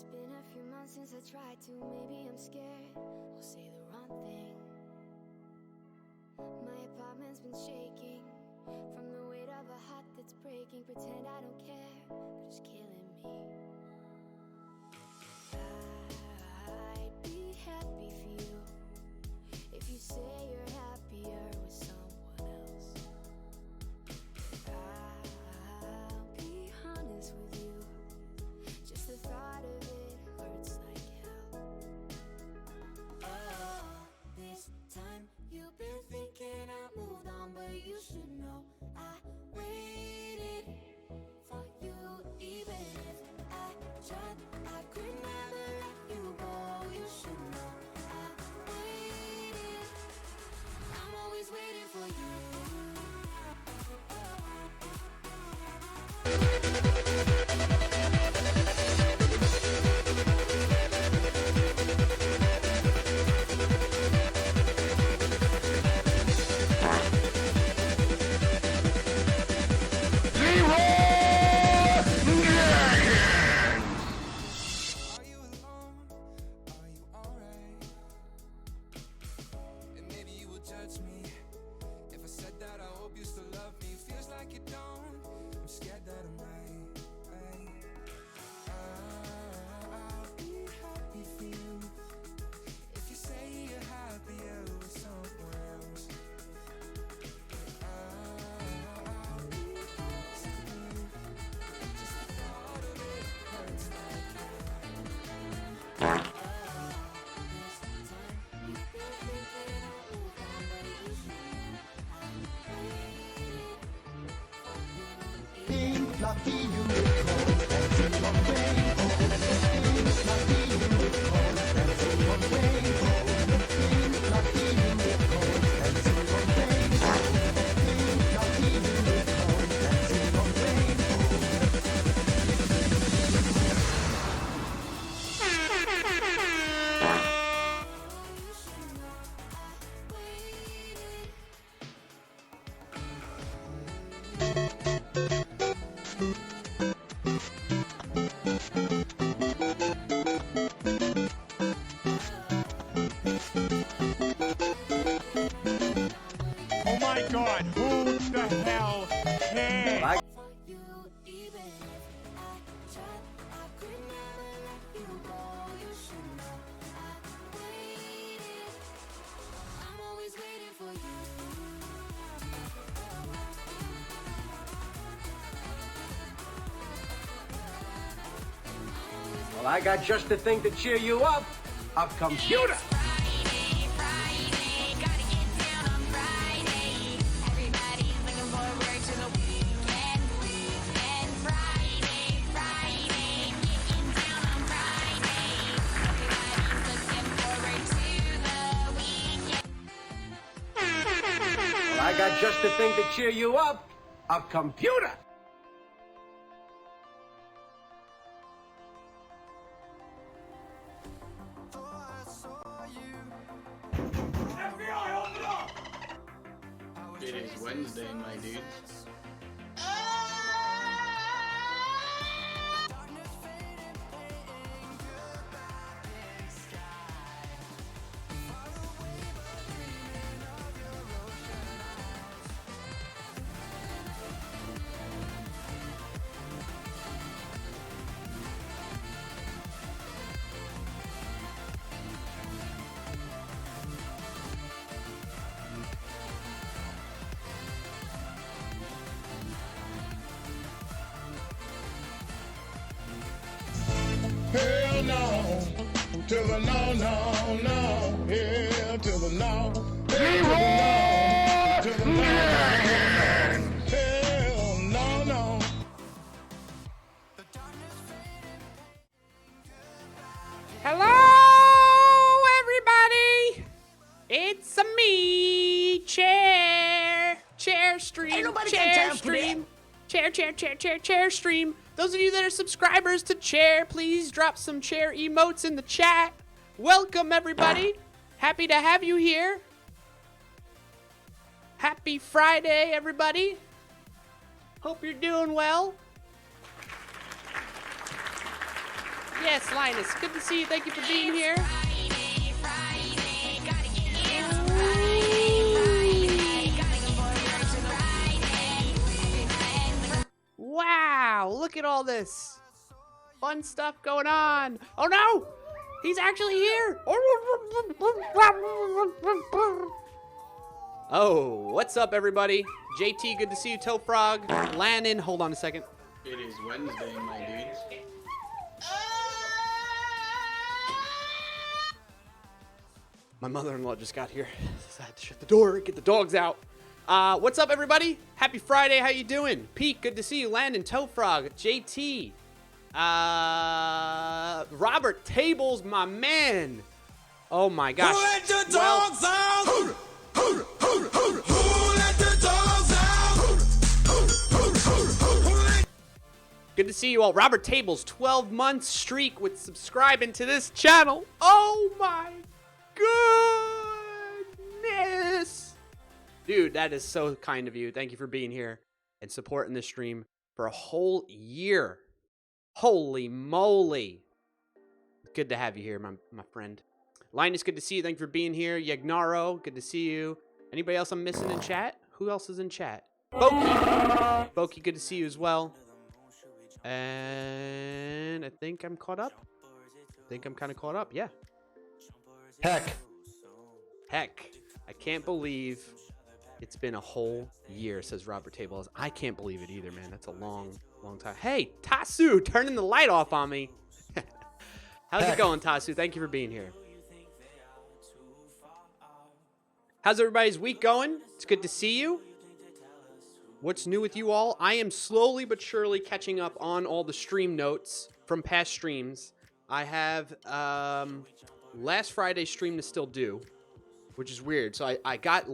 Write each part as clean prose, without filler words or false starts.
It's been a few months since I tried to, maybe I'm scared I'll say the wrong thing. My apartment's been shaking from the weight of a heart that's breaking. Pretend I don't care, but it's killing me. I'd be happy for you if you say you're happier with someone else. I'll be honest with you, just the thought of it hurts like hell. Oh, this time you've been thinking I moved on, but you should know I waited for you. Even if I tried, I could never let you go. You should know I waited. I'm always waiting for you. Lucky unicorns dancing on rainbows. Lucky unicorns dancing on rainbows. Lucky unicorns dancing on rainbows. Lucky unicorns dancing on Oh my God, who the hell cares? Well, I got just the thing to cheer you up. A computer. Well, I got just the thing to cheer you up. A computer. It is Wednesday, my dudes. Hell no, to the no, no, no, hell to the no, hell to the no, to the no, hell no, no. Hello, everybody. It's a me, chair stream, Ain't nobody got chair time for stream, chair stream. Those of you that are subscribers to Chair, please drop some chair emotes in the chat. Welcome, everybody. Happy to have you here. Happy Friday, everybody. Hope you're doing well. Yes, Linus. Good to see you. Thank you for being here. Wow, look at all this fun stuff going on. Oh no, he's actually here. Oh, what's up, everybody? JT, good to see you. Toefrog, Lannon, hold on a second. It is Wednesday, my dudes. My mother-in-law just got here. So I had to shut the door, get the dogs out. What's up, everybody? Happy Friday. How you doing? Pete, good to see you. Landon, Toefrog, JT, Robert Tables, my man. Oh my gosh. Who let the dogs out? Who let the dogs out? Good to see you all. Robert Tables, 12-month streak with subscribing to this channel. Oh my goodness. Dude, that is so kind of you. Thank you for being here and supporting this stream for a whole year. Holy moly. Good to have you here, my friend. Linus, good to see you. Thank you for being here. Yagnaro, good to see you. Anybody else I'm missing in chat? Who else is in chat? Boki. Boki, good to see you as well. And I think I'm caught up. I think I'm kind of caught up, yeah. Heck. Heck. I can't believe it's been a whole year, says Robert Tables. I can't believe it either, man. That's a long time. Hey, Tasu, turning the light off on me. How's it going, Tasu? Thank you for being here. How's everybody's week going? It's good to see you. What's new with you all? I am slowly but surely catching up on all the stream notes from past streams. I have last Friday's stream to still do, which is weird. So I got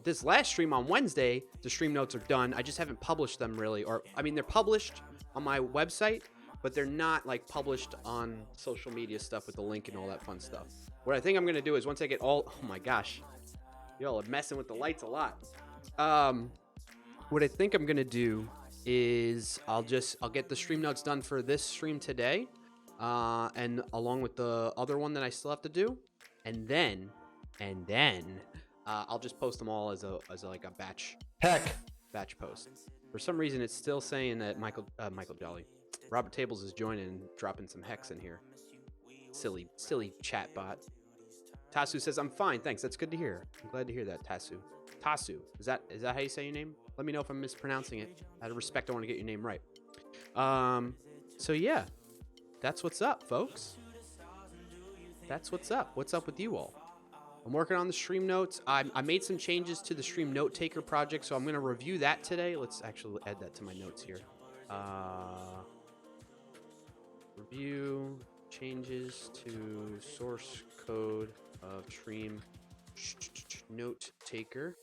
this last stream on Wednesday. The stream notes are done. I just haven't published them really. Or I mean, they're published on my website, but they're not like published on social media stuff with the link and all that fun stuff. What I think I'm going to do is once I get all... Oh my gosh. Y'all are messing with the lights a lot. What I think I'm going to do is I'll get the stream notes done for this stream today. And along with the other one that I still have to do. And then I'll just post them all as a batch. Heck. Batch post. For some reason, it's still saying that Michael Jolley, Robert Tables is joining and dropping some Hecc in here. Silly chat bot. Tasu says, I'm fine, thanks. That's good to hear. I'm glad to hear that, Tasu. Tasu, is that how you say your name? Let me know if I'm mispronouncing it. Out of respect, I want to get your name right. So yeah, that's what's up, folks. That's what's up. What's up with you all? I'm working on the stream notes. I made some changes to the stream note taker project, so I'm going to review that today. Let's actually add that to my notes here. Review changes to source code of stream note taker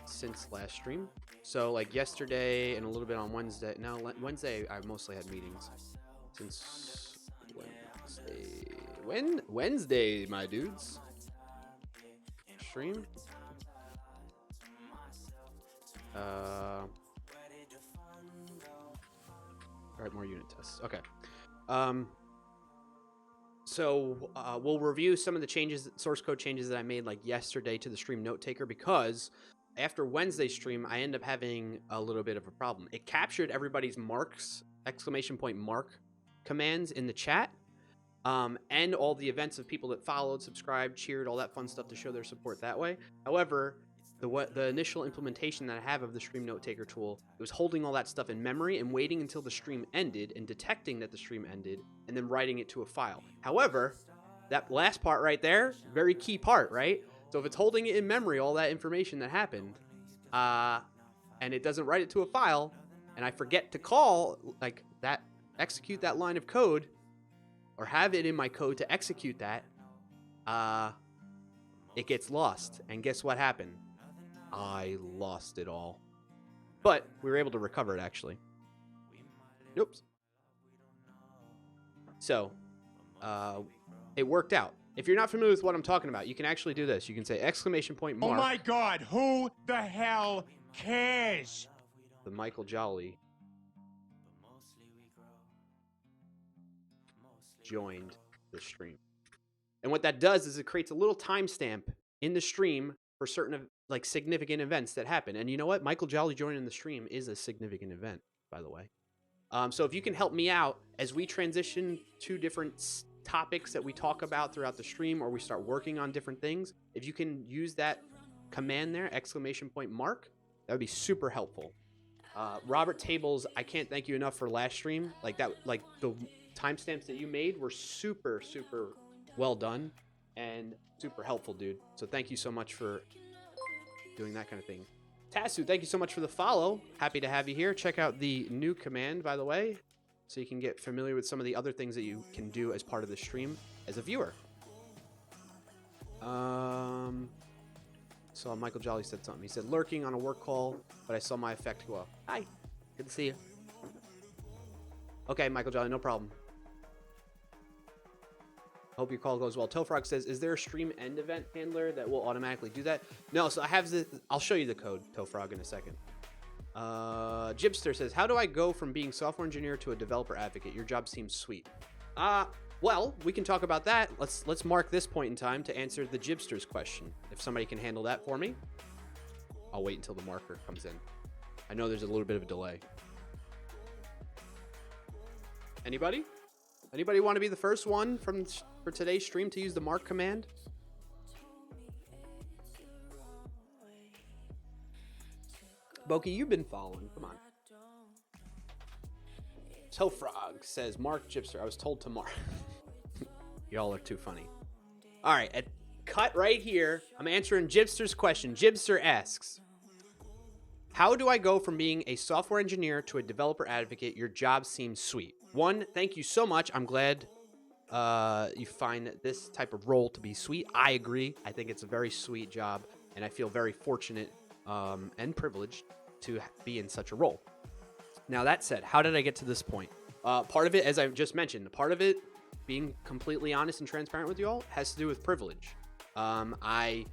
since last stream. So like yesterday and a little bit on Wednesday. No, Wednesday I mostly had meetings. Since Wednesday, my dudes. Stream. All right, more unit tests. Okay. So we'll review some of the changes, source code changes that I made like yesterday to the stream note taker, because after Wednesday's stream, I end up having a little bit of a problem. It captured everybody's marks, exclamation point mark commands in the chat, and all the events of people that followed, subscribed, cheered, all that fun stuff to show their support that way. However, the initial implementation that I have of the stream note taker tool, it was holding all that stuff in memory and waiting until the stream ended and detecting that the stream ended and then writing it to a file. However, that last part right there, very key part, right? So if it's holding it in memory, all that information that happened, and it doesn't write it to a file, and I forget to call like that, execute that line of code, or have it in my code to execute that, it gets lost. And guess what happened? I lost it all. But we were able to recover it, actually. Oops. So, it worked out. If you're not familiar with what I'm talking about, you can actually do this. You can say exclamation point mark. Oh my God, who the hell cares? The Michael Jolley. joined the stream. And what that does is it creates a little timestamp in the stream for certain like significant events that happen. And you know what? Michael Jolley joining the stream is a significant event, by the way. So if you can help me out as we transition to different topics that we talk about throughout the stream, or we start working on different things, if you can use that command there, ! Mark, that would be super helpful. Robert Tables, I can't thank you enough for last stream. Like the timestamps that you made were super, super well done and super helpful, dude. So thank you so much for doing that kind of thing. Tassu, thank you so much for the follow. Happy to have you here. Check out the new command, by the way, so you can get familiar with some of the other things that you can do as part of the stream as a viewer. So Michael Jolley said something. He said, lurking on a work call, but I saw my effect go up. Hi. Good to see you. Okay, Michael Jolley, no problem. Hope your call goes well. Tofrog says, is there a stream end event handler that will automatically do that? No, so I have I'll show you the code, Tofrog, in a second. Jibster says, how do I go from being software engineer to a developer advocate? Your job seems sweet. Well, we can talk about that. Let's mark this point in time to answer the Jibster's question. If somebody can handle that for me, I'll wait until the marker comes in. I know there's a little bit of a delay. Anybody? Anybody want to be the first one for today's stream to use the mark command? Boki, you've been following. Come on. Tofrog says, Mark Jibster. I was told to mark. Y'all are too funny. All right, cut right here. I'm answering Jibster's question. Jibster asks, how do I go from being a software engineer to a developer advocate? Your job seems sweet. One, thank you so much. I'm glad you find this type of role to be sweet. I agree. I think it's a very sweet job, and I feel very fortunate and privileged to be in such a role. Now, that said, how did I get to this point? Part of it, as I just mentioned, part of it, being completely honest and transparent with you all, has to do with privilege. I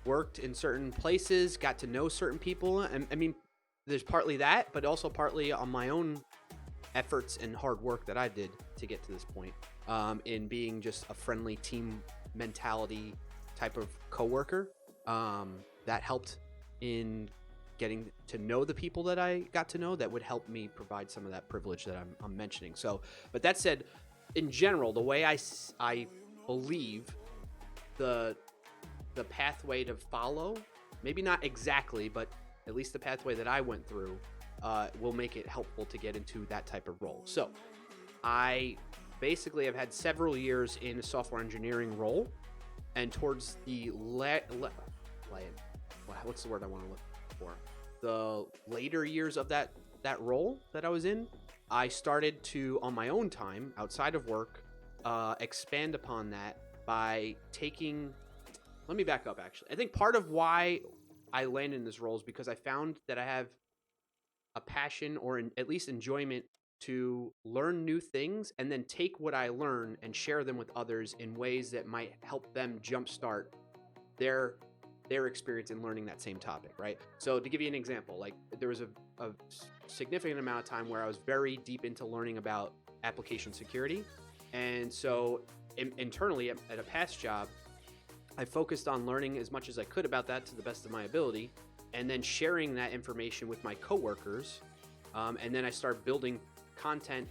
worked in certain places, got to know certain people, and I mean, there's partly that, but also partly on my own efforts and hard work that I did to get to this point, in being just a friendly team mentality type of coworker. That helped in getting to know the people that I got to know that would help me provide some of that privilege that I'm mentioning. So, but that said, in general, the way I believe the pathway to follow, maybe not exactly, but at least the pathway that I went through, will make it helpful to get into that type of role. So I basically have had several years in a software engineering role, and towards the what's the word I want to look for? The later years of that role that I was in, I started to, on my own time, outside of work, expand upon that by taking... Let me back up, actually. I think part of why I landed in this role is because I found that I have a passion, or at least enjoyment, to learn new things and then take what I learn and share them with others in ways that might help them jumpstart their experience in learning that same topic, right? So to give you an example, like there was a significant amount of time where I was very deep into learning about application security. And so internally at a past job, I focused on learning as much as I could about that to the best of my ability, and then sharing that information with my coworkers. And then I started building content,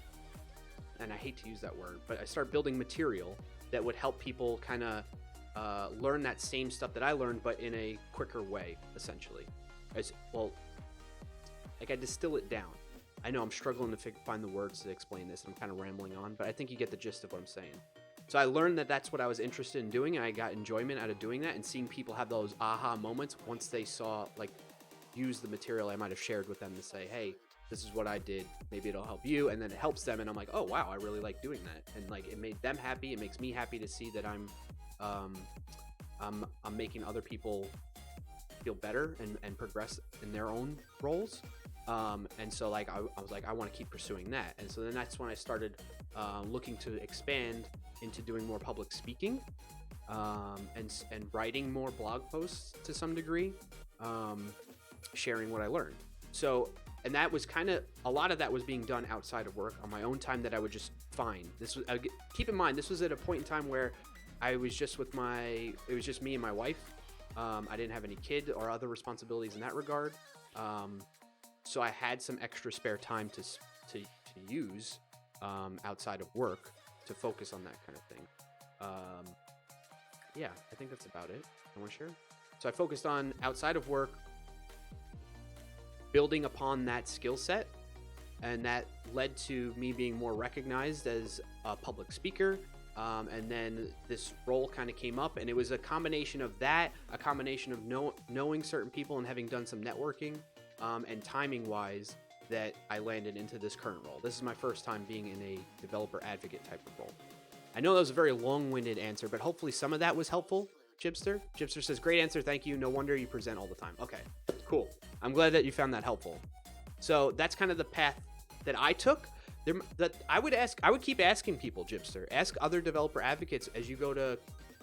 and I hate to use that word, but I started building material that would help people kind of learn that same stuff that I learned, but in a quicker way, essentially. I distill it down. I know I'm struggling to find the words to explain this. I'm kind of rambling on, but I think you get the gist of what I'm saying. So I learned that that's what I was interested in doing, and I got enjoyment out of doing that and seeing people have those aha moments once they saw, use the material I might have shared with them to say, hey, this is what I did. Maybe it'll help you. And then it helps them. And I'm like, oh, wow, I really like doing that. And it made them happy. It makes me happy to see that I'm making other people feel better and progress in their own roles. And so I was like, I want to keep pursuing that. And so then that's when I started looking to expand into doing more public speaking, and writing more blog posts to some degree, sharing what I learned. So And that was kind of, a lot of that was being done outside of work on my own time that I would just find. Keep in mind, this was at a point in time where I was just with it was just me and my wife. I didn't have any kid or other responsibilities in that regard. So I had some extra spare time to use outside of work to focus on that kind of thing. Yeah, I think that's about it. I want to share. So I focused on outside of work, building upon that skill set, and that led to me being more recognized as a public speaker. And then this role kind of came up, and it was a combination of that, a combination of knowing certain people and having done some networking, and timing wise, that I landed into this current role. This is my first time being in a developer advocate type of role. I know that was a very long-winded answer, but hopefully some of that was helpful. Jibbster says, great answer, thank you. No wonder you present all the time. Okay, cool. I'm glad that you found that helpful. So that's kind of the path that I took. I would keep asking people, Jibbster. Ask other developer advocates as you go to,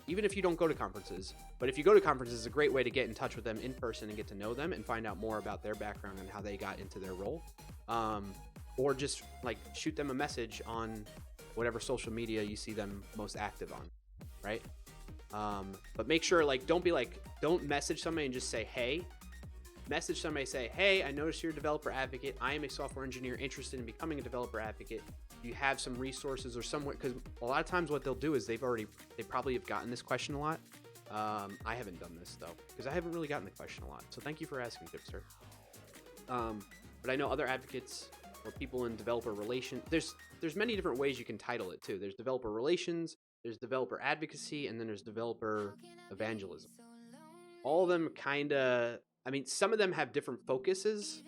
even if you don't go to conferences. But if you go to conferences, it's a great way to get in touch with them in person and get to know them and find out more about their background and how they got into their role. Or just like shoot them a message on whatever social media you see them most active on, right? But make sure, like, don't message somebody and just say, hey. Message somebody, say, hey, I noticed you're a developer advocate. I am a software engineer interested in becoming a developer advocate. Do you have some resources or somewhere? Because a lot of times what they'll do is they probably have gotten this question a lot. I haven't done this though, because I haven't really gotten the question a lot. So thank you for asking, Jibbster. But I know other advocates or people in developer relations. There's many different ways you can title it too. There's developer relations, there's developer advocacy, and then there's developer evangelism. All of them kind of, I mean, some of them have different focuses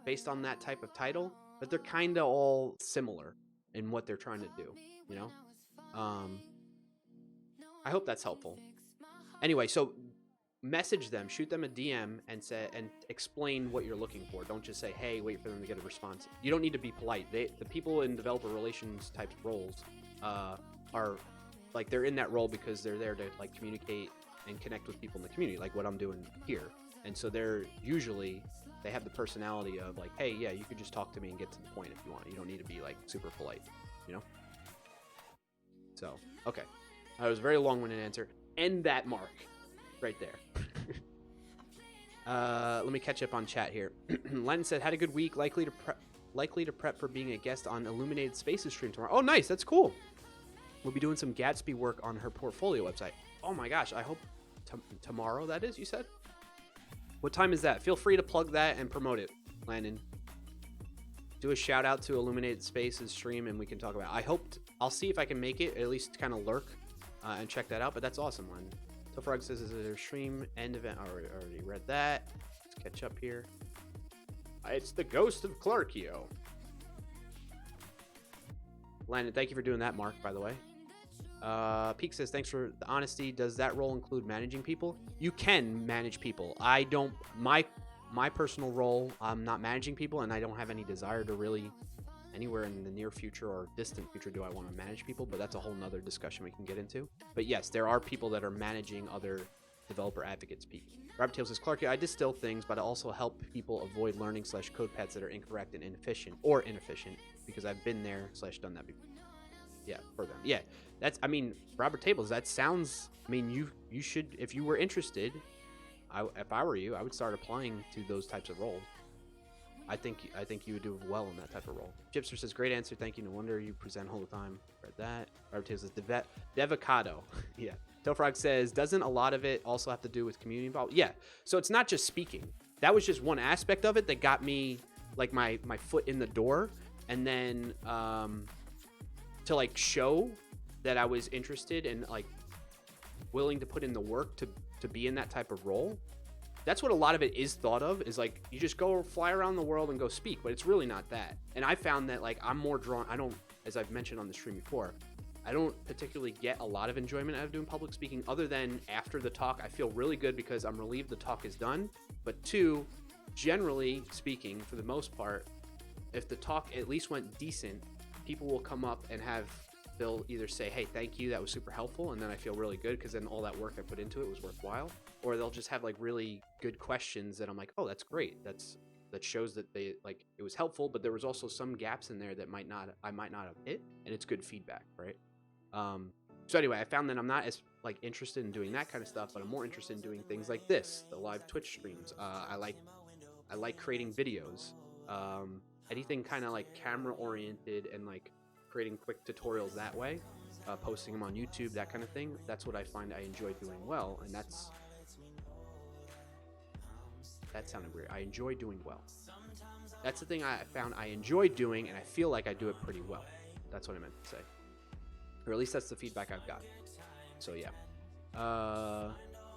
based on that type of title, but they're kind of all similar in what they're trying to do, you know? I hope that's helpful. Anyway, so message them, shoot them a DM and explain what you're looking for. Don't just say, hey, wait for them to get a response. You don't need to be polite. The people in developer relations type roles are like, they're in that role because they're there to like communicate and connect with people in the community, like what I'm doing here. And so they have the personality of like, hey, yeah, you could just talk to me and get to the point if you want. You don't need to be like super polite, you know? So, okay. That was a very long-winded answer. End that mark right there. Let me catch up on chat here. Len said, had a good week, likely to prep for being a guest on Illuminated Spaces stream tomorrow. Oh, nice. That's cool. We'll be doing some Gatsby work on her portfolio website. Oh my gosh. I hope tomorrow, that is, you said? What time is that? Feel free to plug that and promote it, Landon. Do a shout out to Illuminated Spaces stream and we can talk about it. I'll see if I can make it, at least kind of lurk and check that out, but that's awesome, Landon. So Frog says, is there a stream end event? I already read that. Let's catch up here. It's the ghost of Clarkio. Landon, thank you for doing that, Mark, by the way. Peak says, thanks for the honesty. Does that role include managing people? You can manage people. I don't, my personal role, I'm not managing people, and I don't have any desire to really anywhere in the near future or distant future do I want to manage people, but that's a whole nother discussion we can get into. But yes, there are people that are managing other developer advocates. Robert Taylor says, Clarkio, I distill things, but I also help people avoid learning / code paths that are incorrect and inefficient because I've been there / done that before. Yeah, for them. Yeah, that's, I mean, Robert Tables, that sounds, I mean, you should, if you were interested, if I were you, I would start applying to those types of roles. I think you would do well in that type of role. Jibbster says, great answer, thank you. No wonder you present all the time. Read that. Robert Tables says, Devocado. Yeah. Telfrog says, doesn't a lot of it also have to do with community involvement? Yeah. So it's not just speaking. That was just one aspect of it that got me like my foot in the door, and then to like show that I was interested and like willing to put in the work to be in that type of role. That's what a lot of it is thought of, is like you just go fly around the world and go speak, but it's really not that. And I found that like I'm more drawn, as I've mentioned on the stream before, I don't particularly get a lot of enjoyment out of doing public speaking, other than after the talk, I feel really good because I'm relieved the talk is done. But two, generally speaking, for the most part, if the talk at least went decent, people will come up and they'll either say, hey, thank you, that was super helpful, and then I feel really good because then all that work I put into it was worthwhile, or they'll just have like really good questions that I'm like, oh, that's great, that shows that they like it was helpful, but there was also some gaps in there that I might not have hit, and it's good feedback, right? So anyway, I found that I'm not as like interested in doing that kind of stuff, but I'm more interested in doing things like this, the live Twitch streams. I like creating videos, anything kind of like camera oriented and like creating quick tutorials that way, posting them on YouTube, that kind of thing. That's what I find I enjoy doing well, and that sounded weird. I enjoy doing well. That's the thing I found I enjoy doing, and I feel like I do it pretty well. That's what I meant to say. Or at least that's the feedback I've got. So yeah.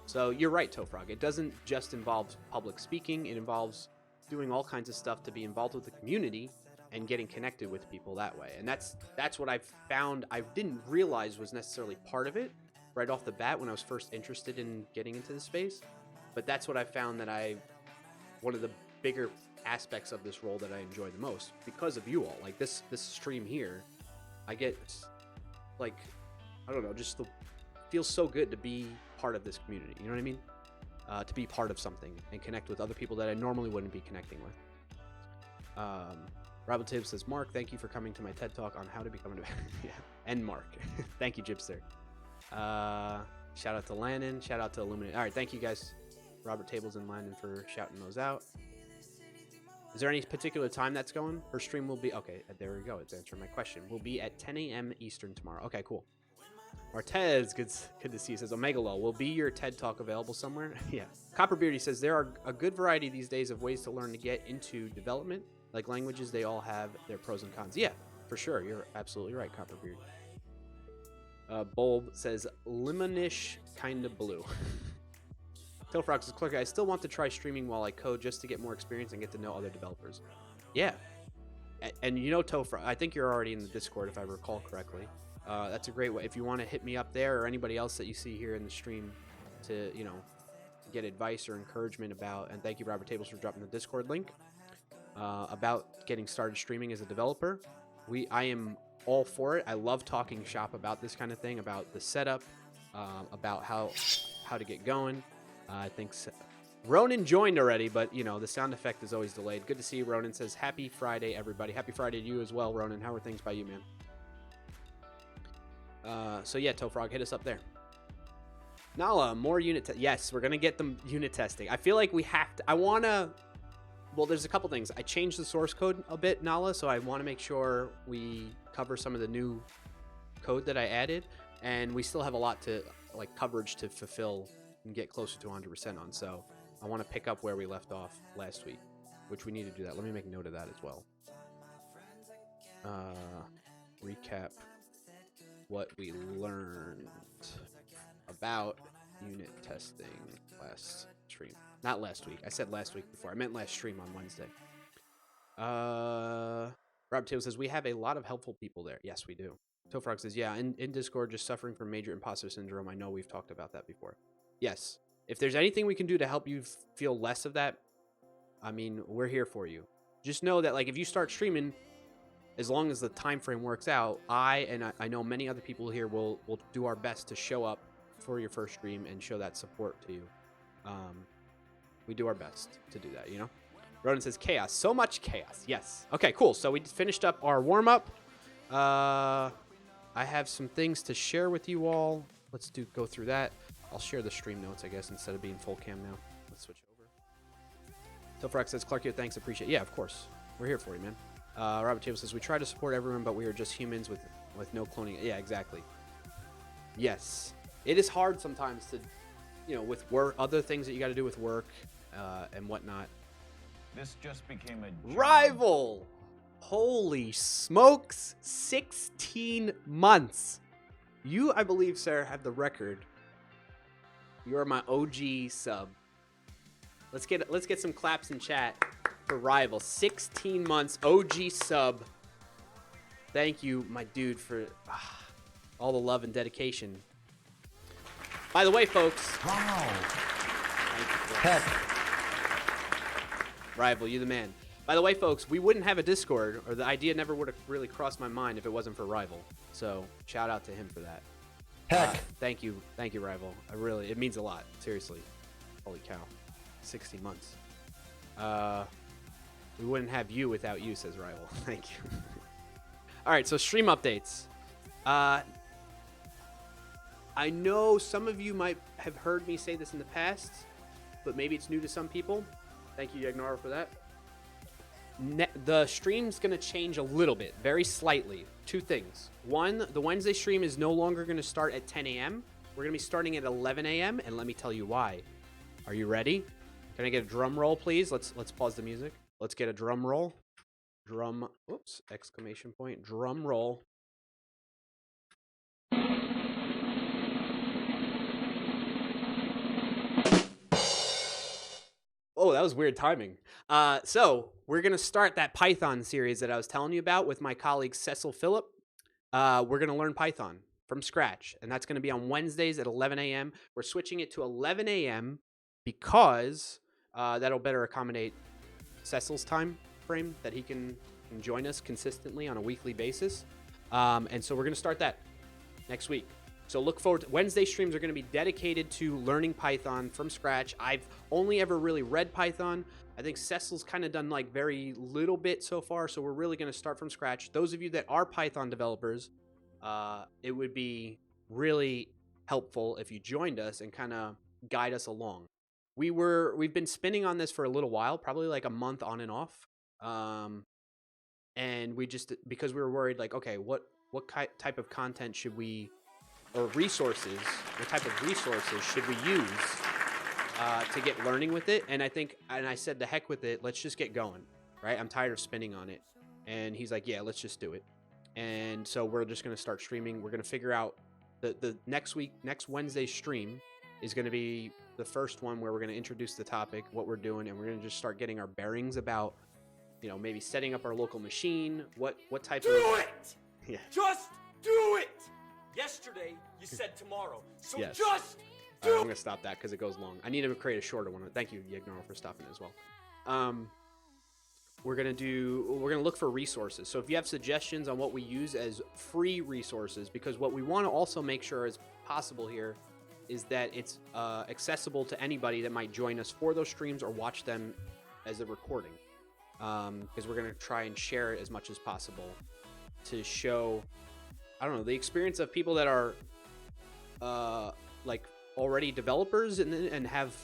So you're right, Tofrog. It doesn't just involve public speaking. It involves doing all kinds of stuff to be involved with the community and getting connected with people that way. And that's what I've found I didn't realize was necessarily part of it right off the bat when I was first interested in getting into the space. But that's what I found that one of the bigger aspects of this role that I enjoy the most because of you all. Like this stream here, I get like, I don't know, just feels so good to be part of this community. You know what I mean? To be part of something and connect with other people that I normally wouldn't be connecting with. Robert Tibbs says, Mark, thank you for coming to my TED Talk on how to become yeah. And Mark. Thank you, Jibbster. Shout out to Lannon. Shout out to Illuminate. All right, thank you guys, Robert Tables and Lannon, for shouting those out. Is there any particular time that's going? Her stream will be... Okay, there we go. It's answering my question. Will be at 10 a.m. Eastern tomorrow. Okay, cool. Martez, good to see you, says, Omegalol, will be your TED Talk available somewhere? Yeah. Copperbeardy says, there are a good variety these days of ways to learn to get into development. Like languages, they all have their pros and cons. Yeah, for sure. You're absolutely right, Copperbeard. Bulb says, lemonish kinda blue. Tofrog says, Clarkio, I still want to try streaming while I code just to get more experience and get to know other developers. Yeah. And you know, Tofrog, I think you're already in the Discord, if I recall correctly. That's a great way. If you want to hit me up there, or anybody else that you see here in the stream to, you know, get advice or encouragement about, and thank you, Robert Tables, for dropping the Discord link, about getting started streaming as a developer. I am all for it. I love talking shop about this kind of thing, about the setup, about how to get going. I think Ronan joined already, but, you know, the sound effect is always delayed. Good to see you, Ronan. Says, happy Friday, everybody. Happy Friday to you as well, Ronan. How are things by you, man? So yeah, Tofrog, hit us up there. Nala, more unit yes, we're gonna get the unit testing. I feel like we have to. Well, there's a couple things. I changed the source code a bit, Nala, so I want to make sure we cover some of the new code that I added, and we still have a lot to coverage to fulfill and get closer to 100% on. So I want to pick up where we left off last week, which we need to do that. Let me make note of that as well. Recap what we learned about unit testing last stream. Not last week. I said last week before. I meant last stream on Wednesday. Rob Taylor says, we have a lot of helpful people there. Yes, we do. Tofrog says, yeah, in Discord, just suffering from major imposter syndrome. I know we've talked about that before. Yes. If there's anything we can do to help you feel less of that, I mean, we're here for you. Just know that, like, if you start streaming, as long as the time frame works out, I know many other people here will do our best to show up for your first stream and show that support to you. We do our best to do that, you know? Ronan says, chaos. So much chaos. Yes. Okay, cool. So we finished up our warm-up. I have some things to share with you all. Let's go through that. I'll share the stream notes, I guess, instead of being full cam now. Let's switch over. Tofrax says, Clarkio, thanks, appreciate it. Yeah, of course. We're here for you, man. Robert Table says, we try to support everyone, but we are just humans with no cloning. Yeah, exactly. Yes. It is hard sometimes to, you know, with work, other things that you got to do with work and whatnot. This just became a Rival! Holy smokes. 16 months. You, I believe, sir, have the record. You are my OG sub. Let's get some claps in chat for Rival. 16 months, OG sub. Thank you, my dude, for all the love and dedication. By the way, folks. Wow. Heck. Rival, you the man. By the way, folks, we wouldn't have a Discord, or the idea never would have really crossed my mind if it wasn't for Rival. So shout out to him for that. Heck. Thank you, Rival. It means a lot. Seriously. Holy cow. 16 months. We wouldn't have you without you, says Rival. Thank you. All right, so stream updates. I know some of you might have heard me say this in the past, but maybe it's new to some people. Thank you, Yagnara, for that. The stream's going to change a little bit, very slightly. Two things. One, the Wednesday stream is no longer going to start at 10 a.m. We're going to be starting at 11 a.m., and let me tell you why. Are you ready? Can I get a drum roll, please? Let's pause the music. Let's get a drum roll. Drum, oops, exclamation point, drum roll. Oh, that was weird timing. So we're going to start that Python series that I was telling you about with my colleague Cecil Phillip. We're going to learn Python from scratch, and that's going to be on Wednesdays at 11 a.m. We're switching it to 11 a.m. because that'll better accommodate Cecil's time frame, that he can join us consistently on a weekly basis. And so we're going to start that next week. So look forward to Wednesday streams are going to be dedicated to learning Python from scratch. I've only ever really read Python. I think Cecil's kind of done like very little bit so far. So we're really going to start from scratch. Those of you that are Python developers, it would be really helpful if you joined us and kind of guide us along. We've been spinning on this for a little while, probably like a month on and off. And we just, because we were worried, like, okay, what type of content should we, or resources, what type of resources should we use to get learning with it? And I said, the heck with it, let's just get going, right? I'm tired of spinning on it. And he's like, yeah, let's just do it. And so we're just going to start streaming. We're going to figure out the next Wednesday stream is going to be the first one where we're going to introduce the topic, what we're doing, and we're going to just start getting our bearings about, maybe setting up our local machine, what type of... Do it! Yeah. Just do it! Yesterday, you said tomorrow, so Yes. just I'm going to stop that because it goes long. I need to create a shorter one. Thank you, Yagnaro, for stopping as well. We're going to look for resources. So if you have suggestions on what we use as free resources, because what we want to also make sure is possible here is that it's accessible to anybody that might join us for those streams or watch them as a recording. Because we're going to try and share it as much as possible to show, I don't know, the experience of people that are like already developers and have,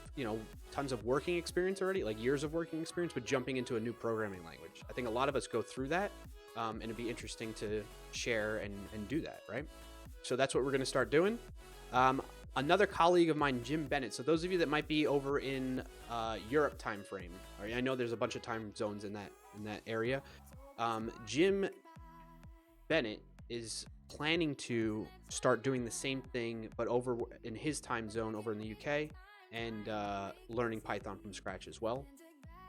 tons of working experience already, like years of working experience with jumping into a new programming language. I think a lot of us go through that, and it'd be interesting to share and do that, right? So that's what we're going to start doing. Another colleague of mine, Jim Bennett. So those of you that might be over in Europe time frame, right? I know there's a bunch of time zones in that area. Jim Bennett is planning to start doing the same thing, but over in his time zone over in the UK, and learning Python from scratch as well.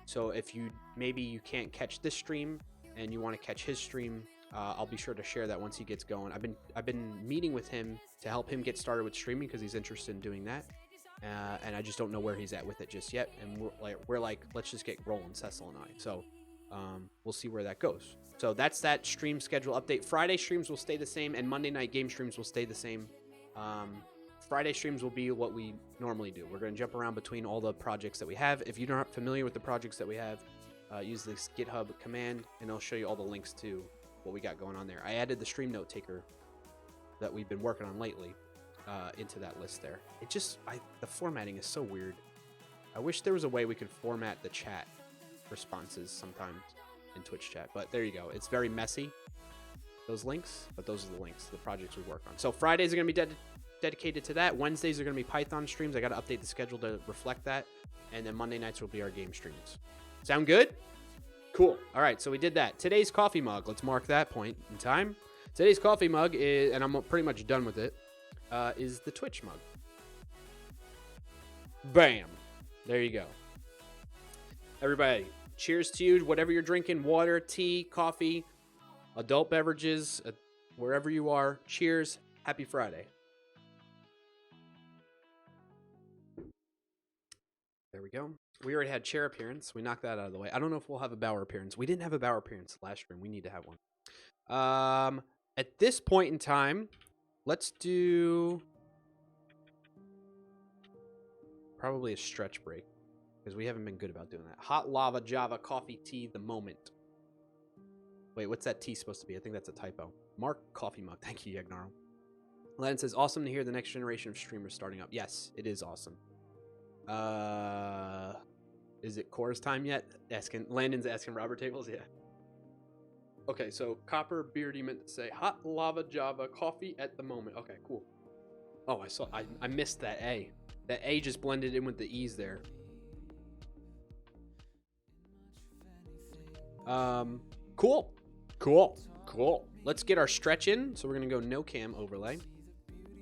So if maybe you can't catch this stream and you want to catch his stream, I'll be sure to share that once he gets going. I've been meeting with him to help him get started with streaming because he's interested in doing that, and I just don't know where he's at with it just yet. And we're like, let's just get rolling, Cecil and I. So we'll see where that goes. So that's that stream schedule update. Friday streams will stay the same, and Monday night game streams will stay the same. Friday streams will be what we normally do. We're going to jump around between all the projects that we have. If you're not familiar with the projects that we have, use this GitHub command, and it'll show you all the links to what we got going on there. I added the stream note taker that we've been working on lately into that list there. The formatting is so weird. I wish there was a way we could format the chat responses sometimes in Twitch chat, but there you go. It's very messy, those links, but those are the links to the projects we work on. So Fridays are going to be dedicated to that. Wednesdays are going to be Python streams. I got to update the schedule to reflect that. And then Monday nights will be our game streams. Sound good? Cool. All right, so we did that. Today's coffee mug, let's mark that point in time. Today's coffee mug is, and I'm pretty much done with it, is the Twitch mug. Bam. There you go. Everybody, cheers to you, whatever you're drinking, water, tea, coffee, adult beverages, wherever you are. Cheers. Happy Friday. There we go. We already had chair appearance. We knocked that out of the way. I don't know if we'll have a Bauer appearance. We didn't have a Bauer appearance last stream. We need to have one. At this point in time, let's do probably a stretch break. because we haven't been good about doing that. Hot lava, Java, coffee, tea, the moment. Wait, what's that T supposed to be? I think that's a typo. Mark Coffee Mug. Thank you, Yagnaro. Len says, awesome to hear the next generation of streamers starting up. Yes, it is awesome. Is it chorus time yet? Landon's asking Robert Tables. Yeah. Okay, so Copper Beardy meant to say hot lava Java coffee at the moment. Okay, cool. Oh, I missed that A. That A just blended in with the E's there. Cool. Let's get our stretch in. So we're gonna go no cam overlay.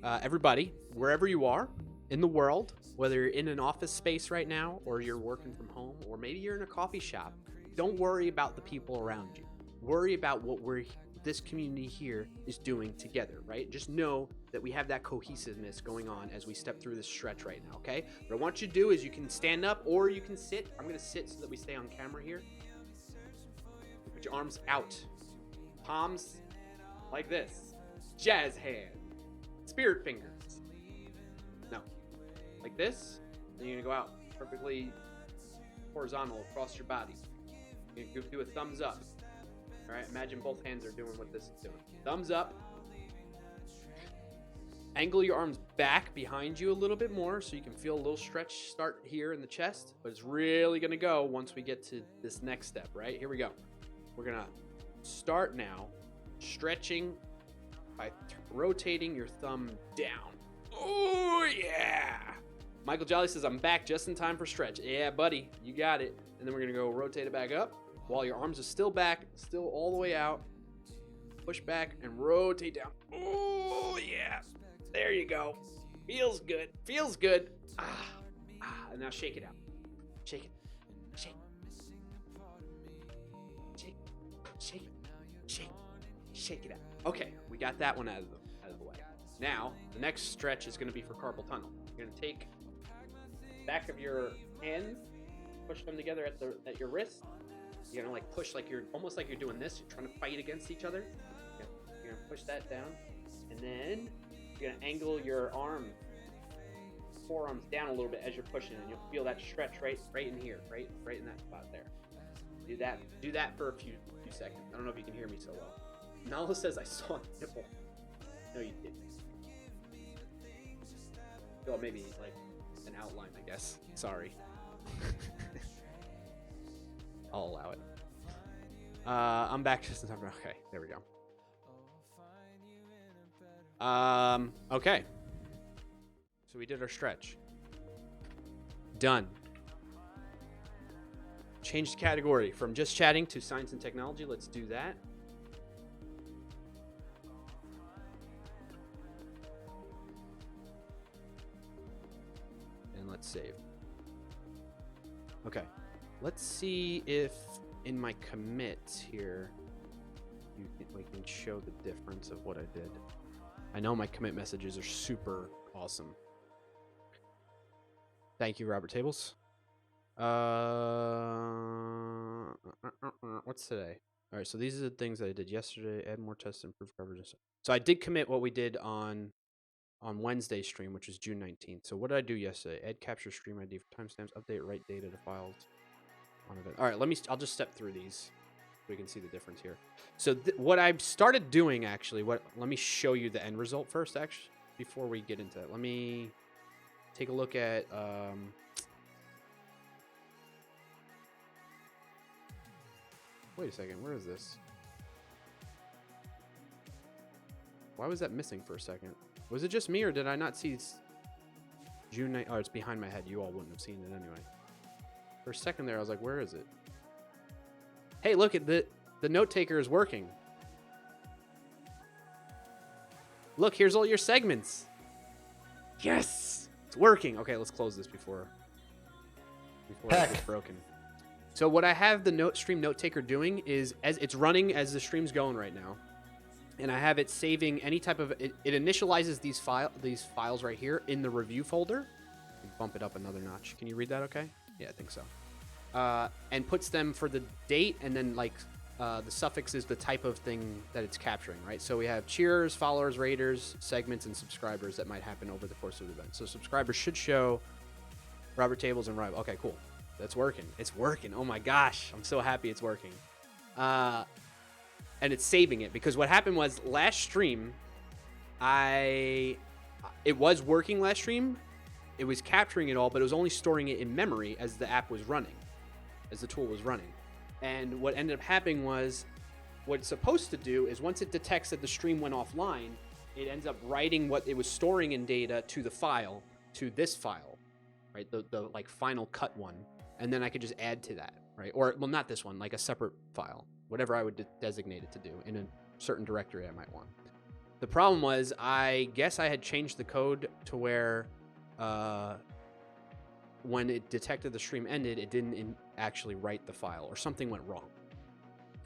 Everybody, wherever you are in the world, whether you're in an office space right now, or you're working from home, or maybe you're in a coffee shop, don't worry about the people around you. Worry about what this community here is doing together, right? Just know that we have that cohesiveness going on as we step through this stretch right now, okay? What I want you to do is you can stand up or you can sit. I'm gonna sit so that we stay on camera here. Put your arms out. Palms like this. Jazz hand. Spirit fingers. No. Like this. Then you're gonna go out perfectly horizontal across your body. You're gonna do a thumbs up. All right, imagine both hands are doing what this is doing. Thumbs up. Angle your arms back behind you a little bit more so you can feel a little stretch start here in the chest, but it's really gonna go once we get to this next step, right? Here we go. We're gonna start now stretching by rotating your thumb down. Oh yeah! Michael Jolly says, I'm back just in time for stretch. Yeah, buddy, you got it. And then we're gonna go rotate it back up. While your arms are still back, still all the way out. Push back and rotate down. Oh, yeah. There you go. Feels good. Feels good. And now shake it out. Shake it. Shake. Shake. Shake. Shake. Shake it out. Okay, we got that one out of the way. Now, the next stretch is going to be for carpal tunnel. You're going to take the back of your hands, push them together at your wrist. You're gonna like push like you're almost like you're doing this. You're trying to fight against each other. You're gonna push that down, and then you're gonna angle your forearms down a little bit as you're pushing, and you'll feel that stretch right in here, right in that spot there. Do that for a few seconds. I don't know if you can hear me so well. Nala says I saw a nipple. No, you didn't. Well, maybe like an outline, I guess. Sorry. I'll allow it. I'm back just in time. Okay, there we go. Okay. So we did our stretch. Done. Changed category from just chatting to science and technology. Let's do that. And let's save. Okay. Let's see if in my commits here we can show the difference of what I did. I know my commit messages are super awesome. Thank you, Robert Tables. What's today? All right, so these are the things that I did yesterday. Add more tests, improve coverage. So I did commit what we did on Wednesday's stream, which is June 19th. So what did I do yesterday? Add capture stream ID for timestamps, update write data to files. All right, I'll just step through these so we can see the difference here. So what I started doing actually, let me show you the end result first actually before we get into it. Let me take a look at wait a second, where is this? Why was that missing for a second? Was it just me or did I not see June 9th? Oh, it's behind my head. You all wouldn't have seen it anyway. For a second there, I was like, where is it? Hey, look at the note taker is working. Look, here's all your segments. Yes, it's working. Okay, let's close this before it gets broken. So what I have the stream note taker doing is as it's running as the stream's going right now, and I have it saving any type of it initializes these files right here in the review folder. Bump it up another notch. Can you read that? Okay. Yeah, I think so. And puts them for the date, and then like the suffix is the type of thing that it's capturing, right? So we have cheerers, followers, raiders, segments, and subscribers that might happen over the course of the event. So subscribers should show Robert Tables and Rival. Okay, cool. That's working. It's working. Oh my gosh. I'm so happy it's working. And it's saving it because what happened was last stream, it was working last stream. It was capturing it all, but it was only storing it in memory as the app was running, as the tool was running. And what ended up happening was what it's supposed to do is once it detects that the stream went offline, it ends up writing what it was storing in data to the file, to this file, right? The like final cut one. And then I could just add to that, right? Or, well, not this one, like a separate file, whatever I would designate it to do in a certain directory I might want. The problem was, I guess I had changed the code to where when it detected the stream ended, it didn't actually write the file or something went wrong.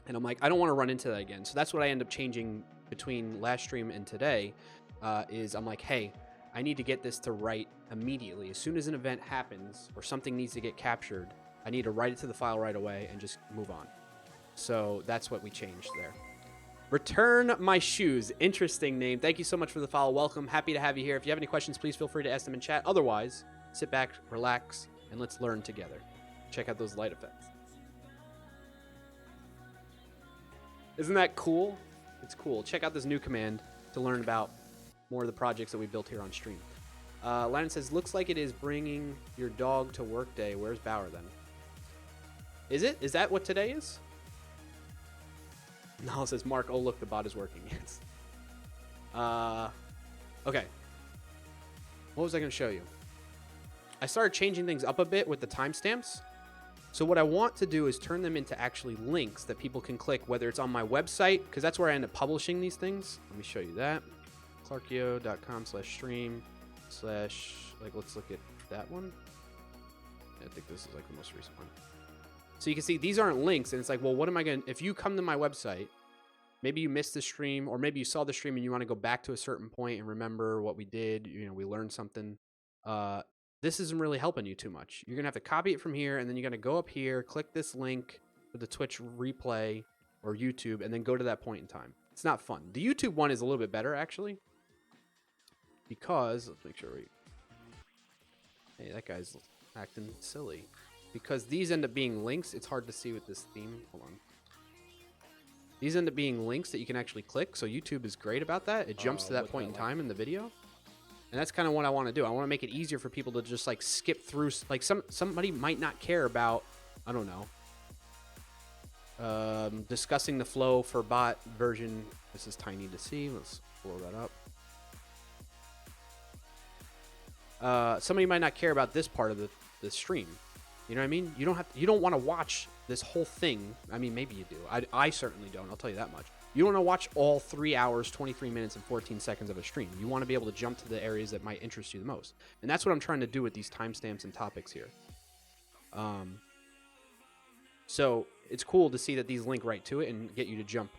And I'm like, I don't want to run into that again. So that's what I end up changing between last stream and today is I'm like, hey, I need to get this to write immediately. As soon as an event happens or something needs to get captured, I need to write it to the file right away and just move on. So that's what we changed there. Return My Shoes. Interesting name. Thank you so much for the follow. Welcome. Happy to have you here. If you have any questions, please feel free to ask them in chat. Otherwise, sit back, relax, and let's learn together. Check out those light effects. Isn't that cool? It's cool. Check out this new command to learn about more of the projects that we built here on stream. Lennon says, looks like it is bringing your dog to work day. Where's Bauer then? Is it? Is that what today is? No, it says, Mark, oh, look, the bot is working. Yes. Okay. What was I going to show you? I started changing things up a bit with the timestamps. So what I want to do is turn them into actually links that people can click, whether it's on my website, because that's where I end up publishing these things. Let me show you that. Clarkio.com/stream/ like, let's look at that one. I think this is like the most recent one. So you can see these aren't links, and it's like, well, what am I going to, if you come to my website, maybe you missed the stream, or maybe you saw the stream and you want to go back to a certain point and remember what we did, you know, we learned something. This isn't really helping you too much. You're going to have to copy it from here, and then you're going to go up here, click this link with the Twitch replay or YouTube, and then go to that point in time. It's not fun. The YouTube one is a little bit better, actually, because, let's make sure hey, that guy's acting silly. Because these end up being links, it's hard to see with this theme. Hold on. These end up being links that you can actually click, so YouTube is great about that. It jumps to that point in time in the video. And that's kind of what I want to do. I want to make it easier for people to just like skip through. Like somebody might not care about, I don't know, discussing the flow for bot version. This is tiny to see. Let's blow that up. Somebody might not care about this part of the stream. You know what I mean? You don't want to watch this whole thing. I mean, maybe you do. I certainly don't. I'll tell you that much. You don't want to watch all 3 hours, 23 minutes, and 14 seconds of a stream. You want to be able to jump to the areas that might interest you the most. And that's what I'm trying to do with these timestamps and topics here. So it's cool to see that these link right to it and get you to jump.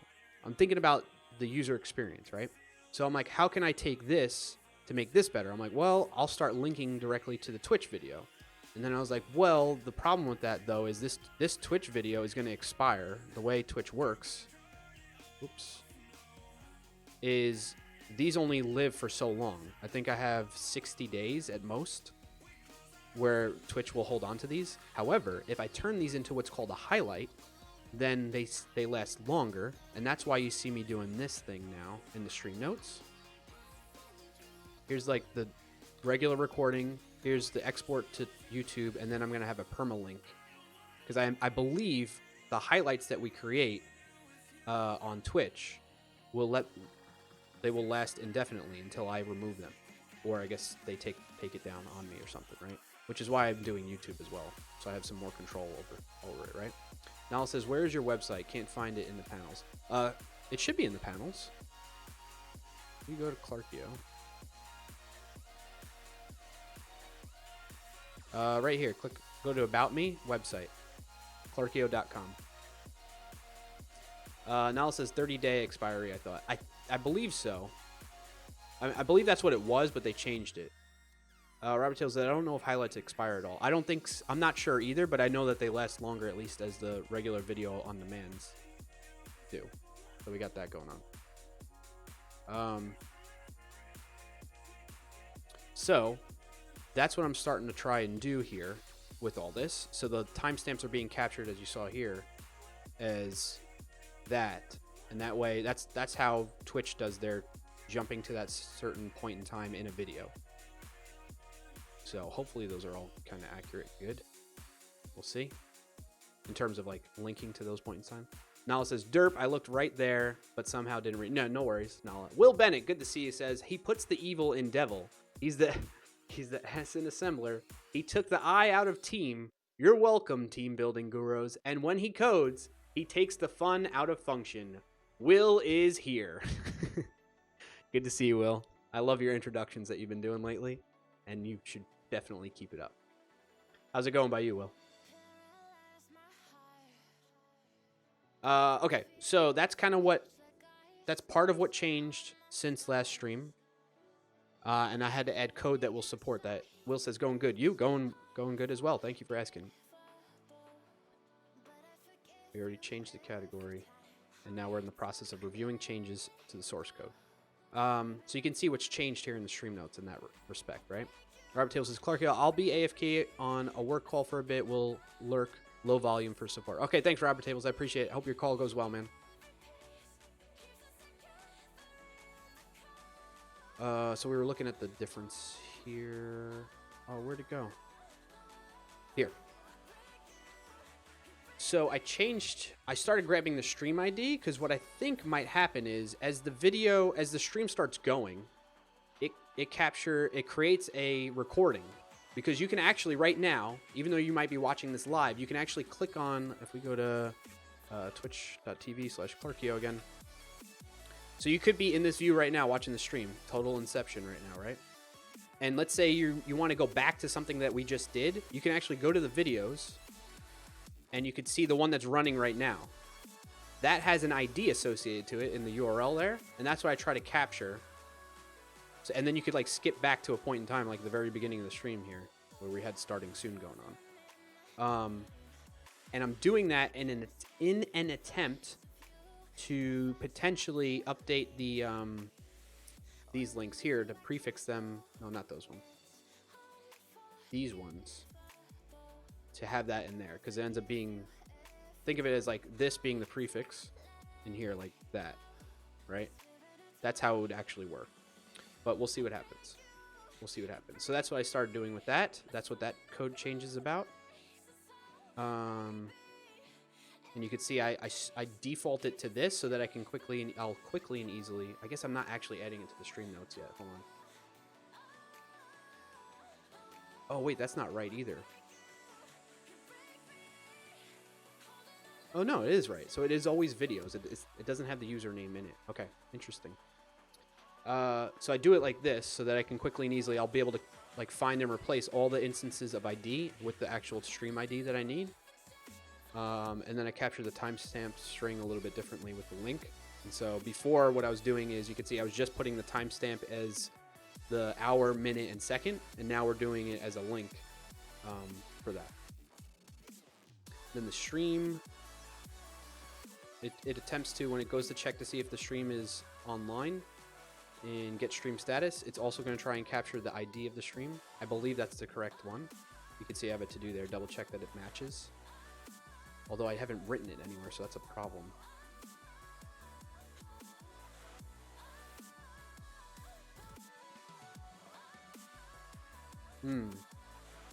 I'm thinking about the user experience, right? So I'm like, how can I take this to make this better? I'm like, well, I'll start linking directly to the Twitch video. And then I was like, well, the problem with that, though, is this Twitch video is going to expire. The way Twitch works, is these only live for so long. I think I have 60 days at most where Twitch will hold on to these. However, if I turn these into what's called a highlight, then they last longer. And that's why you see me doing this thing now in the stream notes. Here's like the regular recording. Here's the export to YouTube, and then I'm going to have a permalink. Because I believe the highlights that we create on Twitch will last indefinitely until I remove them. Or I guess they take it down on me or something, right? Which is why I'm doing YouTube as well. So I have some more control over it, right? Now it says, where is your website? Can't find it in the panels. It should be in the panels. You go to Clarkio. Right here, go to About Me, website, clarkio.com. Now it says 30-day expiry, I thought. I believe so. I believe that's what it was, but they changed it. Robert Tails said, I don't know if highlights expire at all. I'm not sure either, but I know that they last longer, at least as the regular video on demands do. So we got that going on. So that's what I'm starting to try and do here with all this. So the timestamps are being captured, as you saw here, as that. And that way, that's how Twitch does their jumping to that certain point in time in a video. So hopefully those are all kind of accurate. Good. We'll see. In terms of like linking to those points in time. Nala says, derp, I looked right there, but somehow didn't read. No worries, Nala. Will Bennett, good to see you, says, he puts the evil in devil. He's the S in assembler. He took the I out of team. You're welcome, team building gurus. And when he codes, he takes the fun out of function. Will is here. Good to see you, Will. I love your introductions that you've been doing lately, and you should definitely keep it up. How's it going by you, Will? Okay, so that's kind of that's part of what changed since last stream. And I had to add code that will support that. Will says, going good. You going good as well. Thank you for asking. We already changed the category, and now we're in the process of reviewing changes to the source code. So you can see what's changed here in the stream notes in that respect, right? Robert Taylor says, Clarkio, I'll be AFK on a work call for a bit. We'll lurk low volume for support. Okay, thanks, Robert Tables. I appreciate it. Hope your call goes well, man. So we were looking at the difference here. Oh, where'd it go? Here. So I started grabbing the stream ID because what I think might happen is as the stream starts going, it creates a recording. Because you can actually, right now, even though you might be watching this live, you can actually click on, if we go to twitch.tv/Clarkio again. So you could be in this view right now watching the stream. Total inception right now, right? And let's say you want to go back to something that we just did. You can actually go to the videos, and you could see the one that's running right now. That has an ID associated to it in the URL there, and that's what I try to capture. So, and then you could like skip back to a point in time, like the very beginning of the stream here, where we had starting soon going on. And I'm doing that in an attempt to potentially update the these links here to prefix them. No, not those ones. These ones to have that in there because it ends up being. Think of it as like this being the prefix, in here like that, right? That's how it would actually work. But we'll see what happens. We'll see what happens. So that's what I started doing with that. That's what that code change is about. And you can see I default it to this so that I can quickly and easily. I guess I'm not actually adding it to the stream notes yet. Hold on. Oh wait, that's not right either. Oh no, it is right. So it is always videos. It doesn't have the username in it. Okay, interesting. So I do it like this so that I can quickly and easily, I'll be able to like find and replace all the instances of ID with the actual stream ID that I need. And then I capture the timestamp string a little bit differently with the link. And so before what I was doing is you can see I was just putting the timestamp as the hour, minute, and second. And now we're doing it as a link for that. Then the stream, it attempts to, when it goes to check to see if the stream is online, and get stream status, it's also going to try and capture the ID of the stream. I believe that's the correct one. You can see I have a to-do there. Double check that it matches. Although I haven't written it anywhere, so that's a problem.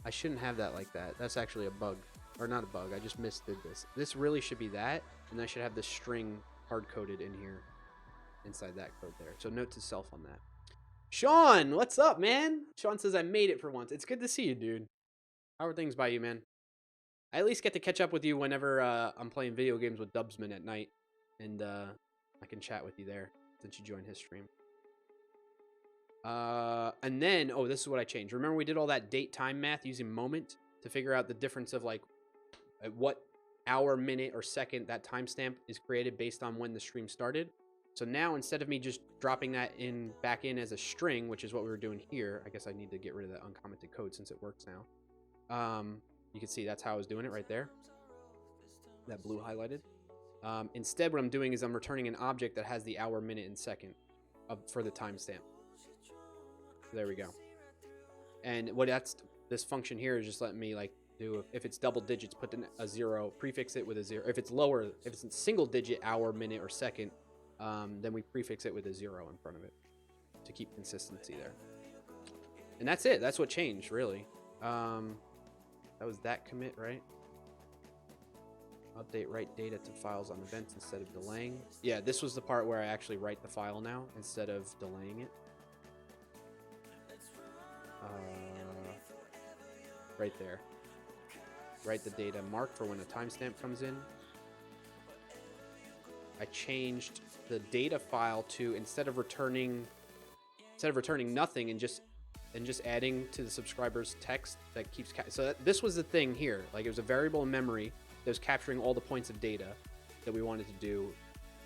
I shouldn't have that like that. That's actually a bug. Or not a bug. I just misdid this. This really should be that, and I should have the string hard-coded in here. Inside that code there. So note to self on that. Sean, what's up, man? Sean says I made it for once. It's good to see you, dude. How are things by you, man? I at least get to catch up with you whenever I'm playing video games with Dubsman at night. And I can chat with you there since you joined his stream. And then, oh, this is what I changed. Remember we did all that date time math using moment to figure out the difference of like at what hour, minute, or second that timestamp is created based on when the stream started. So now instead of me just dropping that back in as a string, which is what we were doing here, I guess I need to get rid of that uncommented code since it works now. You can see that's how I was doing it right there. That blue highlighted. Instead, what I'm doing is I'm returning an object that has the hour, minute, and second for the timestamp. So there we go. And this function here is just letting me like do. If it's double digits, put a 0, prefix it with a 0. If it's lower, if it's a single digit, hour, minute, or second, then we prefix it with a 0 in front of it to keep consistency there. And that's it. That's what changed, really. That was that commit, right? Update write data to files on events instead of delaying. Yeah, this was the part where I actually write the file now instead of delaying it. Right there. Write the data mark for when a timestamp comes in. I changed the data file to instead of returning nothing and just adding to the subscriber's text that keeps so this was the thing here. Like, it was a variable in memory that was capturing all the points of data that we wanted to do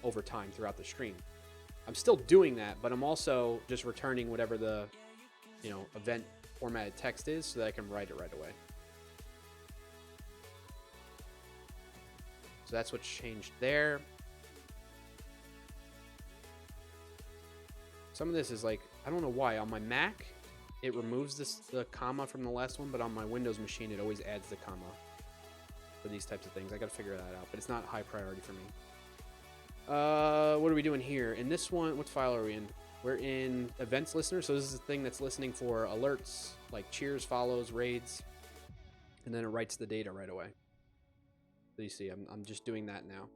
over time throughout the stream. I'm still doing that, but I'm also just returning whatever the, you know, event formatted text is so that I can write it right away. So that's what's changed there. Some of this is like, I don't know why. On my Mac, it removes the comma from the last one, but on my Windows machine, it always adds the comma for these types of things. I gotta figure that out, but it's not high priority for me. What are we doing here? In this one, what file are we in? We're in events listener. So this is the thing that's listening for alerts, like cheers, follows, raids, and then it writes the data right away. So you see, I'm just doing that now.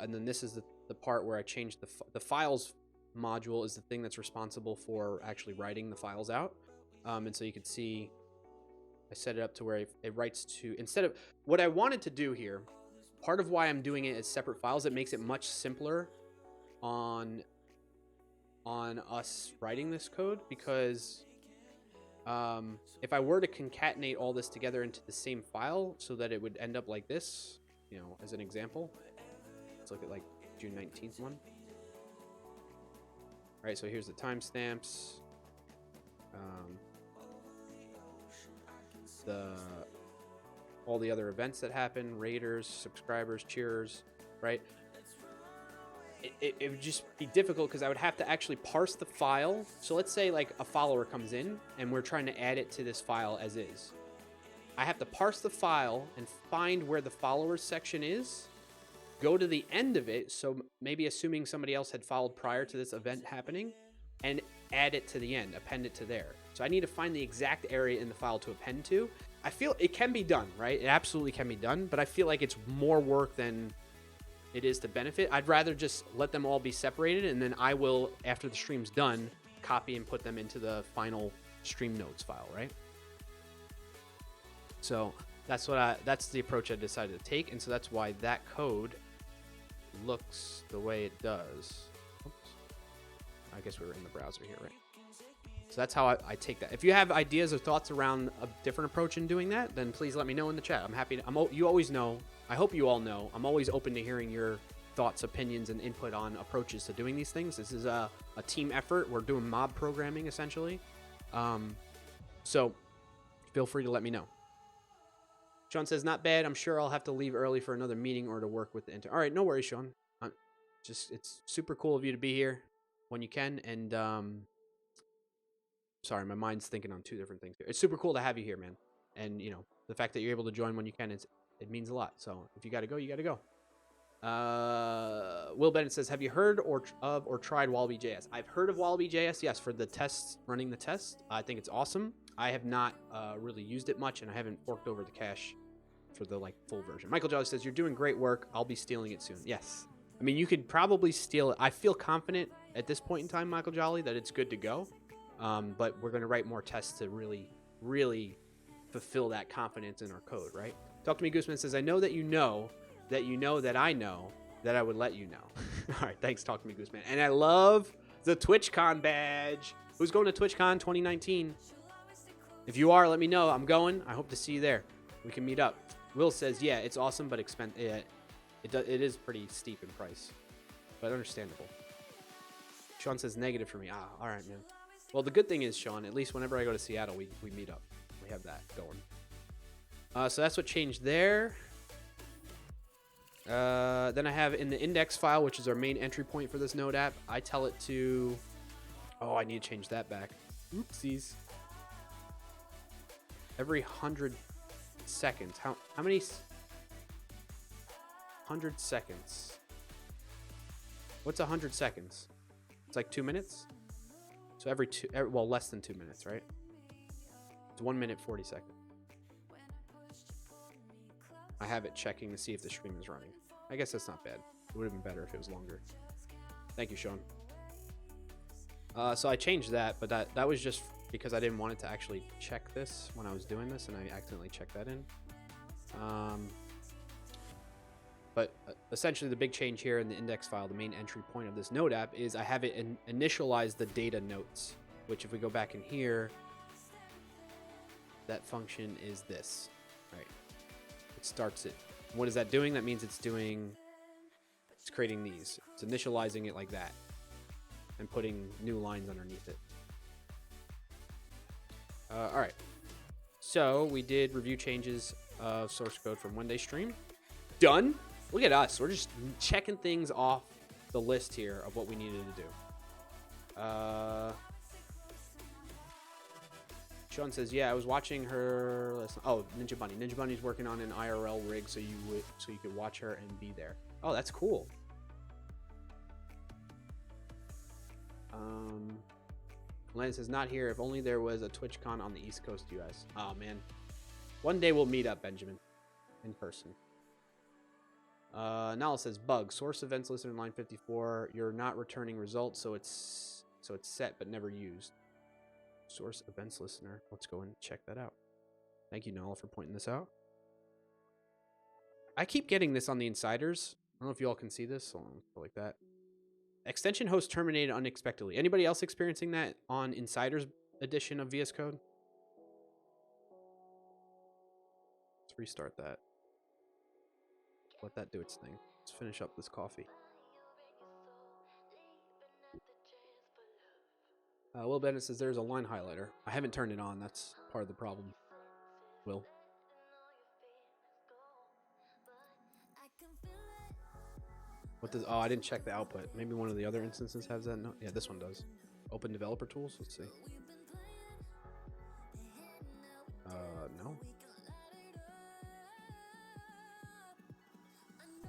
And then this is the part where I changed the files module is the thing that's responsible for actually writing the files out. And so you can see I set it up to where it writes to, instead of what I wanted to do here, part of why I'm doing it as separate files, it makes it much simpler on us writing this code, because if I were to concatenate all this together into the same file so that it would end up like this, you know, as an example, let's look at like June 19th one. All right, so here's the timestamps, all the other events that happen, raiders, subscribers, cheers, right? It would just be difficult because I would have to actually parse the file. So let's say like a follower comes in and we're trying to add it to this file as is. I have to parse the file and find where the followers section is, go to the end of it, so maybe assuming somebody else had followed prior to this event happening, and add it to the end, append it to there. So I need to find the exact area in the file to append to. I feel it can be done, right? It absolutely can be done, but I feel like it's more work than it is to benefit. I'd rather just let them all be separated, and then I will, after the stream's done, copy and put them into the final stream notes file, right? So that's the approach I decided to take, and so that's why that code looks the way it does. Oops. I guess we were in the browser here, right? So that's how I take that. If you have ideas or thoughts around a different approach in doing that, then please let me know in the chat. I'm happy to, you always know, I hope you all know, I'm always open to hearing your thoughts, opinions, and input on approaches to doing these things. This is a team effort. We're doing mob programming, essentially. So feel free to let me know. Sean says, not bad. I'm sure I'll have to leave early for another meeting or to work with the intern. All right, no worries, Sean. It's super cool of you to be here when you can. And sorry, my mind's thinking on two different things here. It's super cool to have you here, man. And, you know, the fact that you're able to join when you can, it means a lot. So if you got to go, you got to go. Will Bennett says, have you heard or tried Wallaby.js? I've heard of Wallaby.js, yes, for the tests, running the test. I think it's awesome. I have not really used it much, and I haven't forked over the cache for the full version. Michael Jolley says, you're doing great work. I'll be stealing it soon. Yes. I mean, you could probably steal it. I feel confident at this point in time, Michael Jolley, that it's good to go. But we're going to write more tests to really, really fulfill that confidence in our code, right? Talk to Me Gooseman says, I know that you know that you know that I know that I would let you know. All right, thanks, Talk to Me Gooseman. And I love the TwitchCon badge. Who's going to TwitchCon 2019? If you are, let me know. I'm going. I hope to see you there. We can meet up. Will says, yeah, it's awesome, but expensive. It is pretty steep in price, but understandable. Sean says negative for me. All right, man. Well, the good thing is, Sean, at least whenever I go to Seattle, we meet up. We have that going. So that's what changed there. Then I have in the index file, which is our main entry point for this Node app, I tell it to... Oh, I need to change that back. Oopsies. every 100 seconds. How many? 100 seconds. What's 100 seconds? It's like 2 minutes. So well, less than 2 minutes, right? It's 1 minute 40 seconds. I have it checking to see if the stream is running. I guess that's not bad. It would have been better if it was longer. Thank you, Sean. So I changed that, but that was just because I didn't want it to actually check this when I was doing this, and I accidentally checked that in. But essentially the big change here in the index file, the main entry point of this Node app, is I have it initialize the data notes, which if we go back in here, that function is this, right? It starts it. What is that doing? That means it's creating these. It's initializing it like that and putting new lines underneath it. All right. So we did review changes of source code from one day stream. Done. Look at us. We're just checking things off the list here of what we needed to do. Sean says, "Yeah, I was watching her last." Oh, Ninja Bunny. Ninja Bunny's working on an IRL rig, so you could watch her and be there. Oh, that's cool. Lance says, "Not here. If only there was a TwitchCon on the East Coast, US." Oh man, one day we'll meet up, Benjamin, in person. Nala says, "Bug source events listener line 54. You're not returning results, so it's set but never used." Source events listener. Let's go and check that out. Thank you, Nala, for pointing this out. I keep getting this on the insiders. I don't know if you all can see this. Hold on, like that. Extension host terminated unexpectedly. Anybody else experiencing that on insiders edition of VS Code? Let's restart that. Let that do its thing. Let's finish up this coffee. Will Bennett says there's a line highlighter. I haven't turned it on. That's part of the problem. Will. What does? Oh, I didn't check the output. Maybe one of the other instances has that. No, yeah, this one does. Open developer tools. Let's see. No.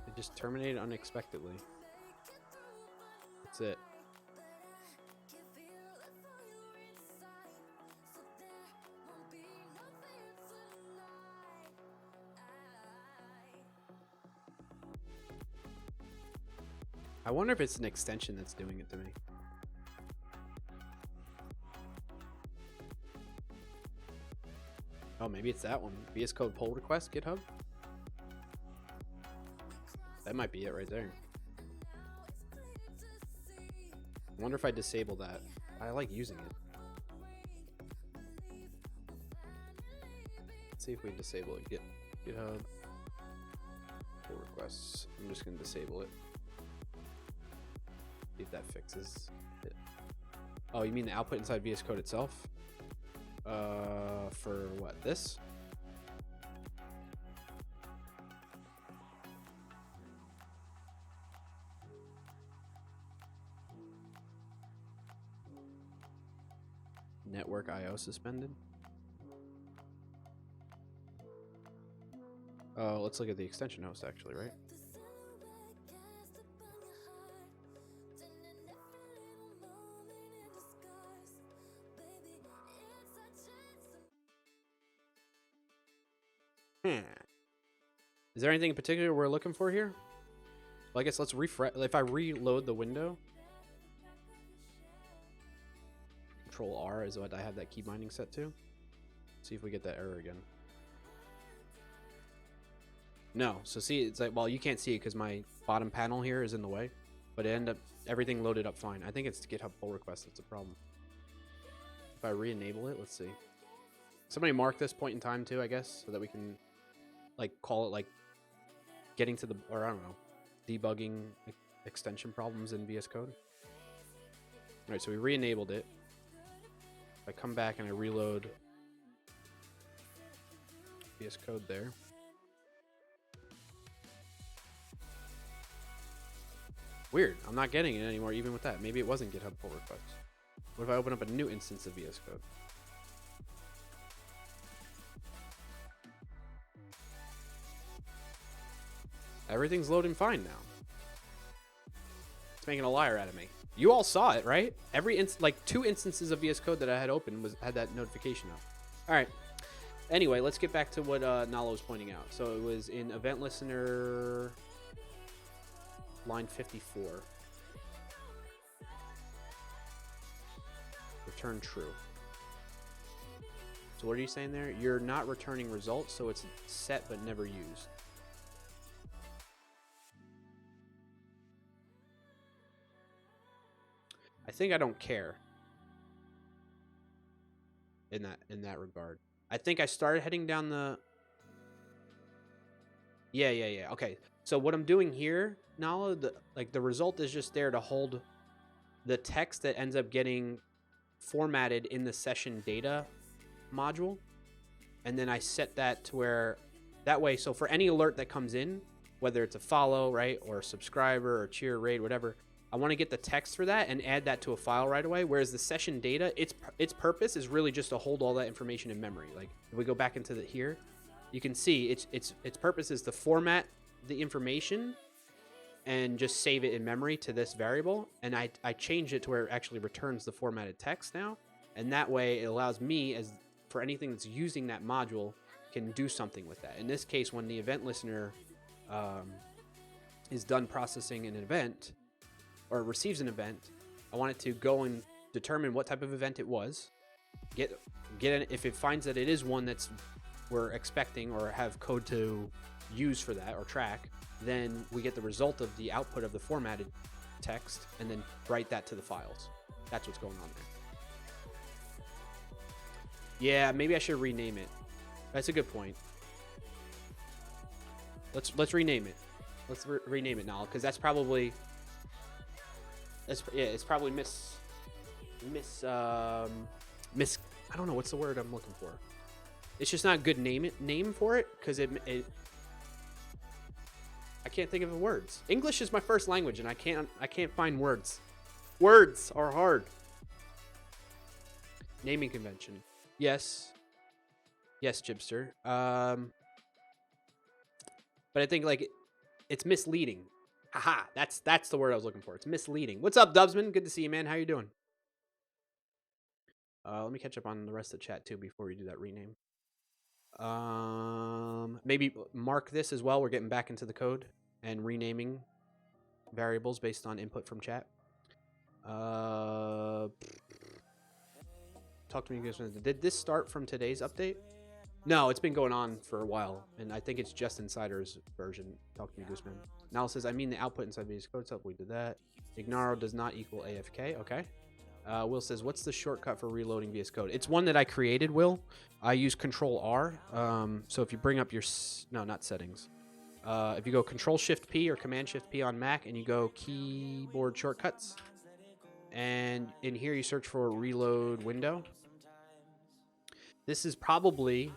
It just terminated unexpectedly. That's it. I wonder if it's an extension that's doing it to me. Oh, maybe it's that one. VS Code pull request, GitHub? That might be it right there. I wonder if I disable that. I like using it. Let's see if we disable it. GitHub pull requests. I'm just going to disable it. See if that fixes it. Oh, you mean the output inside VS Code itself? For what? This? Network IO suspended? Oh, let's look at the extension host actually, right? Is there anything in particular we're looking for here? Well, I guess let's refresh. If I reload the window, Control R is what I have that key binding set to. See if we get that error again. No. So see, it's like, well, you can't see it because my bottom panel here is in the way, but it ended up everything loaded up fine. I think it's GitHub pull request that's a problem. If I re-enable it, let's see. Somebody mark this point in time too, I guess, so that we can like call it like getting to the, or I don't know, debugging extension problems in VS Code. All right, so we re-enabled it. If I come back and I reload VS Code there. Weird, I'm not getting it anymore even with that. Maybe it wasn't GitHub pull request. What if I open up a new instance of VS Code? Everything's loading fine now. It's making a liar out of me. You all saw it, right? Like 2 instances of VS Code that I had open had that notification up. All right. Anyway, let's get back to what Nalo was pointing out. So it was in event listener line 54. Return true. So what are you saying there? You're not returning results, so it's set but never used. I think I don't care in that regard. I think I started heading down the... Yeah. Okay. So what I'm doing here, Nala, the result is just there to hold the text that ends up getting formatted in the session data module. And then I set that to where that way, so for any alert that comes in, whether it's a follow, right, or a subscriber or cheer, raid, whatever, I want to get the text for that and add that to a file right away. Whereas the session data, its purpose is really just to hold all that information in memory. Like if we go back into here, you can see its purpose is to format the information and just save it in memory to this variable. And I changed it to where it actually returns the formatted text now. And that way it allows me, as for anything that's using that module, can do something with that. In this case, when the event listener is done processing an event, or receives an event, I want it to go and determine what type of event it was. Get if it finds that it is one that's we're expecting or have code to use for that or track, then we get the result of the output of the formatted text and then write that to the files. That's what's going on there. Yeah, maybe I should rename it. That's a good point. Let's rename it. Let's rename it now, because that's probably... it's probably I don't know what's the word I'm looking for. It's just not a good name for it, because I can't think of the words. English is my first language, and I can't find words. Words are hard. Naming convention. Yes, Jibbster. But I think like it's misleading. Haha, that's the word I was looking for. It's misleading. What's up, Dubsman? Good to see you, man. How you doing? Let me catch up on the rest of the chat too before we do that rename. Maybe mark this as well. We're getting back into the code and renaming variables based on input from chat. Talk to me, guys. Did this start from today's update? No, it's been going on for a while, and I think it's just Insider's version. Talk to me, Gooseman. Now it says, I mean the output inside VS Code stuff. We did that. Ignaro does not equal AFK. Okay. Will says, what's the shortcut for reloading VS Code? It's one that I created, Will. I use Control R. So if you bring up your... No, not settings. If you go Control Shift P or Command Shift P on Mac, and you go keyboard shortcuts, and in here you search for reload window. This is probably,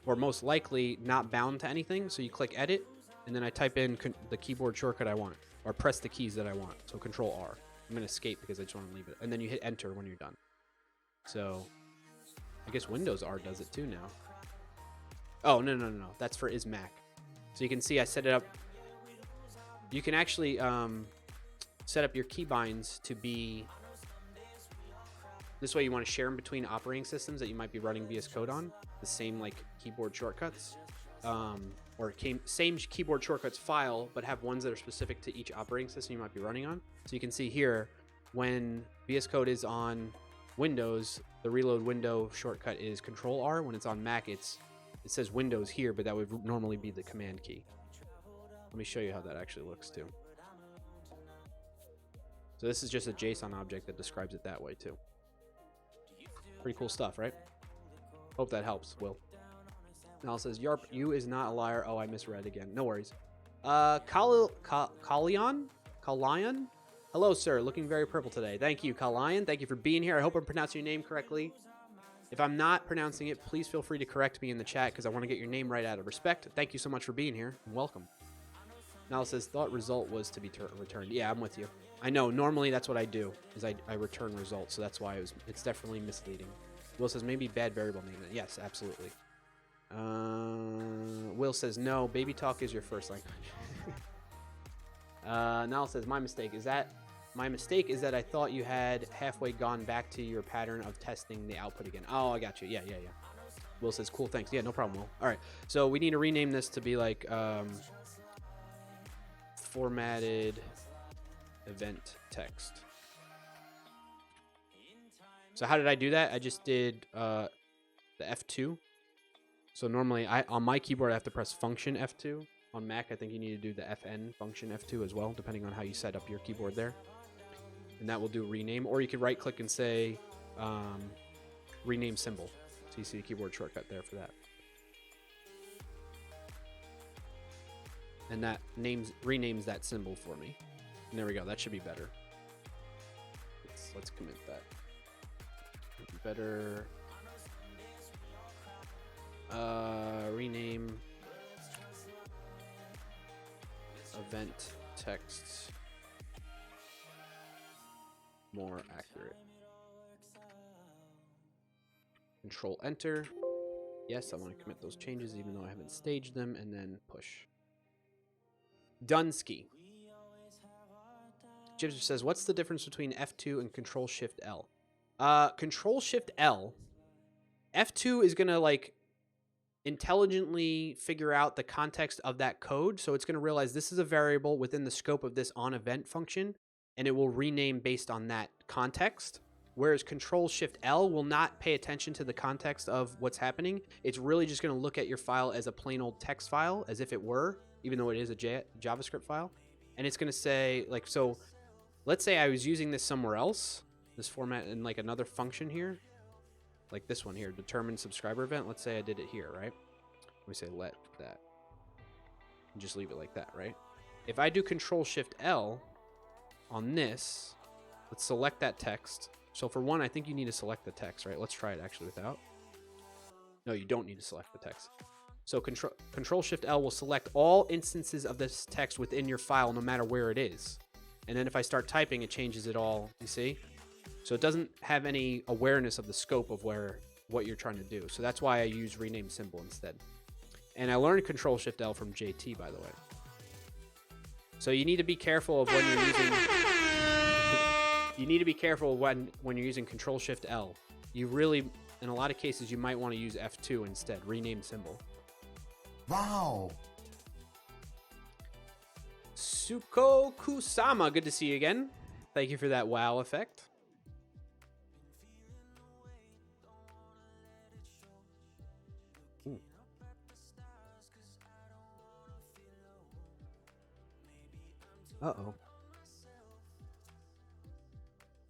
or most likely, not bound to anything. So you click Edit, and then I type in the keyboard shortcut I want, or press the keys that I want. So Control R. I'm going to escape because I just want to leave it. And then you hit Enter when you're done. So I guess Windows R does it too now. Oh, no. That's for is Mac. So you can see I set it up. You can actually set up your keybinds to be... This way you want to share them between operating systems that you might be running VS Code on. The same like keyboard shortcuts. Or same keyboard shortcuts file, but have ones that are specific to each operating system you might be running on. So you can see here, when VS Code is on Windows, the reload window shortcut is Control R. When it's on Mac, it says Windows here, but that would normally be the Command key. Let me show you how that actually looks too. So this is just a JSON object that describes it that way too. Pretty cool stuff, right? Hope that helps, Will. Now it says, Yarp, you is not a liar. Oh, I misread again. No worries. Kalion? Hello, sir. Looking very purple today. Thank you, Kalion. Thank you for being here. I hope I'm pronouncing your name correctly. If I'm not pronouncing it, please feel free to correct me in the chat because I want to get your name right out of respect. Thank you so much for being here and welcome. Now it says, thought result was to be returned. Yeah, I'm with you. I know. Normally, that's what I do, is I return results. So that's why it's definitely misleading. Will says, maybe bad variable name. Yes, absolutely. Will says, no, baby talk is your first language. Nal says, my mistake is that I thought you had halfway gone back to your pattern of testing the output again. Oh, I got you. Yeah. Will says, cool, thanks. Yeah, no problem, Will. All right, so we need to rename this to be like formatted event text. So how did I do that? I just did the F2. So normally on my keyboard I have to press function F2. On Mac I think you need to do the FN function F2 as well, depending on how you set up your keyboard there. And that will do rename, or you could right click and say rename symbol. So you see the keyboard shortcut there for that. And that renames that symbol for me. And there we go. That should be better. Let's commit that. Better. Rename event texts more accurate. Control Enter. Yes, I want to commit those changes even though I haven't staged them, and then push. Dunsky. JibbsterSter says, what's the difference between F2 and Control Shift L? Control Shift L. F2 is going to like intelligently figure out the context of that code. So it's going to realize this is a variable within the scope of this onEvent function, and it will rename based on that context. Whereas Control Shift L will not pay attention to the context of what's happening. It's really just going to look at your file as a plain old text file, as if it were, even though it is a JavaScript file. And it's going to say, like, so let's say I was using this somewhere else, this format in like another function here, like this one here, determine subscriber event. Let's say I did it here, right? We say let that, and just leave it like that, right? If I do Control Shift L on this, let's select that text. So for one, I think you need to select the text, right? Let's try it actually without. No, you don't need to select the text. So Control Shift L will select all instances of this text within your file, no matter where it is. And then if I start typing, it changes it all, you see? So it doesn't have any awareness of the scope of what you're trying to do. So that's why I use rename symbol instead. And I learned Control Shift L from JT, by the way. So you need to be careful of when you're using... you need to be careful when you're using Control Shift L. You really, in a lot of cases, you might want to use F2 instead, rename symbol. Wow. Suko Kusama, good to see you again. Thank you for that wow effect. Ooh. Uh-oh.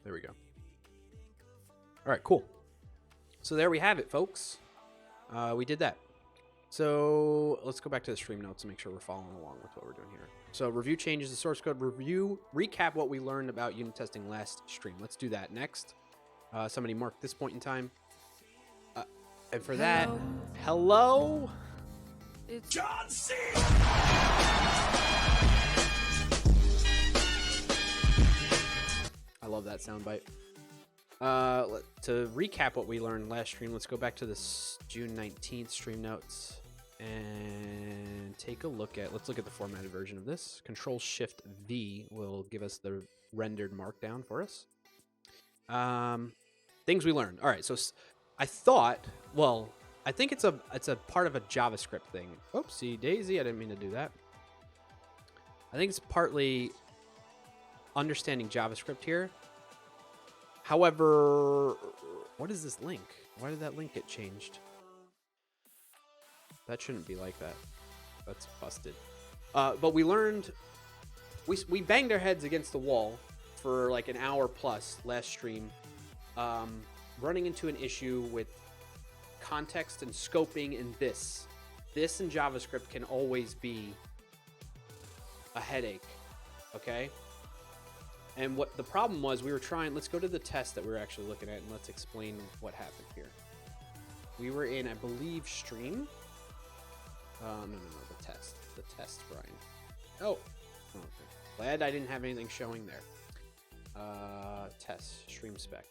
There we go. All right, cool. So there we have it, folks. We did that. So let's go back to the stream notes and make sure we're following along with what we're doing here. So review changes the source code, recap what we learned about unit testing last stream. Let's do that next. Somebody mark this point in time. And for that, hello? It's John C. I love that soundbite. To recap what we learned last stream, let's go back to this June 19th stream notes and take a look at, let's look at the formatted version of this. Control Shift V will give us the rendered markdown for us. Things we learned. All right, so I thought, well, I think it's a part of a JavaScript thing. Oopsie daisy, I didn't mean to do that. I think it's partly understanding JavaScript here. However, what is this link? Why did that link get changed? That shouldn't be like that. That's busted. But we learned, we banged our heads against the wall for like an hour plus last stream, running into an issue with context and scoping and this. This in JavaScript can always be a headache, okay? And what the problem was, we were trying, let's go to the test that we were actually looking at and let's explain what happened here. We were in, I believe, stream. No, the test, Brian. Oh, okay. Glad I didn't have anything showing there. Test, stream spec.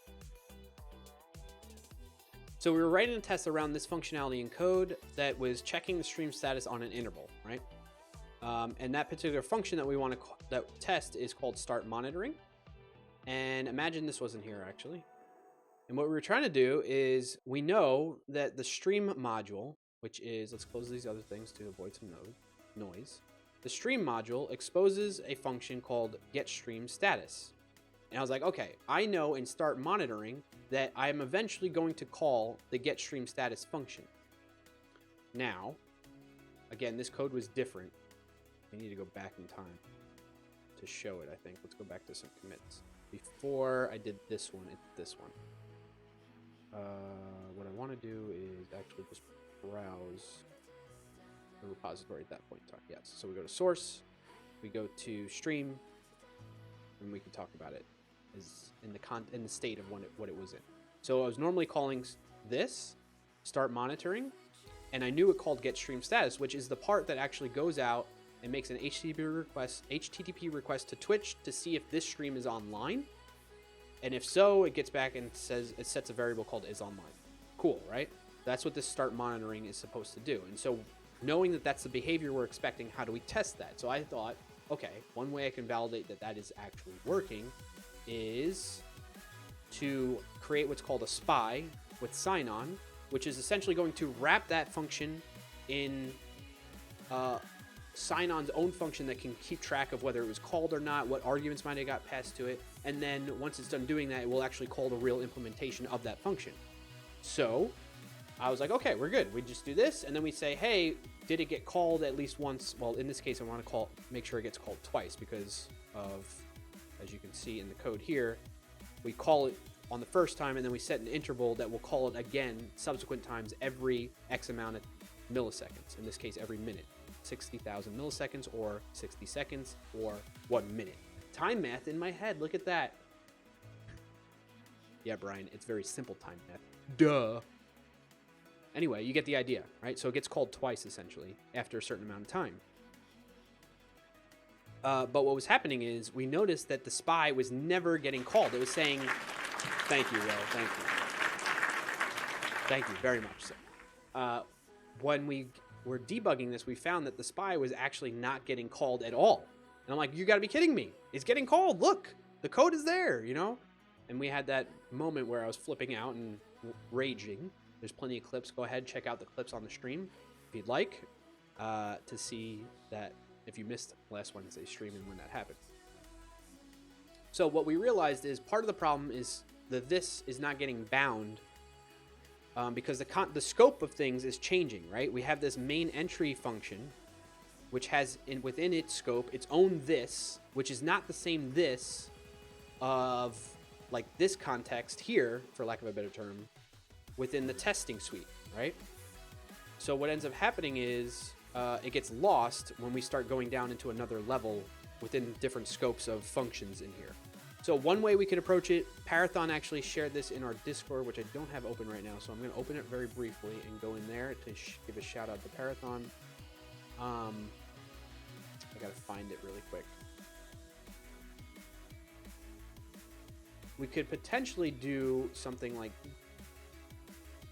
So we were writing a test around this functionality in code that was checking the stream status on an interval, right? And that particular function that we want to test is called start monitoring. And imagine this wasn't here actually. And what we were trying to do is we know that the stream module, which is, let's close these other things to avoid some noise. The stream module exposes a function called getStreamStatus. And I was like, okay, I know in start monitoring that I am eventually going to call the getStreamStatus function. Now, again, this code was different. We need to go back in time to show it, I think. Let's go back to some commits. Before I did this one, it's this one. What I want to do is actually just browse the repository at that point in time. Yes. So we go to source, we go to stream, and we can talk about it as in the state of what it was in. So I was normally calling this start monitoring, and I knew it called getStreamStatus, which is the part that actually goes out and makes an HTTP request to Twitch to see if this stream is online. And if so, it gets back and says it sets a variable called isOnline. Cool, right? That's what this start monitoring is supposed to do. And so knowing that that's the behavior we're expecting, how do we test that? So I thought, okay, one way I can validate that that is actually working is to create what's called a spy with sign-on, which is essentially going to wrap that function in sign-on's own function that can keep track of whether it was called or not, what arguments might have got passed to it, and then once it's done doing that, it will actually call the real implementation of that function. So I was like, okay, we're good. We just do this, and then we say, hey, did it get called at least once? Well, in this case, I want to make sure it gets called twice because of, as you can see in the code here, we call it on the first time, and then we set an interval that will call it again subsequent times every X amount of milliseconds. In this case, every minute. 60,000 milliseconds or 60 seconds or 1 minute. Time math in my head. Look at that. Yeah, Brian, it's very simple time math. Duh. Anyway, you get the idea, right? So it gets called twice, essentially, after a certain amount of time. But what was happening is we noticed that the spy was never getting called. It was saying, thank you, Will. Thank you. Thank you very much. So, when we were debugging this, we found that the spy was actually not getting called at all. And I'm like, you gotta be kidding me. It's getting called. Look, the code is there, you know? And we had that moment where I was flipping out and raging. There's plenty of clips. Go ahead, check out the clips on the stream if you'd like to see that if you missed last Wednesday's stream and when that happened. So what we realized is part of the problem is that this is not getting bound because the scope of things is changing, right? We have this main entry function, which has within its scope its own this, which is not the same this of like this context here, for lack of a better term, within the testing suite, right? So what ends up happening is it gets lost when we start going down into another level within different scopes of functions in here. So one way we could approach it, Parathon actually shared this in our Discord, which I don't have open right now, so I'm going to open it very briefly and go in there to give a shout out to Parathon. I got to find it really quick. We could potentially do something like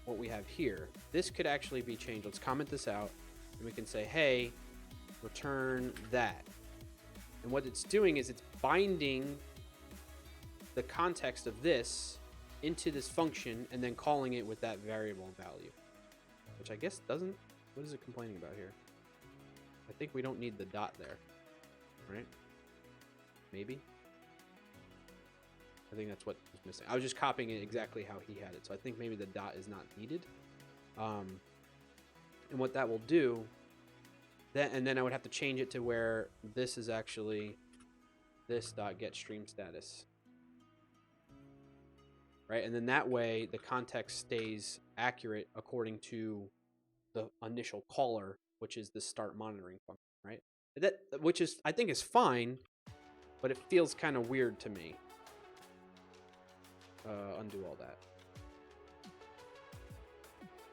what we have here. This could actually be changed. Let's comment this out, and we can say, hey, return that. And what it's doing is it's binding the context of this into this function and then calling it with that variable value, which I guess doesn't, what is it complaining about here? I think we don't need the dot there, right? Maybe. I think that's what was missing. I was just copying it exactly how he had it, so I think maybe the dot is not needed. And what that will do, and then I would have to change it to where this is actually this dot get stream status. Right, and then that way the context stays accurate according to the initial caller, which is the start monitoring function, right? Which is, I think, is fine, but it feels kind of weird to me. Undo all that.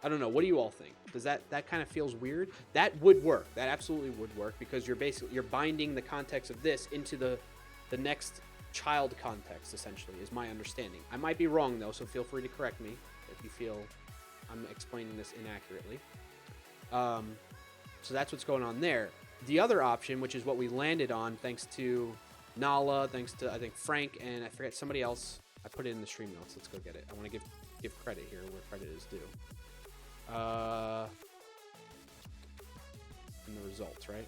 I don't know. What do you all think? Does that kind of feels weird? That would work. That absolutely would work because you're binding the context of this into the next child context, essentially, is my understanding. I might be wrong though, so feel free to correct me if you feel I'm explaining this inaccurately. So that's what's going on there. the other option, which is what we landed on thanks to Nala, thanks to, I think, Frank, and I forget somebody else. I put it in the stream notes. Let's go get it. I want to give credit here where credit is due. In the results, right?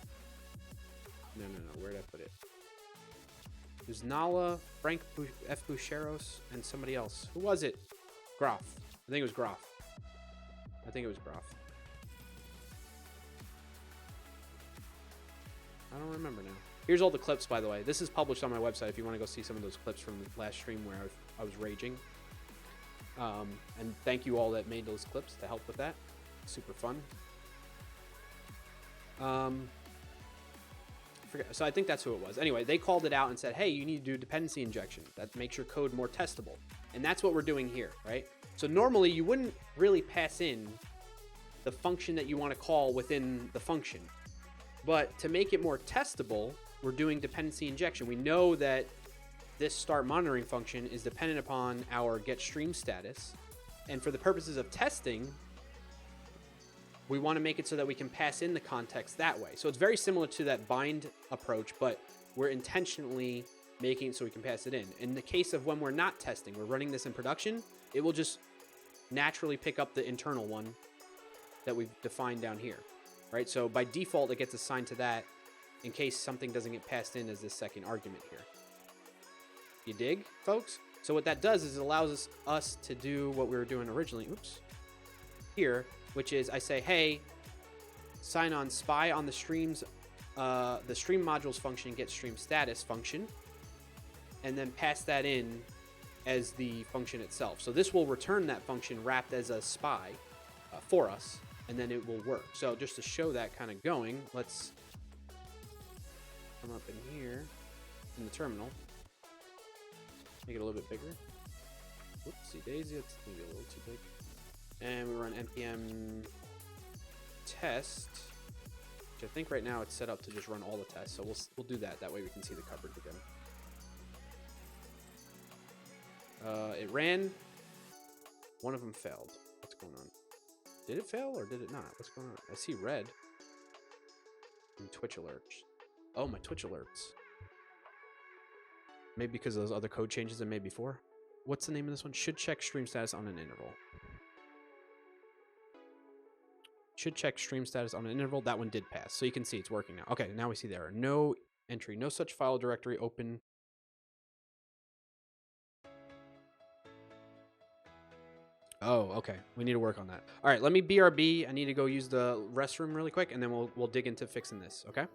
No. Where did I put it? It was Nala, Frank F. Bucheros, and somebody else. Who was it? Groff. I think it was Groff. I don't remember now. Here's all the clips, by the way. This is published on my website if you want to go see some of those clips from the last stream where I was raging. And thank you all that made those clips to help with that. Super fun. So I think that's who it was. Anyway, they called it out and said, hey, you need to do dependency injection. That makes your code more testable. And that's what we're doing here, right? So normally you wouldn't really pass in the function that you want to call within the function. But to make it more testable, we're doing dependency injection. We know that this start monitoring function is dependent upon our get stream status. And for the purposes of testing, we want to make it so that we can pass in the context that way. So it's very similar to that bind approach, but we're intentionally making it so we can pass it in. In the case of when we're not testing, we're running this in production, it will just naturally pick up the internal one that we've defined down here, right? So by default, it gets assigned to that in case something doesn't get passed in as this second argument here. You dig, folks? So what that does is it allows us to do what we were doing originally, here, which is I say, hey, sign on spy on the streams, the stream modules function get stream status function, and then pass that in as the function itself. So this will return that function wrapped as a spy for us, and then it will work. So just to show that kind of going, let's come up in here in the terminal, make it a little bit bigger. Whoopsie daisy, it's maybe a little too big. And we run npm test, which I think right now it's set up to just run all the tests. So we'll do that. That way we can see the coverage again. It ran. One of them failed. What's going on? Did it fail or did it not? What's going on? I see red. And Twitch alerts. Oh, my Twitch alerts. Maybe because of those other code changes I made before. What's the name of this one? Should check stream status on an interval. Should check stream status on an interval. That one did pass. So you can see it's working now. Okay, now we see there are no entry, no such file directory open. Oh, okay. We need to work on that. All right, let me BRB. I need to go use the restroom really quick, and then we'll dig into fixing this, okay?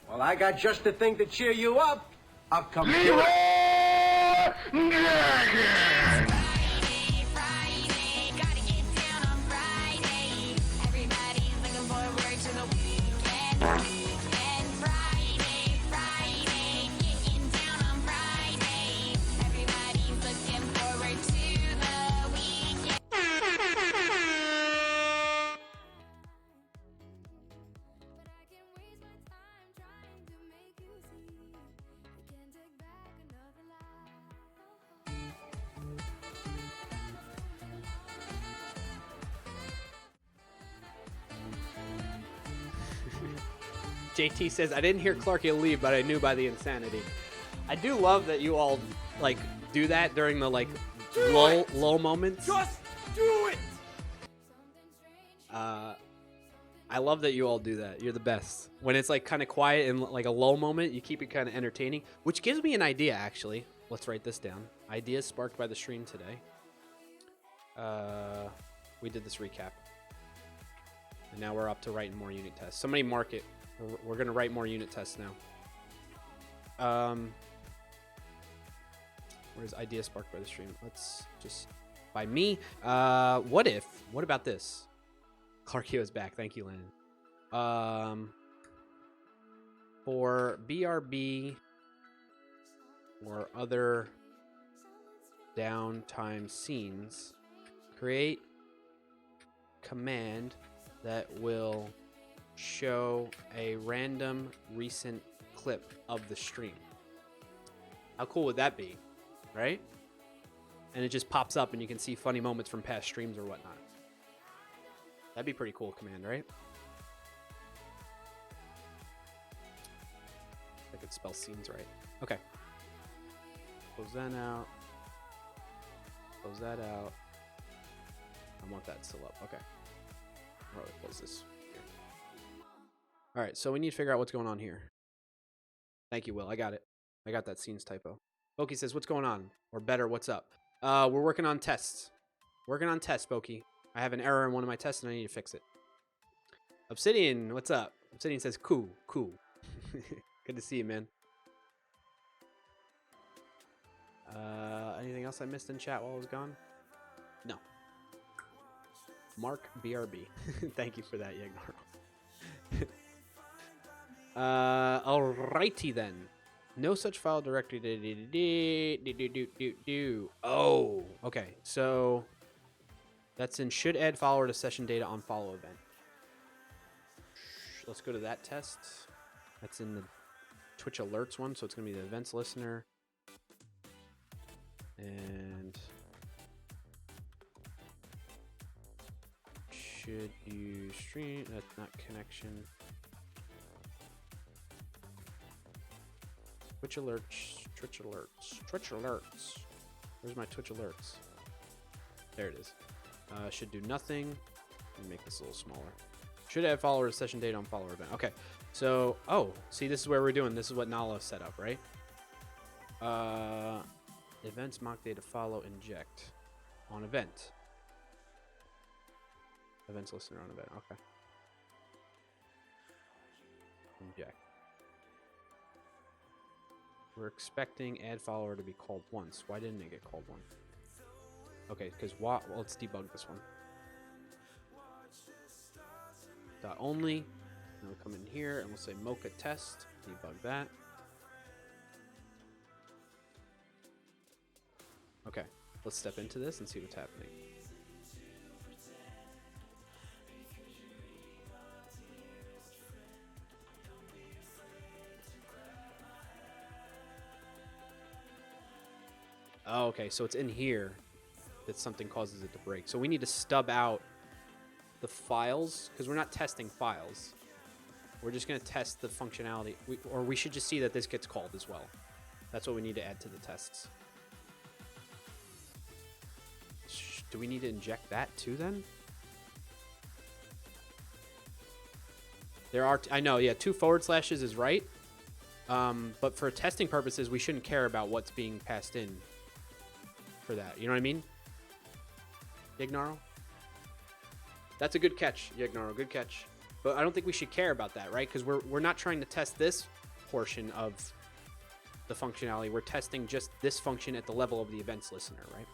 Well, I got just the thing to cheer you up. I've come to JT says, I didn't hear Clarkio leave, but I knew by the insanity. I do love that you all, like, do that during the, like, lull moments. Just do it! I love that you all do that. You're the best. When it's, like, kind of quiet and, like, a lull moment, you keep it kind of entertaining, which gives me an idea, actually. Let's write this down. Ideas sparked by the stream today. We did this recap. And now we're up to writing more unit tests. Somebody mark it. We're going to write more unit tests now. Where's idea sparked by the stream? Let's just by me. What about this? Clarkio is back. Thank you, Lennon. For BRB or other downtime scenes, create command that will show a random recent clip of the stream. How cool would that be, right? And it just pops up and you can see funny moments from past streams or whatnot. That'd be pretty cool command, right? I could spell scenes right. Okay. Close that out. Close that out. I want that still up. Okay. All right, close this here. All right, so we need to figure out what's going on here. Thank you, Will. I got it. I got that scenes typo. Boki says, what's going on? Or better, what's up? We're working on tests. Working on tests, Boki. I have an error in one of my tests and I need to fix it. Obsidian, what's up? Obsidian says, cool. Good to see you, man. Anything else I missed in chat while I was gone? No. Mark BRB. Thank you for that, Yagnaro. Alrighty then. No such file directory. Oh, okay. So that's in should add follower to session data on follow event. Let's go to that test. That's in the Twitch alerts one, so it's going to be the events listener. And should use stream. That's not connection. Twitch alerts. Where's my Twitch alerts? There it is. Should do nothing. Let me make this a little smaller. Should add follower to session data on follower event. Okay. So, see, this is where we're doing. This is what Nala set up, right? Events mock data follow inject on event. Events listener on event. Okay. Inject. We're expecting add follower to be called once. Why didn't it get called once? Okay, because well, let's debug this one. Dot only. And we'll come in here and we'll say mocha test. Debug that. Okay, let's step into this and see what's happening. Oh, okay, so it's in here that something causes it to break. So we need to stub out the files because we're not testing files. We're just going to test the functionality. Or we should just see that this gets called as well. That's what we need to add to the tests. Do we need to inject that too then? There are, I know, yeah, 2 forward slashes is right. But for testing purposes, we shouldn't care about what's being passed in for that. You know what I mean? Yagnaro? That's a good catch, Yagnaro. Good catch. But I don't think we should care about that, right? Because we're not trying to test this portion of the functionality. We're testing just this function at the level of the events listener, right?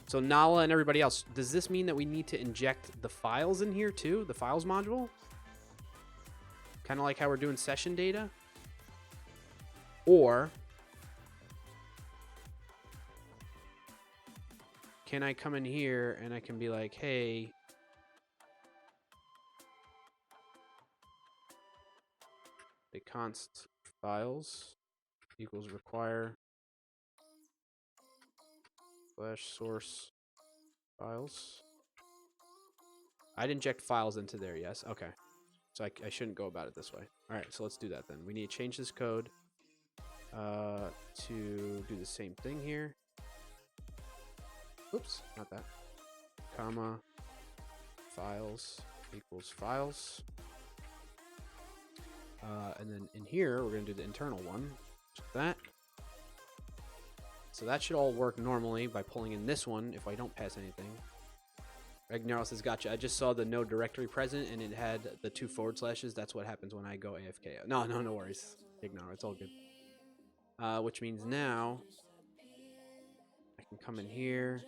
So Nala and everybody else, does this mean that we need to inject the files in here too? The files module? Kind of like how we're doing session data? Or can I come in here and I can be like, hey, the const files equals require / source files. I'd inject files into there, yes. Okay. So I shouldn't go about it this way. All right, so let's do that then. We need to change this code to do the same thing here. Oops, not that. Comma, files equals files. And then in here, we're going to do the internal one. Just that. So that should all work normally by pulling in this one if I don't pass anything. Ragnarok says, gotcha. I just saw the node directory present and it had the 2 forward slashes. That's what happens when I go AFK. No worries. Ignore. It's all good. which means now I can come in here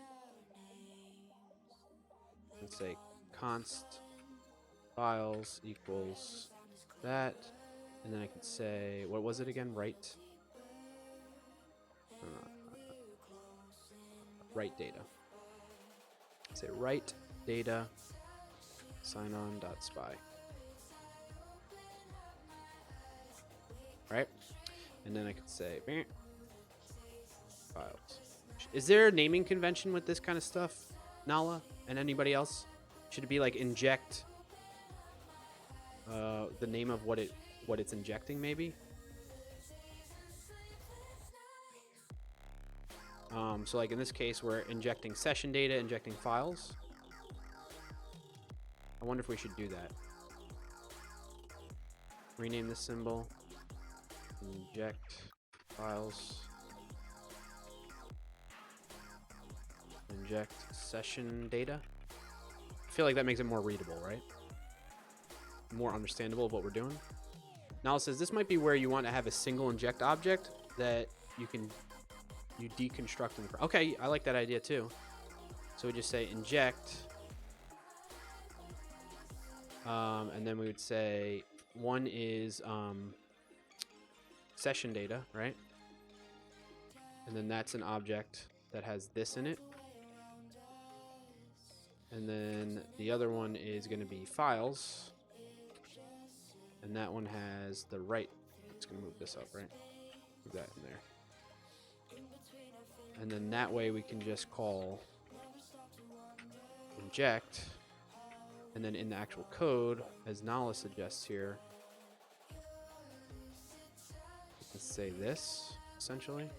and say const files equals that, and then I can say, what was it again? Write data. Say write data sign on.spy. Right? And then I could say files. Is there a naming convention with this kind of stuff, Nala and anybody else? Should it be like inject the name of what it's injecting, maybe? So like in this case, we're injecting session data, injecting files. I wonder if we should do that. Rename this symbol. Inject files. Inject session data. I feel like that makes it more readable, right? More understandable of what we're doing. Now it says this might be where you want to have a single inject object that you deconstruct them. Okay, I like that idea too. So we just say inject, and then we would say one is session data, right? And then that's an object that has this in it. And then the other one is going to be files. And that one has the right. It's going to move this up, right? Move that in there. And then that way we can just call inject. And then in the actual code, as Nala suggests here, let's say this, essentially.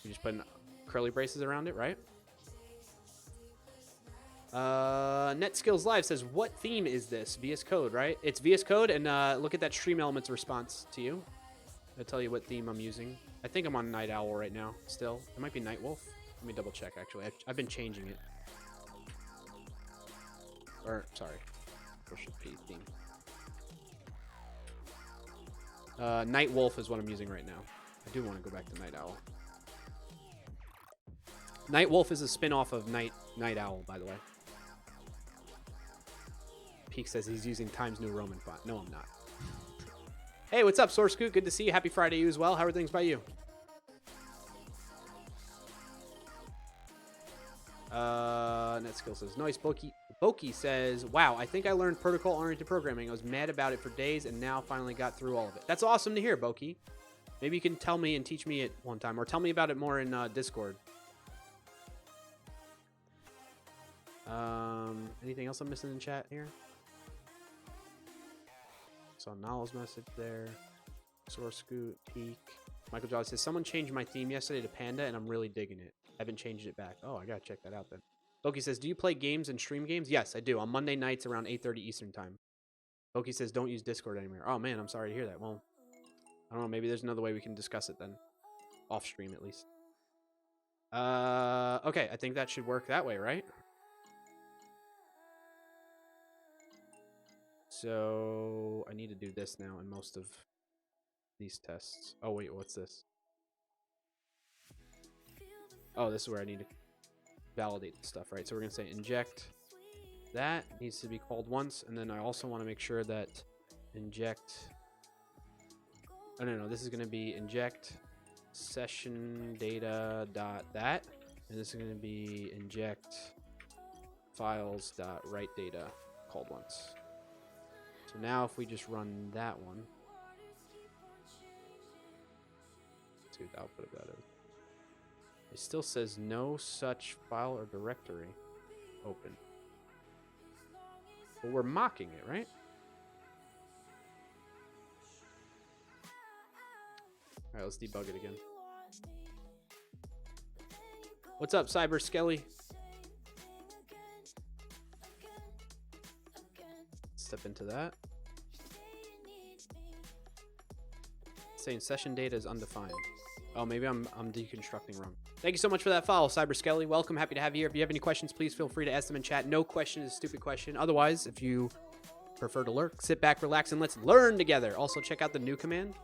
We just put curly braces around it, right? Net Skills Live says, what theme is this? VS Code, right? It's VS Code, and look at that Stream Elements response to you. I'll tell you what theme I'm using. I think I'm on Night Owl right now, still. It might be Night Wolf. Let me double check, actually. I've been changing it. Or, sorry. Version P theme. Night Wolf is what I'm using right now. I do want to go back to Night Owl. Night Wolf is a spin-off of Night Owl, by the way. Peak says he's using Times New Roman font. No, I'm not. Hey, what's up, Source Scoot? Good to see you. Happy Friday to you as well. How are things by you? Netskill says, nice. Boki says, wow, I think I learned protocol-oriented programming. I was mad about it for days and now finally got through all of it. That's awesome to hear, Boki. Maybe you can tell me and teach me it one time, or tell me about it more in Discord. Anything else I'm missing in chat here? Saw Nala's message there. Source Scoot, Peak. Michael Jolley says, someone changed my theme yesterday to Panda and I'm really digging it. I haven't changed it back. Oh, I gotta check that out then. Boki says, do you play games and stream games? Yes, I do. On Monday nights around 8:30 Eastern time. Boki says, don't use Discord anymore. Oh man, I'm sorry to hear that. Well, I don't know. Maybe there's another way we can discuss it then. Off stream at least. Okay, I think that should work that way, right? So I need to do this now in most of these tests. Oh wait, what's this? Oh, this is where I need to validate the stuff, right? So we're gonna say inject. That needs to be called once, and then I also want to make sure that inject. Oh no, this is gonna be inject session data dot that, and this is gonna be inject files dot write data called once. So now if we just run that one, let's see what the output of that is. It still says no such file or directory open. But we're mocking it, right? Alright, let's debug it again. What's up, Cyber Skelly? Step into that. It's saying session data is undefined. Oh, maybe I'm deconstructing wrong. Thank you so much for that follow, Cyber Skelly. Welcome, happy to have you here. If you have any questions, please feel free to ask them in chat. No question is a stupid question. Otherwise, if you prefer to lurk. Sit back, relax, and let's learn together. Also, check out the new command.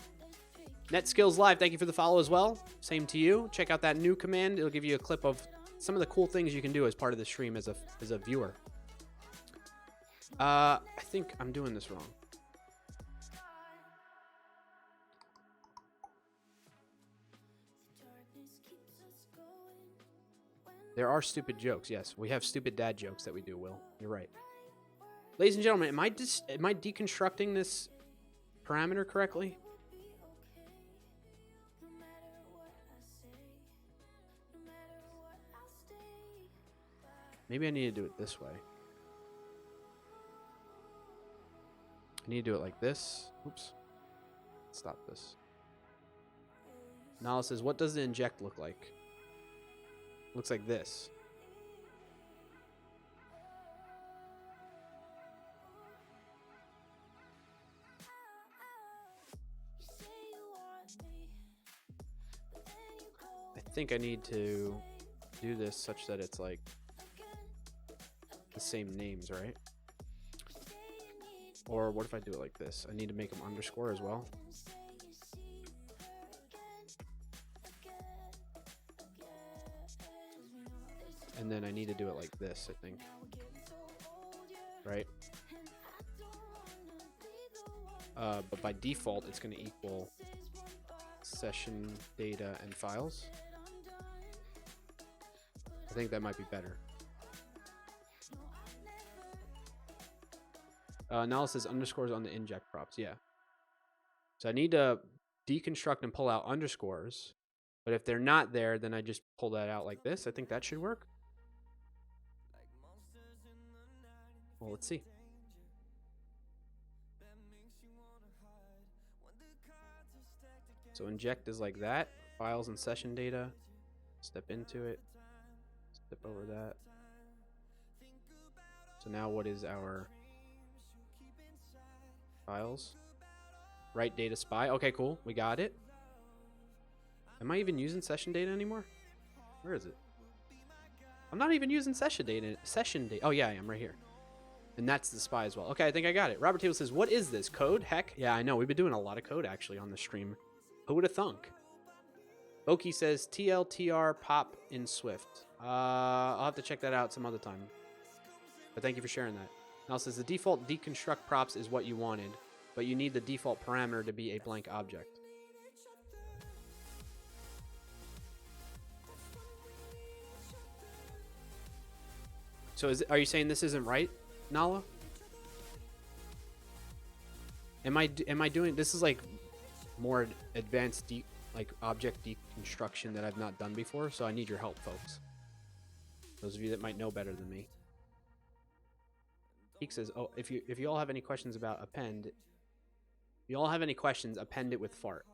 Net Skills Live, thank you for the follow as well. Same to you. Check out that new command. It'll give you a clip of some of the cool things you can do as part of the stream as a viewer. I think I'm doing this wrong. There are stupid jokes. Yes, we have stupid dad jokes that we do, Will. You're right. Ladies and gentlemen, am I deconstructing this parameter correctly? Maybe I need to do it this way. I need to do it like this. Oops. Stop this. Nala says, what does the inject look like? Looks like this. I think I need to do this such that it's like the same names, right? Or what if I do it like this? I need to make them underscore as well. And then I need to do it like this, I think. Right? But by default, it's going to equal session data and files. I think that might be better. Nala says underscores on the inject props. Yeah. So I need to deconstruct and pull out underscores. But if they're not there, then I just pull that out like this. I think that should work. Well, let's see. So inject is like that. Files and session data. Step into it. Step over that. So now what is our files? Write data spy. Okay, cool. We got it. Am I even using session data anymore? Where is it? I'm not even using session data. Oh, yeah, I am right here. And that's the spy as well. Okay, I think I got it. Robert Table says, what is this? Code? Heck? Yeah, I know. We've been doing a lot of code, actually, on the stream. Who would have thunk? Oki says, TLTR pop in Swift. I'll have to check that out some other time. But thank you for sharing that. Now it says, the default deconstruct props is what you wanted, but you need the default parameter to be a blank object. So are you saying this isn't right, Nala? Am I doing this? Is like more advanced object deconstruction that I've not done before, so I need your help, folks. Those of you that might know better than me. Hecc says, "Oh, if you all have any questions about append, append it with fart.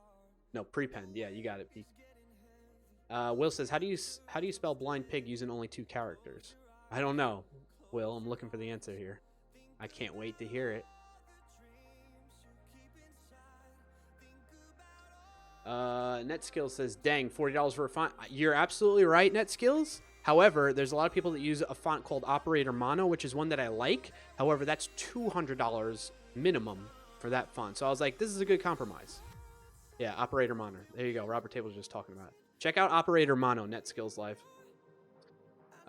No, prepend. Yeah, you got it, Pete." Will says, "How do you spell blind pig using only 2 characters?" I don't know, Will. I'm looking for the answer here. I can't wait to hear it. NetSkills says, dang, $40 for a font. You're absolutely right, NetSkills. However, there's a lot of people that use a font called Operator Mono, which is one that I like. However, that's $200 minimum for that font. So I was like, this is a good compromise. Yeah, Operator Mono. There you go. Robert Table was just talking about it. Check out Operator Mono, NetSkills Live.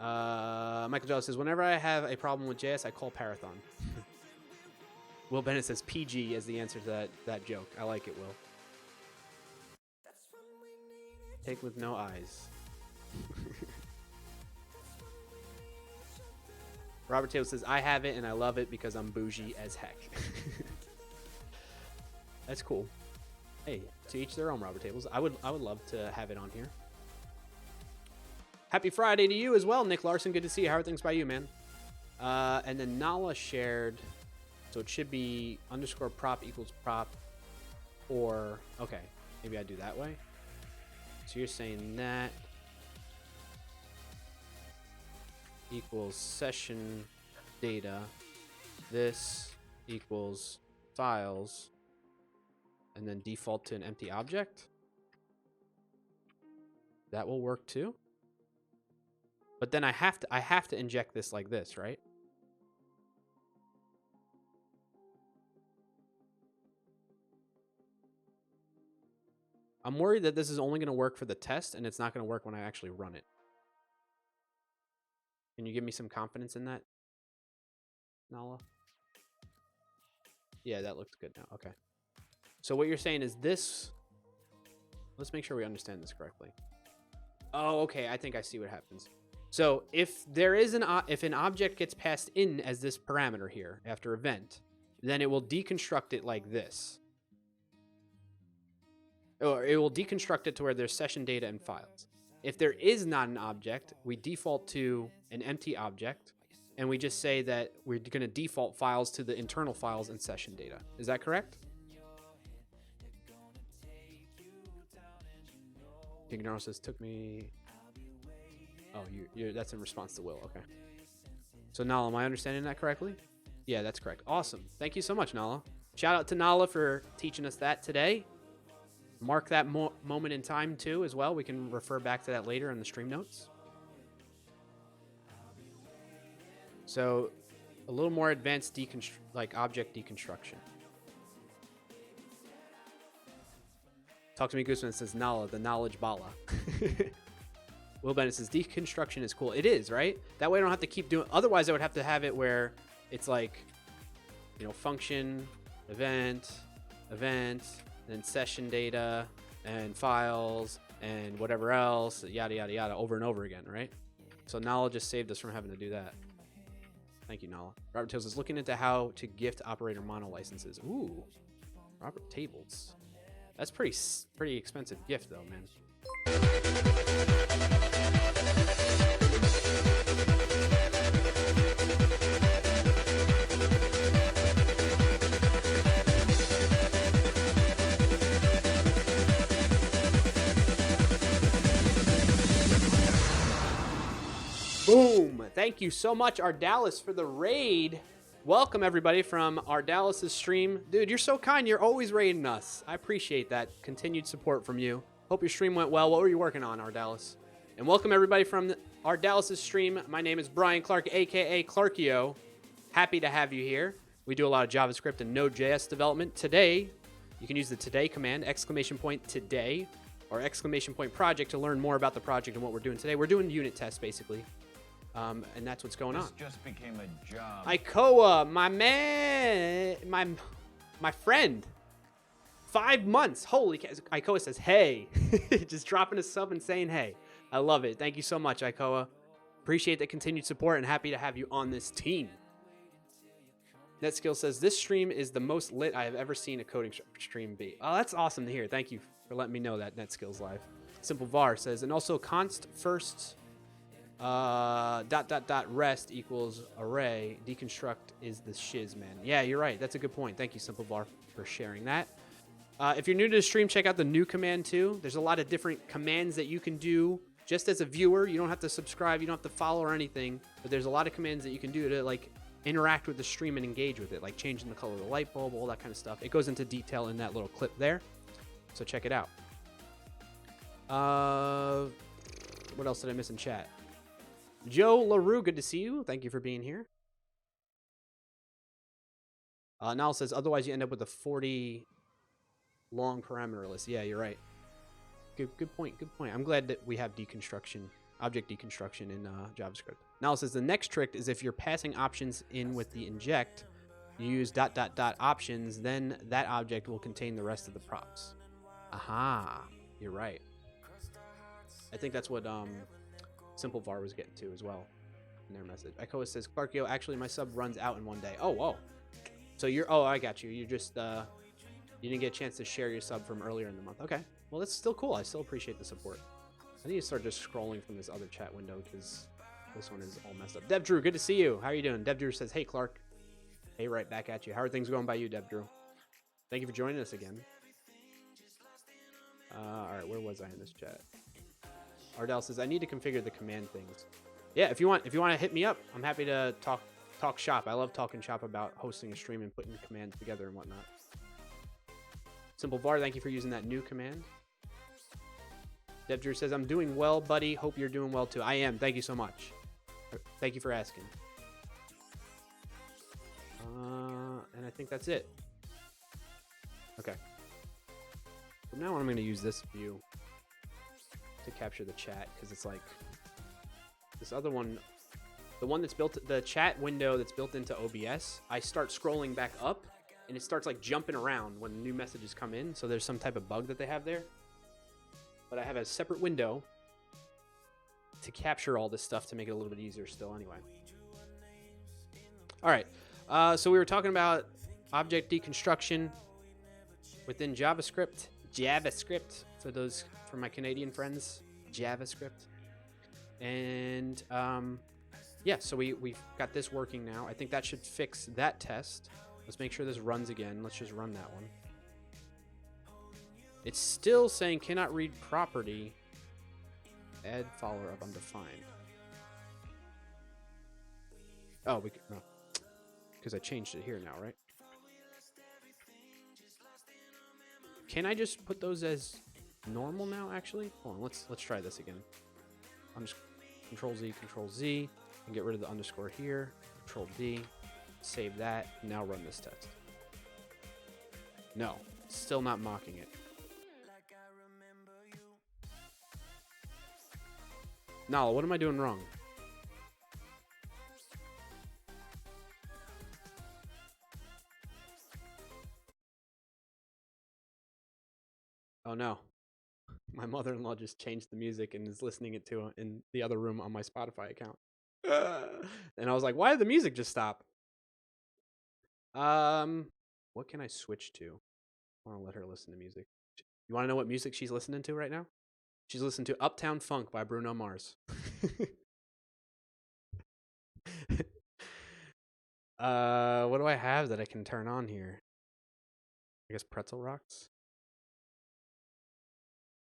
Michael Jolley says, whenever I have a problem with JS, I call Parathon. Will Bennett says, PG as the answer to that joke. I like it, Will. Take with no eyes. Robert Taylor says, I have it and I love it because I'm bougie as heck. That's cool. Hey, to each their own, Robert Tables. I would love to have it on here. Happy Friday to you as well, Nick Larson. Good to see you. How are things by you, man? And then Nala shared, so it should be underscore prop equals prop, or, okay, maybe I do that way. So you're saying that equals session data, this equals files, and then default to an empty object. That will work too. But then I have to inject this like this, right? I'm worried that this is only going to work for the test and it's not going to work when I actually run it. Can you give me some confidence in that, Nala? Yeah, that looked good now. Okay. So what you're saying is this. Let's make sure we understand this correctly. Oh, okay. I think I see what happens. So if there is if an object gets passed in as this parameter here after event, then it will deconstruct it like this. Or it will deconstruct it to where there's session data and files. If there is not an object, we default to an empty object, and we just say that we're going to default files to the internal files and session data. Is that correct? Ignore says, took me... Oh, that's in response to Will. Okay. So, Nala, am I understanding that correctly? Yeah, that's correct. Awesome. Thank you so much, Nala. Shout out to Nala for teaching us that today. Mark that moment in time, too, as well. We can refer back to that later in the stream notes. So, a little more advanced object deconstruction. Talk to me, Gooseman says, Nala, the knowledge bala. Will Bennett says, deconstruction is cool. It is, right? That way I don't have to keep doing... Otherwise, I would have to have it where it's like, you know, function, event, then session data, and files, and whatever else, yada, yada, yada, over and over again, right? So Nala just saved us from having to do that. Thank you, Nala. Robert Tables is looking into how to gift operator mono licenses. Ooh, Robert Tables. That's pretty expensive gift, though, man. Boom! Thank you so much, Ardalis, for the raid. Welcome, everybody, from Ardalis' stream. Dude, you're so kind. You're always raiding us. I appreciate that continued support from you. Hope your stream went well. What were you working on, Ardalis? And welcome, everybody, from Ardalis' stream. My name is Brian Clark, a.k.a. Clarkio. Happy to have you here. We do a lot of JavaScript and Node.js development. Today, you can use the today command, !today, or !project to learn more about the project and what we're doing today. We're doing unit tests, basically. And that's what's going on. This just became a job. Ikoa, my man, my friend. 5 months. Holy cow. Ikoa says, hey. Just dropping a sub and saying, hey. I love it. Thank you so much, Ikoa. Appreciate the continued support and happy to have you on this team. NetSkill says, this stream is the most lit I have ever seen a coding stream be. Oh, that's awesome to hear. Thank you for letting me know that, NetSkills Live. Simple Var says, and also const first... rest equals array. Deconstruct is the shiz, man. Yeah, you're right. That's a good point. Thank you, Simple Var, for sharing that. If you're new to the stream, check out the new command too. There's a lot of different commands that you can do just as a viewer. You don't have to subscribe. You don't have to follow or anything. But there's a lot of commands that you can do to like interact with the stream and engage with it, like changing the color of the light bulb, all that kind of stuff. It goes into detail in that little clip there. So check it out. What else did I miss in chat? Joe LaRue, good to see you. Thank you for being here. Niall says, otherwise you end up with a 40 long parameter list. Yeah, you're right. Good point. Good point. I'm glad that we have deconstruction, object deconstruction in JavaScript. Niall says, the next trick is if you're passing options in with the inject, you use ... options, then that object will contain the rest of the props. Aha, you're right. I think that's what Simple Var was getting to as well in their message. Ikoa says, Clarkio, actually my sub runs out in one day. Oh, whoa. So I got you. You just, you didn't get a chance to share your sub from earlier in the month. Okay. Well, that's still cool. I still appreciate the support. I need to start just scrolling from this other chat window because this one is all messed up. Deb Drew, good to see you. How are you doing? Deb Drew says, hey, Clark. Hey, right back at you. How are things going by you, Deb Drew? Thank you for joining us again. All right, where was I in this chat? Ardell says, I need to configure the command things. Yeah, if you want to hit me up, I'm happy to talk shop. I love talking shop about hosting a stream and putting commands together and whatnot. Simple Var, thank you for using that new command. Deb Drew says, I'm doing well, buddy. Hope you're doing well too. I am. Thank you so much. Thank you for asking. And I think that's it. Okay. But now I'm going to use this view to capture the chat, because it's like this other one, the one that's built, the chat window that's built into OBS, I start scrolling back up and it starts like jumping around when new messages come in. So there's some type of bug that they have there. But I have a separate window to capture all this stuff to make it a little bit easier still anyway. All right. So we were talking about object deconstruction within JavaScript. JavaScript for my Canadian friends. JavaScript. And yeah, so we've got this working now. I think that should fix that test. Let's make sure this runs again. Let's just run that one. It's still saying cannot read property. Add follower of undefined. Oh, no. Because I changed it here now, right? Can I just put those as normal now, actually? Hold on, let's try this again. I'm just Control Z, and get rid of the underscore here. Control D, save that, now run this test. No, still not mocking it. No, what am I doing wrong? Oh no. My mother-in-law just changed the music and is listening it to in the other room on my Spotify account. And I was like, why did the music just stop? What can I switch to? I want to let her listen to music. You want to know what music she's listening to right now? She's listening to Uptown Funk by Bruno Mars. What do I have that I can turn on here? I guess Pretzel Rocks.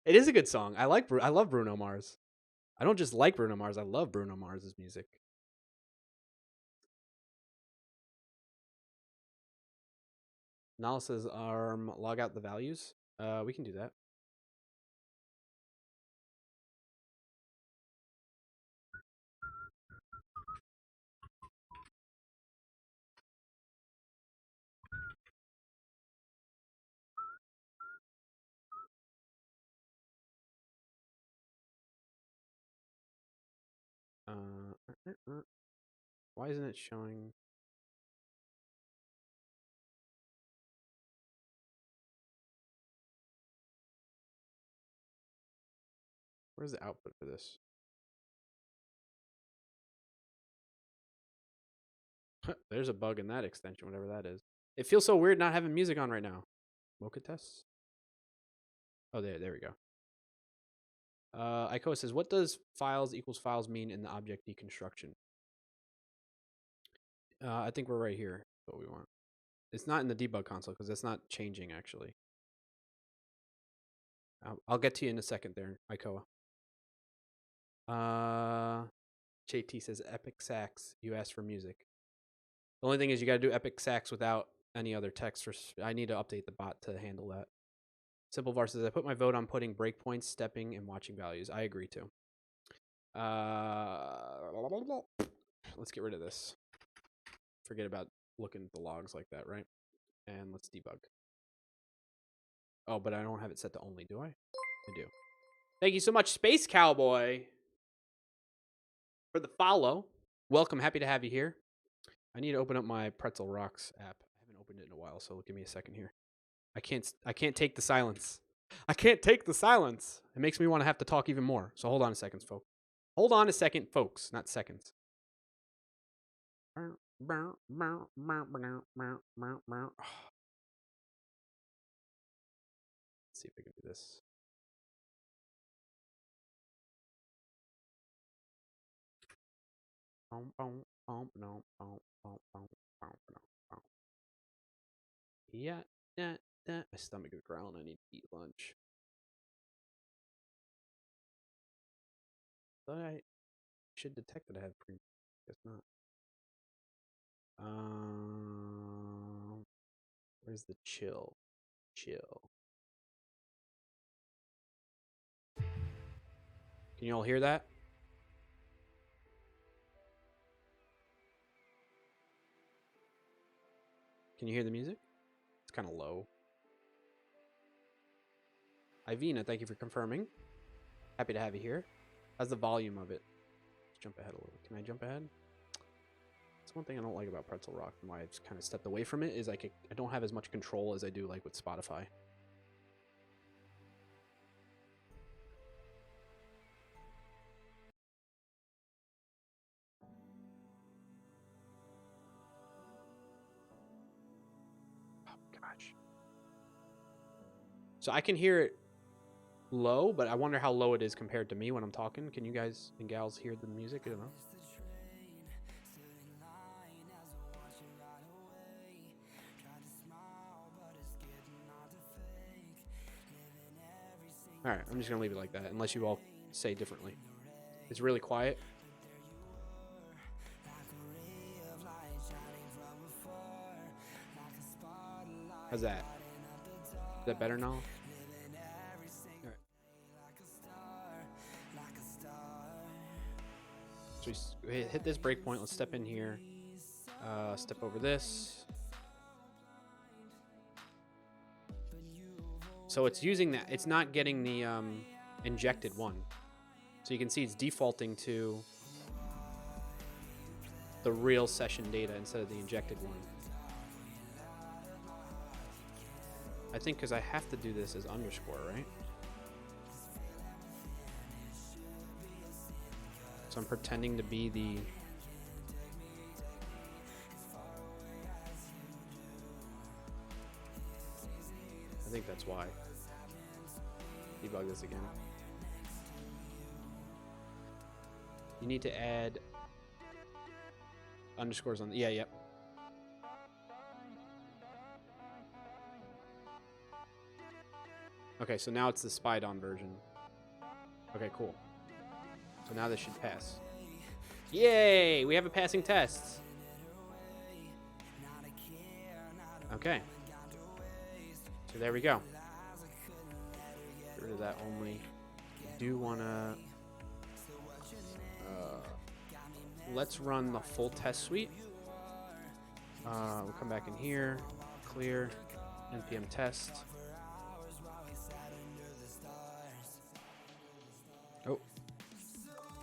It is a good song. I love Bruno Mars. I don't just like Bruno Mars. I love Bruno Mars's music. Nala says, log out the values. We can do that. Why isn't it showing? Where's the output for this? There's a bug in that extension, whatever that is. It feels so weird not having music on right now. Mocha tests? Oh, there we go. Ico says, what does files equals files mean in the object deconstruction? I think we're right here. What we want. It's not in the debug console because it's not changing actually. I'll get to you in a second there, Icoa. JT says epic sax. You asked for music. The only thing is you got to do epic sax without any other text. I need to update the bot to handle that. Simple Var says I put my vote on putting breakpoints, stepping, and watching values. I agree too. Let's get rid of this. Forget about looking at the logs like that, right? And let's debug. Oh, but I don't have it set to only, do I? I do. Thank you so much, Space Cowboy, for the follow. Welcome. Happy to have you here. I need to open up my Pretzel Rocks app. I haven't opened it in a while, so give me a second here. I can't take the silence. I can't take the silence. It makes me want to have to talk even more. So hold on a second, folks. Hold on a second, folks, not seconds. Let's see if I can do this. Yeah, my stomach is growling. I need to eat lunch. Thought I should detect that I have pre. Guess not. Where's the chill? Chill. Can you all hear that? Can you hear the music? It's kind of low. Ivina, thank you for confirming. Happy to have you here. How's the volume of it? Let's jump ahead a little. Can I jump ahead? That's one thing I don't like about Pretzel Rock and why I've just kind of stepped away from it is like I don't have as much control as I do like with Spotify. Oh gosh. So I can hear it low, but I wonder how low it is compared to me when I'm talking. Can you guys and gals hear the music? I don't know. All right, I'm just gonna leave it like that unless you all say differently. It's really quiet. How's that? Is that better now? So we hit this breakpoint. Let's step in here. Step over this. So it's using that. It's not getting the injected one. So you can see it's defaulting to the real session data instead of the injected one. I think because I have to do this as underscore, right? So I'm pretending to be the... I think that's why. Debug this again. You need to add underscores on... Yeah, yep. Okay, so now it's the spied on version. Okay, cool. So now this should pass. Yay! We have a passing test. Okay. So there we go. Get rid of that only. I do want to... let's run the full test suite. We'll come back in here. Clear. npm test. Oh.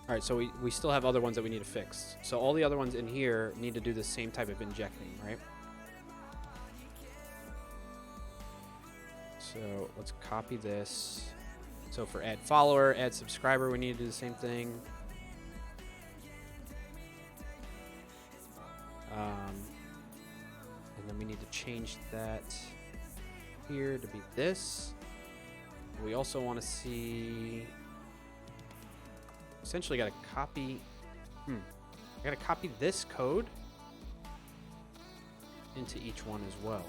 Alright, so we still have other ones that we need to fix. So all the other ones in here need to do the same type of injecting, right? So let's copy this. So for add follower, add subscriber, we need to do the same thing. And then we need to change that here to be this. We also want to see... Essentially got to copy... I got to copy this code into each one as well.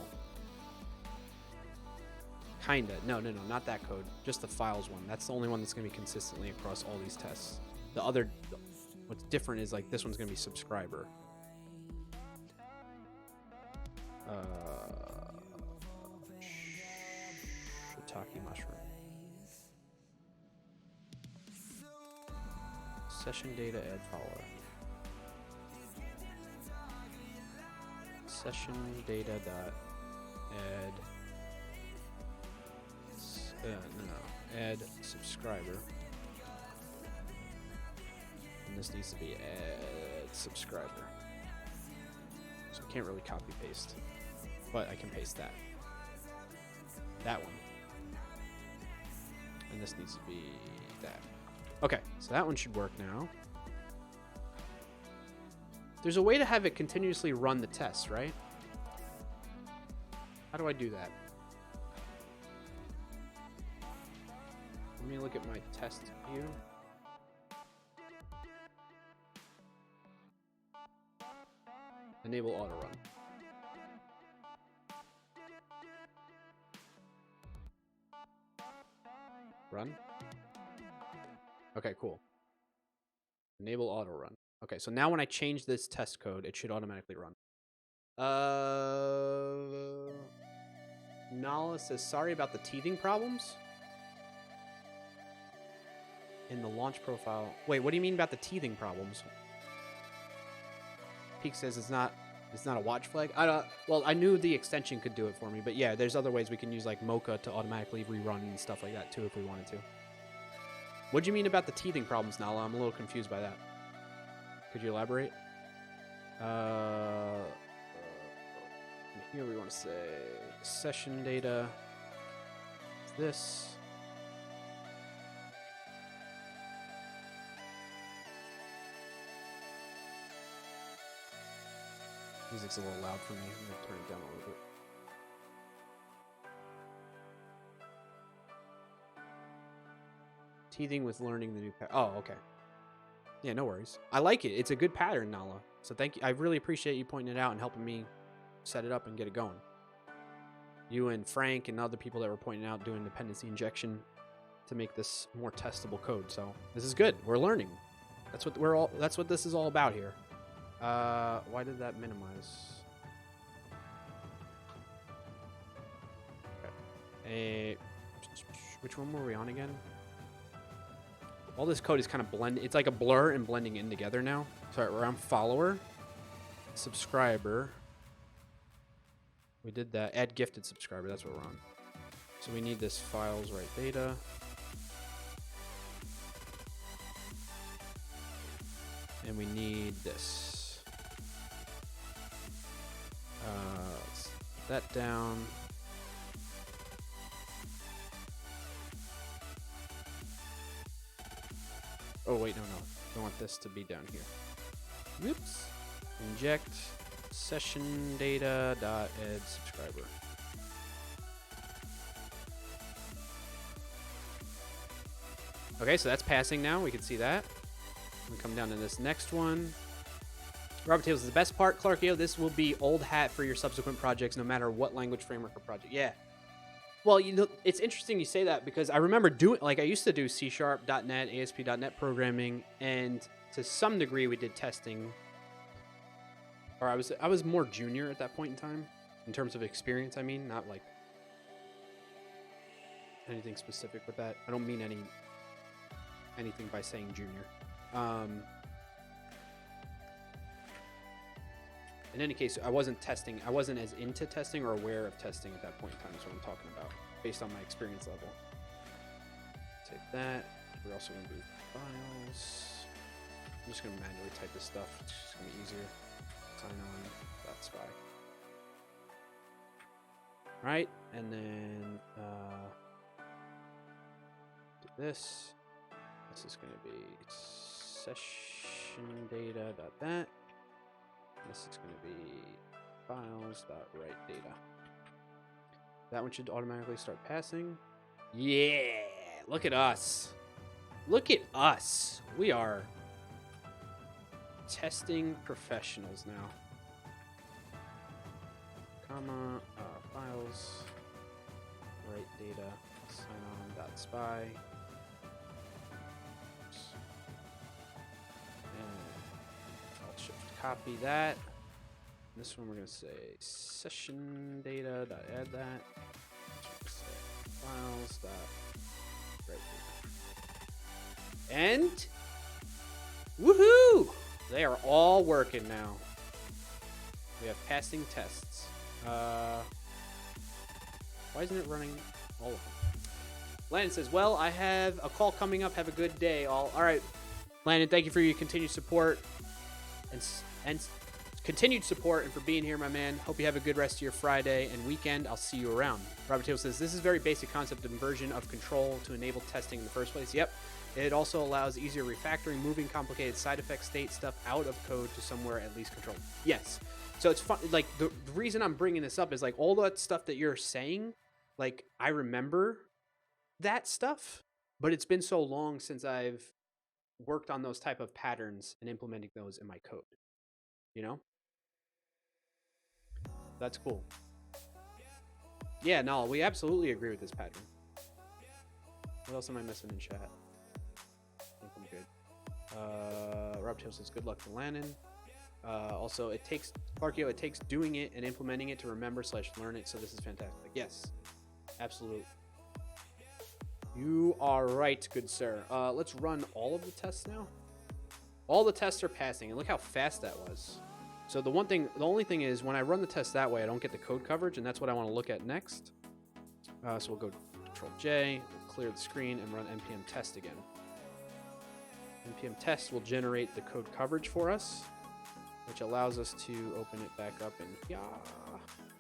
Kinda. No, not that code. Just the files one. That's the only one that's going to be consistently across all these tests. The other... What's different is like this one's going to be subscriber. Shiitake mushroom. Session data add follower. Session data dot add. Add subscriber. And this needs to be add subscriber. So I can't really copy paste, but I can paste that. That one. And this needs to be that. Okay, so that one should work now. There's a way to have it continuously run the tests, right? How do I do that? Let me look at my test view. Enable auto run. Run. Okay, cool. Enable auto run. Okay, so now when I change this test code, it should automatically run. Nala says, sorry about the teething problems in the launch profile. Wait, what do you mean about the teething problems? Peak says it's not It's not a watch flag. Well, I knew the extension could do it for me, but yeah, there's other ways we can use like Mocha to automatically rerun and stuff like that too if we wanted to. What do you mean about the teething problems, Nala? I'm a little confused by that. Could you elaborate? Here we want to say session data. It's this. Music's a little loud for me. I'm going to turn it down a little bit. Teething with learning the new pattern. Oh, okay. Yeah, no worries. I like it. It's a good pattern, Nala. So thank you. I really appreciate you pointing it out and helping me set it up and get it going. You and Frank and other people that were pointing out doing dependency injection to make this more testable code. So this is good. We're learning. That's what this is all about here. Why did that minimize? Okay. Which one were we on again? All this code is kind of blend. It's like a blur and blending in together now. Sorry, we're on follower, subscriber. We did that. Add gifted subscriber. That's what we're on. So we need this files write data. And we need this. Let's put that down. Oh, wait, no. I want this to be down here. Whoops. Inject session data dot add subscriber. Okay, so that's passing now. We can see that. We come down to this next one. Robert Tables is the best part, Clarkio. This will be old hat for your subsequent projects, no matter what language, framework, or project. Yeah. Well, you know, it's interesting you say that because I remember doing, like, I used to do C#, .NET, ASP.NET programming, and to some degree we did testing. Or I was more junior at that point in time, in terms of experience. I mean, not like anything specific with that. I don't mean anything by saying junior. In any case, I wasn't as into testing or aware of testing at that point in time is what I'm talking about, based on my experience level. Take that. We're also going to do files. I'm just going to manually type this stuff. It's just going to be easier. Sign on, .spy. Right, and then do this. This is going to be session data.that. This is going to be files.write data. That one should automatically start passing. Yeah, look at us. Look at us. We are testing professionals now. Comma, files, write data, sign on, .spy. Copy that. This one we're going to say session data dot add that. Files dot write data. And woohoo! They are all working now. We have passing tests. Why isn't it running all of them? Landon says, well, I have a call coming up. Have a good day. All right, Landon, thank you for your continued support. And continued support and for being here, my man. Hope you have a good rest of your Friday and weekend. I'll see you around. Robert Taylor says, this is very basic concept and version of control to enable testing in the first place. Yep. It also allows easier refactoring, moving complicated side effect state stuff out of code to somewhere at least controlled. Yes. So it's fun. Like the reason I'm bringing this up is like all that stuff that you're saying, like I remember that stuff, but it's been so long since I've worked on those type of patterns and implementing those in my code. You know? That's cool. Yeah, no, we absolutely agree with this pattern. What else am I missing in chat? I think I'm good. Rob Tail says, good luck to Lannon. Also, Clarkio, it takes doing it and implementing it to remember / learn it, so this is fantastic. Yes, absolutely. You are right, good sir. Let's run all of the tests now. All the tests are passing, and look how fast that was. So the only thing is when I run the test that way, I don't get the code coverage, and that's what I want to look at next. So we'll go Control J, we'll clear the screen, and run npm test again. npm test will generate the code coverage for us, which allows us to open it back up and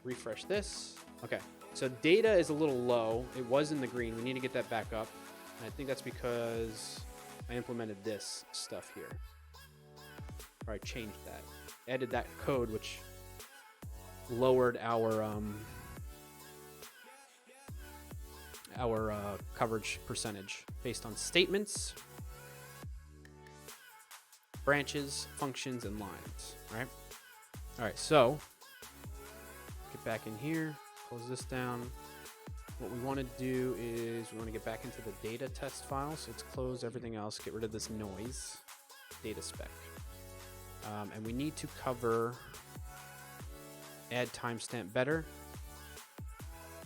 refresh this. Okay, so data is a little low. It was in the green. We need to get that back up. And I think that's because I implemented this stuff here. Or I changed that. Added that code, which lowered our coverage percentage based on statements, branches, functions, and lines, right? All right, so get back in here, close this down. What we want to do is we want to get back into the data test file. So let's close everything else, get rid of this noise, data spec. And we need to cover add timestamp better.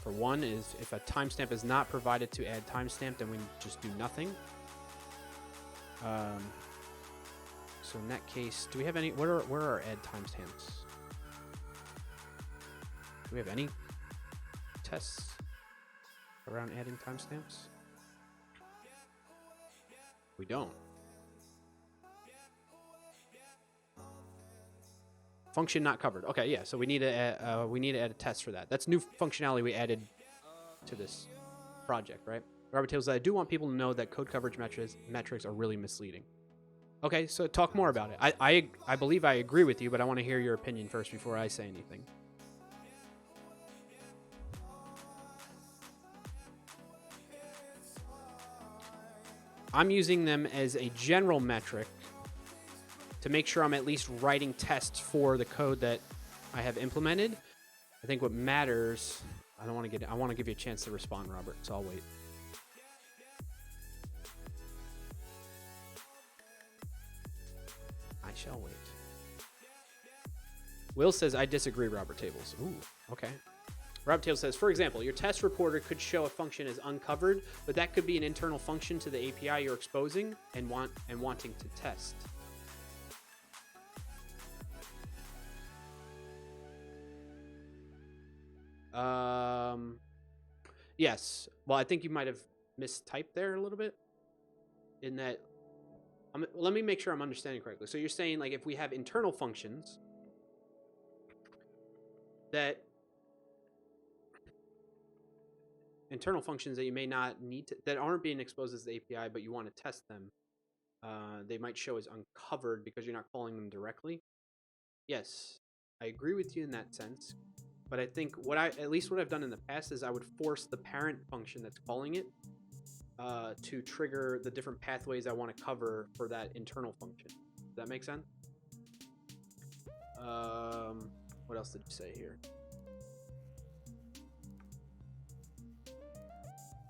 For one is if a timestamp is not provided to add timestamp, then we just do nothing. So in that case, do we have any, where are our add timestamps? Do we have any tests around adding timestamps? We don't. Function not covered. Okay, yeah. So we need to add a test for that. That's new functionality we added to this project, right? Robert Taylor said, I do want people to know that code coverage metrics are really misleading. Okay, so talk more about it. I believe I agree with you, but I want to hear your opinion first before I say anything. I'm using them as a general metric to make sure I'm at least writing tests for the code that I have implemented. I think what matters, I want to give you a chance to respond, Robert, so I'll wait. I shall wait. Will says, I disagree, Robert Tables. Ooh, okay. Robert Tables says, for example, your test reporter could show a function as uncovered, but that could be an internal function to the API you're exposing and wanting to test. Yes. Well, I think you might have mistyped there a little bit in that. Let me make sure I'm understanding correctly. So you're saying like if we have internal functions that you may not need to, that aren't being exposed as the API, but you want to test them, they might show as uncovered because you're not calling them directly. Yes, I agree with you in that sense. But I think at least what I've done in the past is I would force the parent function that's calling it to trigger the different pathways I want to cover for that internal function. Does that make sense? What else did you say here?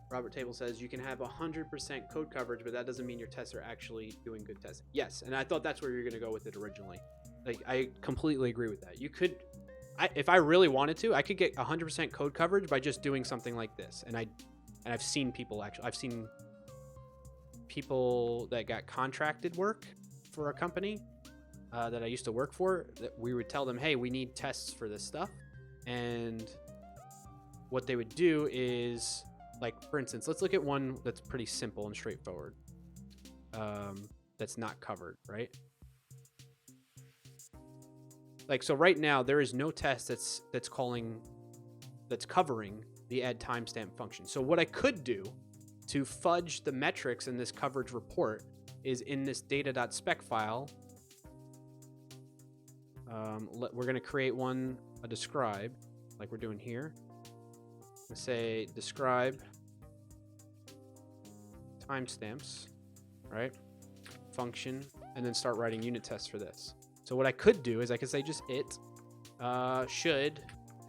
Robert Table says you can have 100% code coverage, but that doesn't mean your tests are actually doing good testing. Yes, and I thought that's where you were going to go with it originally. Like, I completely agree with that. You could, if I really wanted to, I could get 100% code coverage by just doing something like this. And I've seen people I've seen people that got contracted work for a company that I used to work for, that we would tell them, hey, we need tests for this stuff. And what they would do is, like, for instance, let's look at one that's pretty simple and straightforward. That's not covered, right? Like, so right now there is no test that's covering the add timestamp function. So what I could do to fudge the metrics in this coverage report is in this data.spec file. We're going to create a describe, like we're doing here. Let's say describe timestamps, right? Function, and then start writing unit tests for this. So what I could do is I could say just it should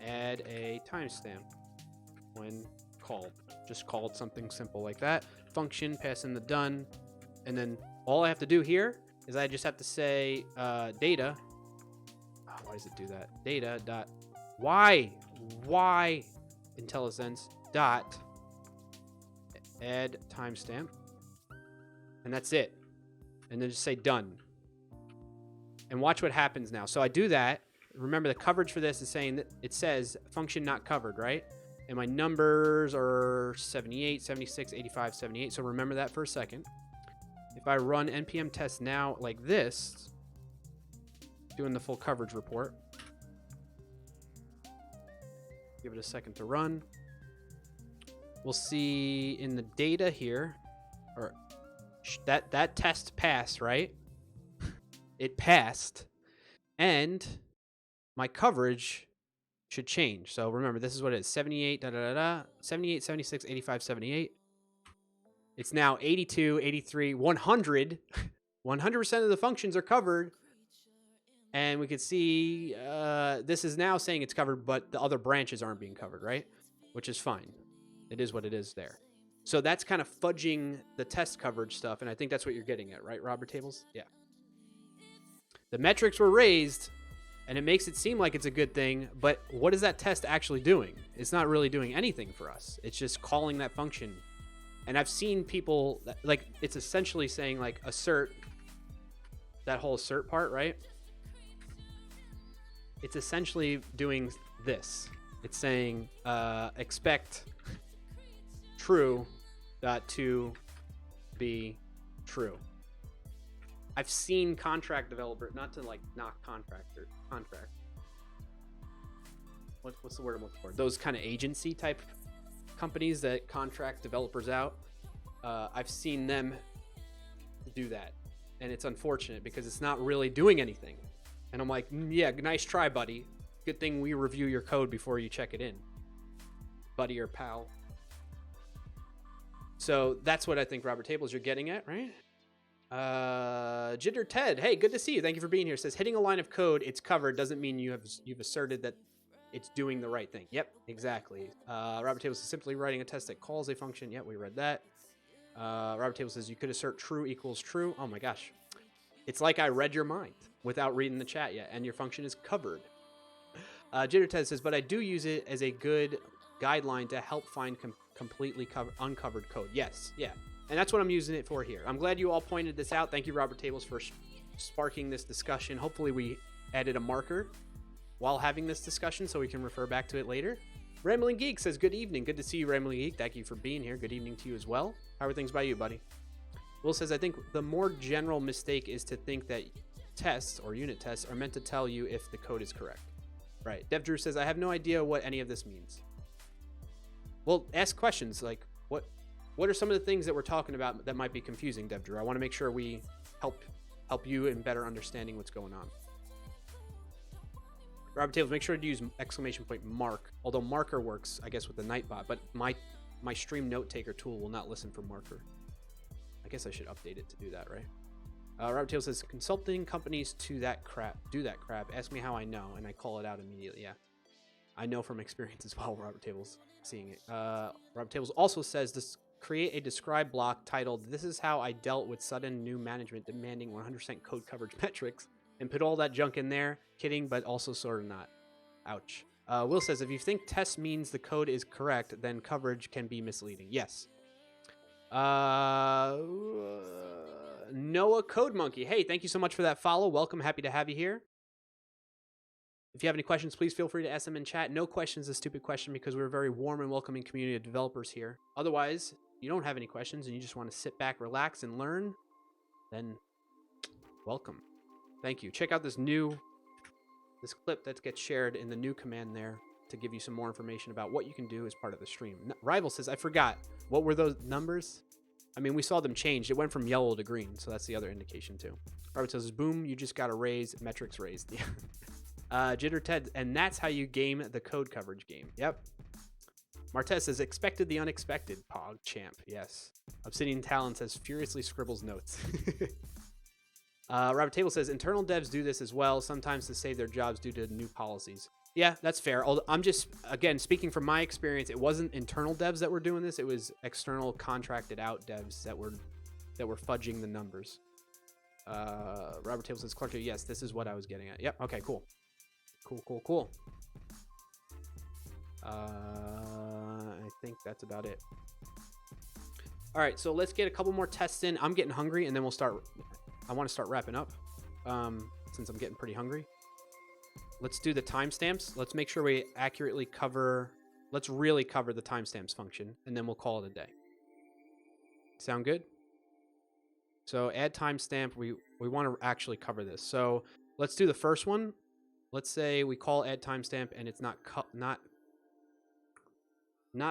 add a timestamp when called. Just call it something simple like that. Function, pass in the done, and then all I have to do here is I just have to say data. Oh, why does it do that? Data dot why IntelliSense dot add timestamp, and that's it. And then just say done. And watch what happens now. So I do that. Remember, the coverage for this is saying that it says function not covered, right? And my numbers are 78, 76, 85, 78. So remember that for a second. If I run npm test now like this, doing the full coverage report. Give it a second to run. We'll see in the data here, or that test passed, right? It passed, and my coverage should change. So remember, this is what it is: 78, 78, 76, 85, 78. It's now 82, 83, 100. 100% of the functions are covered. And we can see this is now saying it's covered, but the other branches aren't being covered, right? Which is fine. It is what it is there. So that's kind of fudging the test coverage stuff, and I think that's what you're getting at, right, Robert Tables? Yeah. The metrics were raised, and it makes it seem like it's a good thing, but what is that test actually doing? It's not really doing anything for us. It's just calling that function. And I've seen people, like, it's essentially saying, like, assert, that whole assert part, right? It's essentially doing this. It's saying expect true dot to be true. I've seen contract developer, not to like knock contract. What's the word I'm looking for? Those kind of agency type companies that contract developers out. I've seen them do that, and it's unfortunate because it's not really doing anything. And I'm like, yeah, nice try, buddy. Good thing we review your code before you check it in, buddy or pal. So that's what I think, Robert Tables, you're getting at, right? Jitter Ted, hey, good to see you. Thank you for being here. Says hitting a line of code, it's covered, doesn't mean you've asserted that it's doing the right thing. Yep, exactly. Robert Tables is simply writing a test that calls a function. Yep, we read that. Robert Tables says you could assert true equals true. Oh my gosh. It's like I read your mind without reading the chat yet, and your function is covered. Jitter Ted says, but I do use it as a good guideline to help find completely uncovered code. Yes, yeah. And that's what I'm using it for here. I'm glad you all pointed this out. Thank you, Robert Tables, for sparking this discussion. Hopefully we added a marker while having this discussion so we can refer back to it later. Rambling Geek says, good evening. Good to see you, Rambling Geek. Thank you for being here. Good evening to you as well. How are things by you, buddy? Will says, I think the more general mistake is to think that tests or unit tests are meant to tell you if the code is correct. Right. Dev Drew says, I have no idea what any of this means. Well, ask questions like, what are some of the things that we're talking about that might be confusing, Dev Drew? I want to make sure we help you in better understanding what's going on. Robert Tables, make sure to use exclamation point mark, although marker works, I guess, with the Nightbot, but my stream note taker tool will not listen for marker. I guess I should update it to do that, right? Robert Tables says, consulting companies do that crap. Ask me how I know, and I call it out immediately. Yeah, I know from experience as well, Robert Tables, seeing it. Robert Tables also says, this create a describe block titled, this is how I dealt with sudden new management demanding 100% code coverage metrics, and put all that junk in there. Kidding, but also sort of not. Ouch. Will says, if you think test means the code is correct, then coverage can be misleading. Yes. Noah Code Monkey, hey, thank you so much for that follow. Welcome, happy to have you here. If you have any questions, please feel free to ask them in chat. No question is a stupid question because we're a very warm and welcoming community of developers here. Otherwise, you don't have any questions and you just want to sit back, relax, and learn, then welcome. Thank you. Check out this clip that gets shared in the new command there to give you some more information about what you can do as part of the stream. Rival says, I forgot. What were those numbers? I mean, we saw them change. It went from yellow to green, so that's the other indication too. Robert says, boom, you just got a raise, metrics raised. Jitter Ted, and that's how you game the code coverage game. Yep. Martez says, expected the unexpected. Pog champ. Yes. Obsidian Talon says, furiously scribbles notes. Robert Table says, internal devs do this as well, sometimes to save their jobs due to new policies. Yeah, that's fair. I'm just, again, speaking from my experience, it wasn't internal devs that were doing this. It was external contracted out devs that were fudging the numbers. Robert Table says, Clarkio, yes, this is what I was getting at. Yep. Okay, cool. Cool. I think that's about it. All right, so let's get a couple more tests in. I'm getting hungry, and then I want to start wrapping up. since I'm getting pretty hungry. Let's do the timestamps. Let's make sure we accurately cover, let's really cover the timestamps function, and then we'll call it a day. Sound good? So add timestamp, we want to actually cover this. So let's do the first one. Let's say we call add timestamp and it's not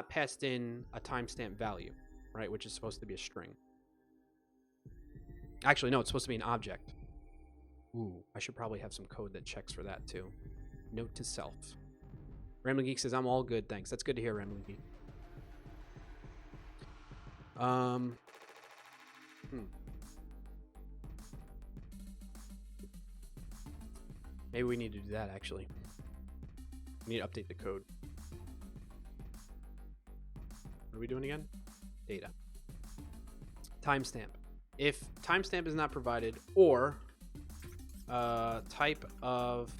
passed in a timestamp value, right? Which is supposed to be a string. Actually, no, it's supposed to be an object. Ooh, I should probably have some code that checks for that too. Note to self. Rambling Geek says, I'm all good, thanks. That's good to hear, Rambling Geek. Maybe we need to do that, actually. We need to update the code. What are we doing again? Data. Timestamp. If timestamp is not provided, or type of...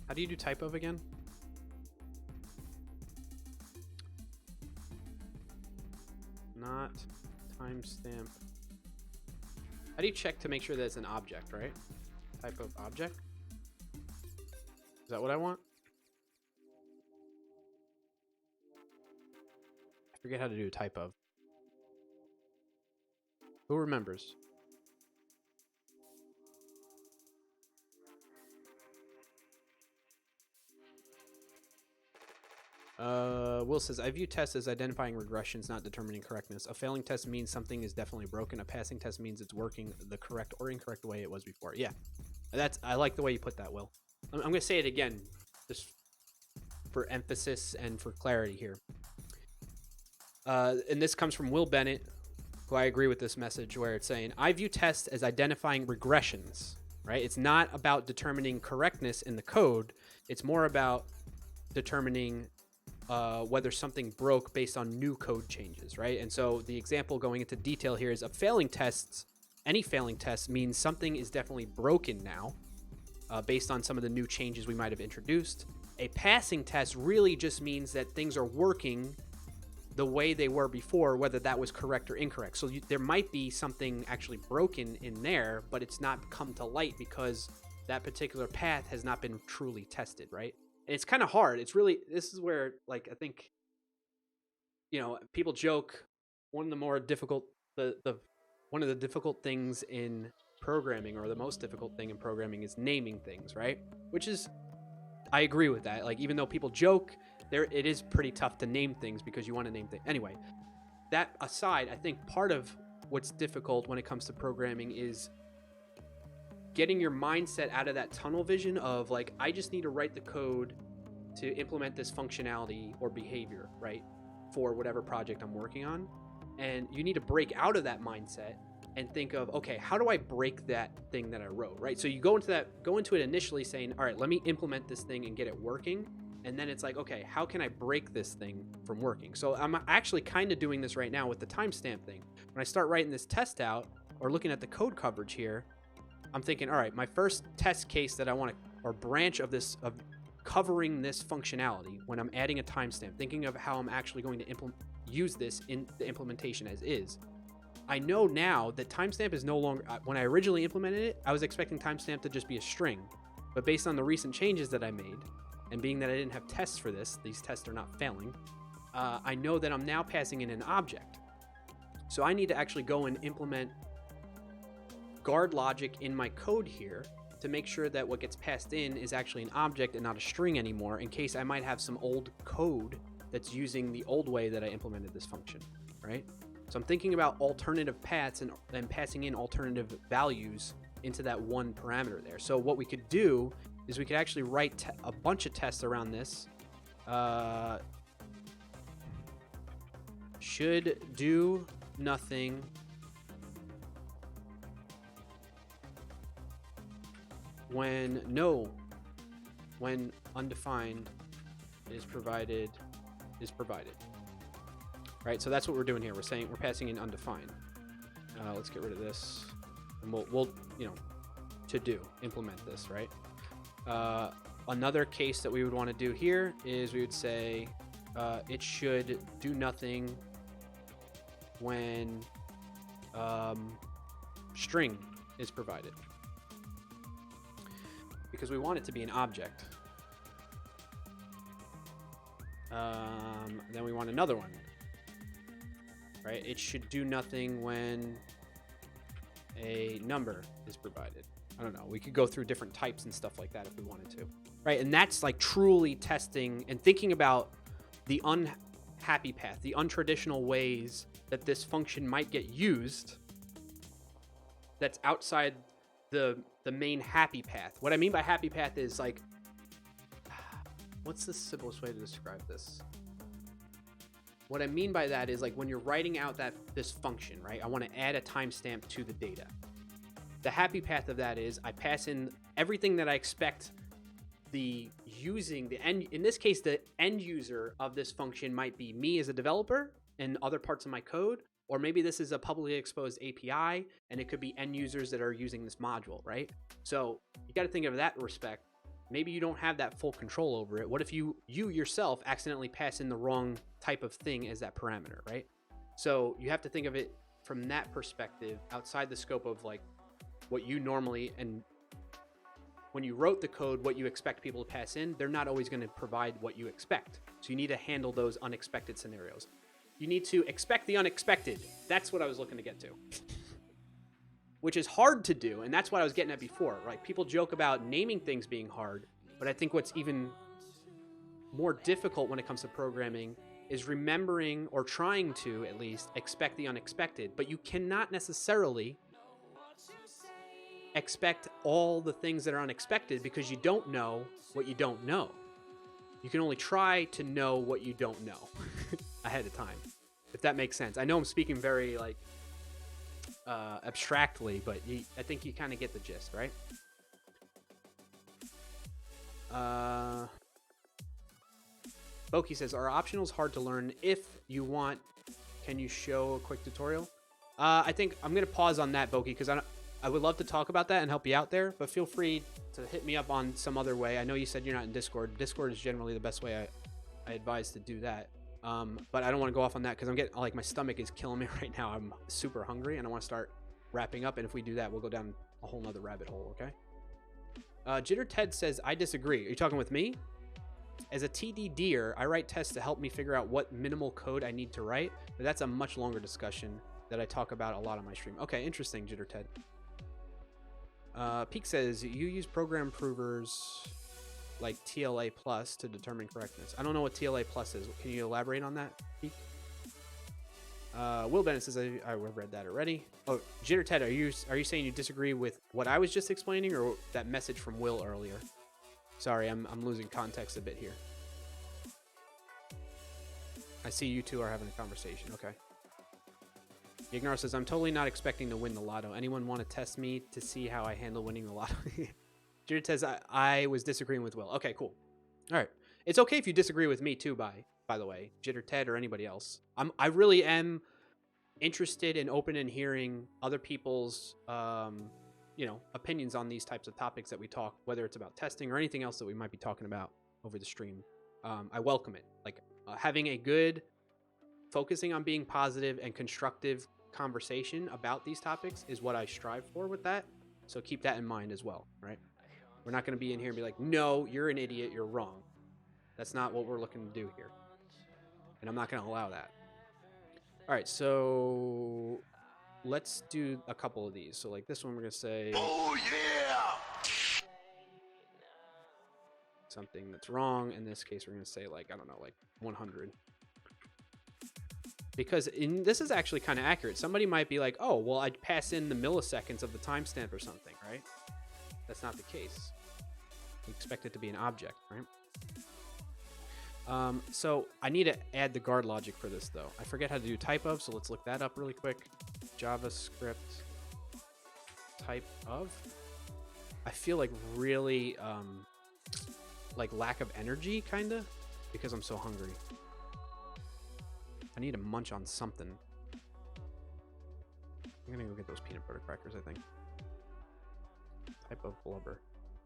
How do you do type of again? Not timestamp. How do you check to make sure that it's an object, right? Type of object? Is that what I want? I forget how to do a type of. Who remembers? Will says, I view tests as identifying regressions, not determining correctness. A failing test means something is definitely broken. A passing test means it's working the correct or incorrect way it was before. Yeah, I like the way you put that, Will. I'm going to say it again, just for emphasis and for clarity here. And this comes from Will Bennett, who I agree with this message, where it's saying, I view tests as identifying regressions, right? It's not about determining correctness in the code. It's more about determining whether something broke based on new code changes, right? And so the example going into detail here is a failing test. Any failing test means something is definitely broken now based on some of the new changes we might have introduced. A passing test really just means that things are working the way they were before, whether that was correct or incorrect. So there might be something actually broken in there, but it's not come to light because that particular path has not been truly tested, right? And it's kind of hard. It's really, this is where, like, I think, you know, people joke one of the more difficult, one of the difficult things in programming, or the most difficult thing in programming, is naming things, right? Which is, I agree with that. Like, even though people joke, it is pretty tough to name things because you want to name things. Anyway, that aside, I think part of what's difficult when it comes to programming is getting your mindset out of that tunnel vision of, like, I just need to write the code to implement this functionality or behavior, right, for whatever project I'm working on. And you need to break out of that mindset and think of, okay, how do I break that thing that I wrote, right? So you go into it initially saying, all right, let me implement this thing and get it working. And then it's like, okay, how can I break this thing from working? So I'm actually kind of doing this right now with the timestamp thing. When I start writing this test out or looking at the code coverage here, I'm thinking, all right, my first test case that I want to, or branch of this, of covering this functionality when I'm adding a timestamp, thinking of how I'm actually going to use this in the implementation as is. I know now that timestamp is no longer, when I originally implemented it, I was expecting timestamp to just be a string. But based on the recent changes that I made, and being that I didn't have tests for this, these tests are not failing, I know that I'm now passing in an object. So I need to actually go and implement guard logic in my code here to make sure that what gets passed in is actually an object and not a string anymore, in case I might have some old code that's using the old way that I implemented this function, right? So I'm thinking about alternative paths and passing in alternative values into that one parameter there. So what we could do is we could actually write a bunch of tests around this. Should do nothing when undefined is provided, right? So that's what we're doing here. We're saying we're passing in undefined. Let's get rid of this, and we'll to do implement this, right? Another case that we would want to do here is we would say it should do nothing when string is provided. Because we want it to be an object. Then we want another one. Right? It should do nothing when a number is provided. I don't know. We could go through different types and stuff like that if we wanted to. Right? And that's like truly testing and thinking about the unhappy path, the untraditional ways that this function might get used that's outside the main happy path. What I mean by happy path is like, what's the simplest way to describe this? What I mean by that is like when you're writing out this function, right? I want to add a timestamp to the data. The happy path of that is I pass in everything that I expect in this case, the end user of this function might be me as a developer and other parts of my code, or maybe this is a publicly exposed API and it could be end users that are using this module, right? So you got to think of that respect. Maybe you don't have that full control over it. What if you yourself accidentally pass in the wrong type of thing as that parameter, right? So you have to think of it from that perspective outside the scope of like what you normally, and when you wrote the code, what you expect people to pass in, they're not always going to provide what you expect. So you need to handle those unexpected scenarios. You need to expect the unexpected. That's what I was looking to get to. Which is hard to do, and that's what I was getting at before. Right? People joke about naming things being hard, but I think what's even more difficult when it comes to programming is remembering, or trying to at least, expect the unexpected. But you cannot necessarily expect all the things that are unexpected because you don't know what you don't know. You can only try to know what you don't know ahead of time, if that makes sense. I know I'm speaking very like abstractly, but I think you kind of get the gist, right? Boki says, are optionals hard to learn? If you want, can you show a quick tutorial? I think I'm going to pause on that, Boki, because I would love to talk about that and help you out there, but feel free to hit me up on some other way. I know you said you're not in Discord. Discord is generally the best way I advise to do that. But I don't want to go off on that because I'm getting, like, my stomach is killing me right now. I'm super hungry and I want to start wrapping up. And if we do that, we'll go down a whole nother rabbit hole, okay? Jitter Ted says, I disagree. Are you talking with me? As a TDDer, I write tests to help me figure out what minimal code I need to write, but that's a much longer discussion that I talk about a lot on my stream. Okay, interesting, Jitter Ted. Peak says, you use program provers like TLA plus to determine correctness. I don't know what TLA plus is. Can you elaborate on that, Peak? Will Bennett says, I read that already. Oh, Jitter Ted, are you saying you disagree with what I was just explaining, or that message from Will earlier? Sorry, I'm losing context a bit here. I see you two are having a conversation. Okay. Ignar says, I'm totally not expecting to win the lotto. Anyone want to test me to see how I handle winning the lotto? Jitter says, I was disagreeing with Will. Okay, cool. All right. It's okay if you disagree with me too, by the way, Jitter Ted or anybody else. I really am interested and open in hearing other people's opinions on these types of topics that we talk, whether it's about testing or anything else that we might be talking about over the stream. I welcome it. Like having a good, focusing on being positive and constructive conversation about these topics is what I strive for with that. So keep that in mind as well, right? We're not going to be in here and be like, no, you're an idiot, you're wrong. That's not what we're looking to do here. And I'm not going to allow that. All right, so let's do a couple of these. So like this one, we're going to say, oh yeah, something that's wrong. In this case, we're going to say like, I don't know, like 100. Because this is actually kind of accurate. Somebody might be like, oh, well, I'd pass in the milliseconds of the timestamp or something, right? That's not the case. We expect it to be an object, right? So I need to add the guard logic for this, though. I forget how to do type of, so let's look that up really quick. JavaScript type of. I feel like really, like lack of energy, kind of, because I'm so hungry. I need to munch on something. I'm gonna go get those peanut butter crackers, I think. Type of blubber.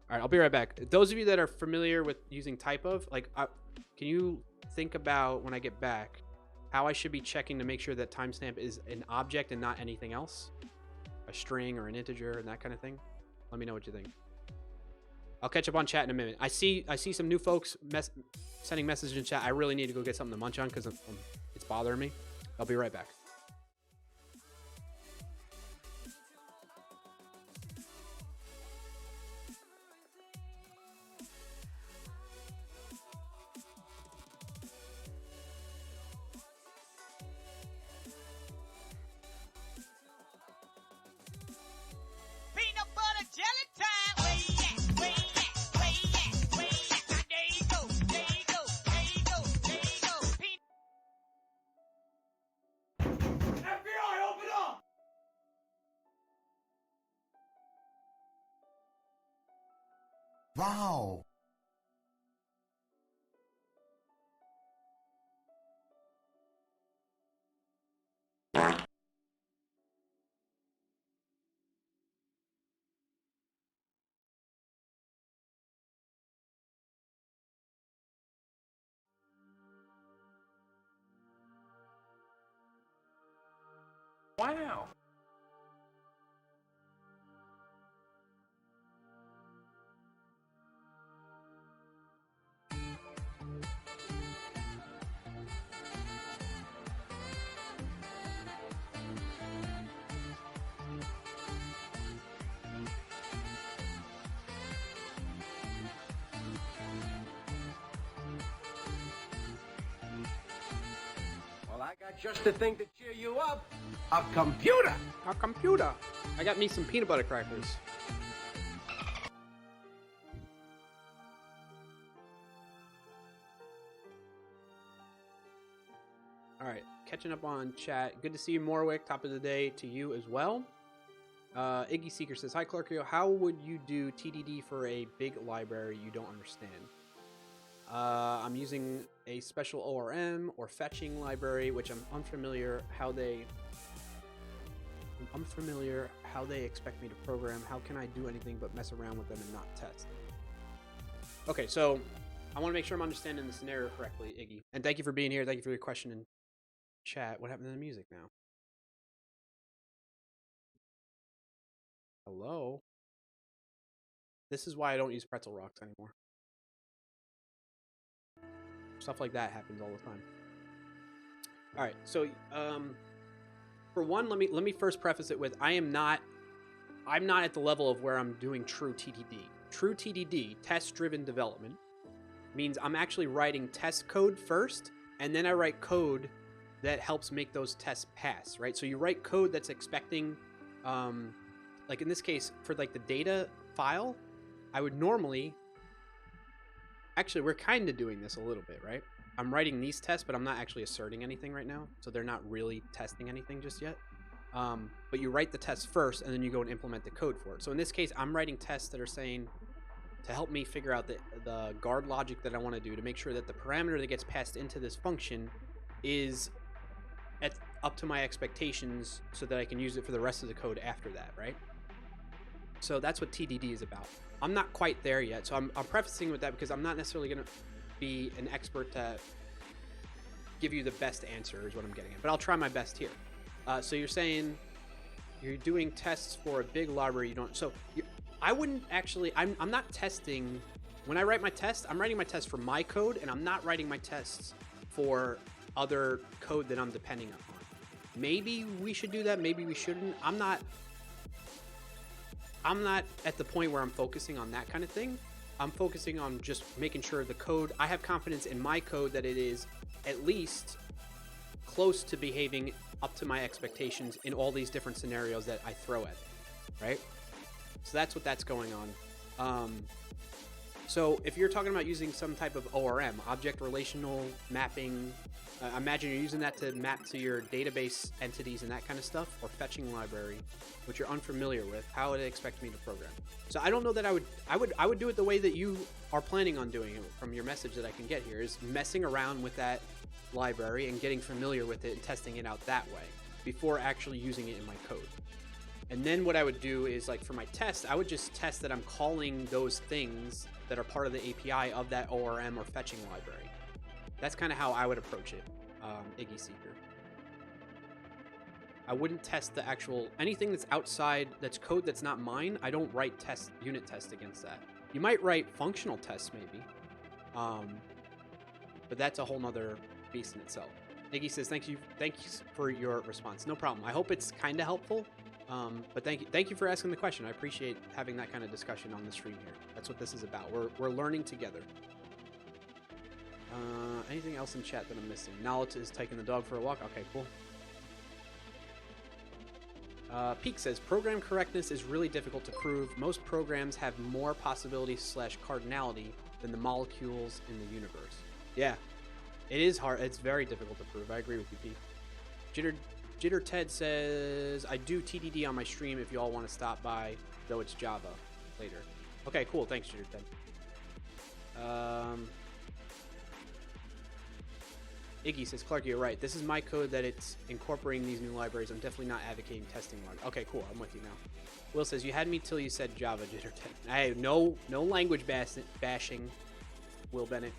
All right, I'll be right back. Those of you that are familiar with using type of, like, can you think about when I get back how I should be checking to make sure that timestamp is an object and not anything else? a string or an integer and that kind of thing? Let me know what you think. I'll catch up on chat in a minute. I see some new folks sending messages in chat. I really need to go get something to munch on because it's bothering me. I'll be right back. Wow. Wow. Well, I got just the thing to cheer you up. A computer. A computer. I got me some peanut butter crackers. All right, catching up on chat. Good to see you, Morwick. Top of the day to you as well. Iggy Seeker says, hi, Clarkio. How would you do TDD for a big library you don't understand? I'm using a special ORM or fetching library, which I'm unfamiliar how they expect me to program. How can I do anything but mess around with them and not test? Okay, so I want to make sure I'm understanding the scenario correctly, Iggy. And thank you for being here. Thank you for your question in chat. What happened to the music now? Hello? This is why I don't use Pretzel Rocks anymore. Stuff like that happens all the time. All right, so for one, let me first preface it with I'm not at the level of where I'm doing true TDD. True TDD, test-driven development, means I'm actually writing test code first, and then I write code that helps make those tests pass, right? So you write code that's expecting, like in this case, for like the data file, I would normally, actually, we're kind of doing this a little bit, right? I'm writing these tests, but I'm not actually asserting anything right now. So they're not really testing anything just yet. But you write the test first, and then you go and implement the code for it. So in this case, I'm writing tests that are saying to help me figure out the guard logic that I want to do to make sure that the parameter that gets passed into this function is up to my expectations so that I can use it for the rest of the code after that, right? So that's what TDD is about. I'm not quite there yet, so I'm prefacing with that because I'm not necessarily going to be an expert to give you the best answer is what I'm getting at, but I'll try my best here. So you're saying you're doing tests for a big library you don't, so I wouldn't actually, I'm not testing, when I write my test, I'm writing my test for my code, and I'm not writing my tests for other code that I'm depending upon. Maybe we should do that, maybe we shouldn't. I'm not at the point where I'm focusing on that kind of thing. I'm focusing on just making sure the code, I have confidence in my code that it is at least close to behaving up to my expectations in all these different scenarios that I throw at it, right? So that's what that's going on. So if you're talking about using some type of ORM, object relational mapping, imagine you're using that to map to your database entities and that kind of stuff, or fetching library, which you're unfamiliar with, how would it expect me to program? So I don't know that I would do it the way that you are planning on doing it from your message that I can get here, is messing around with that library and getting familiar with it and testing it out that way before actually using it in my code. And then what I would do is, like for my test, I would just test that I'm calling those things that are part of the API of that ORM or fetching library. That's kind of how I would approach it, Iggy Seeker. I wouldn't test the actual anything that's outside, that's code that's not mine. I don't write unit test against that. You might write functional tests maybe, but that's a whole nother beast in itself. Iggy says thank you for your response. No problem. I hope it's kind of helpful. But thank you for asking the question. I appreciate having that kind of discussion on the stream here. That's what this is about. We're learning together. Anything else in chat that I'm missing? Knowledge is taking the dog for a walk. Okay, cool. Peak says program correctness is really difficult to prove. Most programs have more possibilities / cardinality than the molecules in the universe. Yeah, it is hard. It's very difficult to prove. I agree with you, Pete. Jitter Ted says, I do TDD on my stream if you all want to stop by, though it's Java later. Okay, cool. Thanks, Jitter Ted. Iggy says, Clark, you're right. This is my code that it's incorporating these new libraries. I'm definitely not advocating testing libraries. Okay, cool. I'm with you now. Will says, you had me till you said Java, Jitter Ted. Hey, no language bashing, Will Bennett.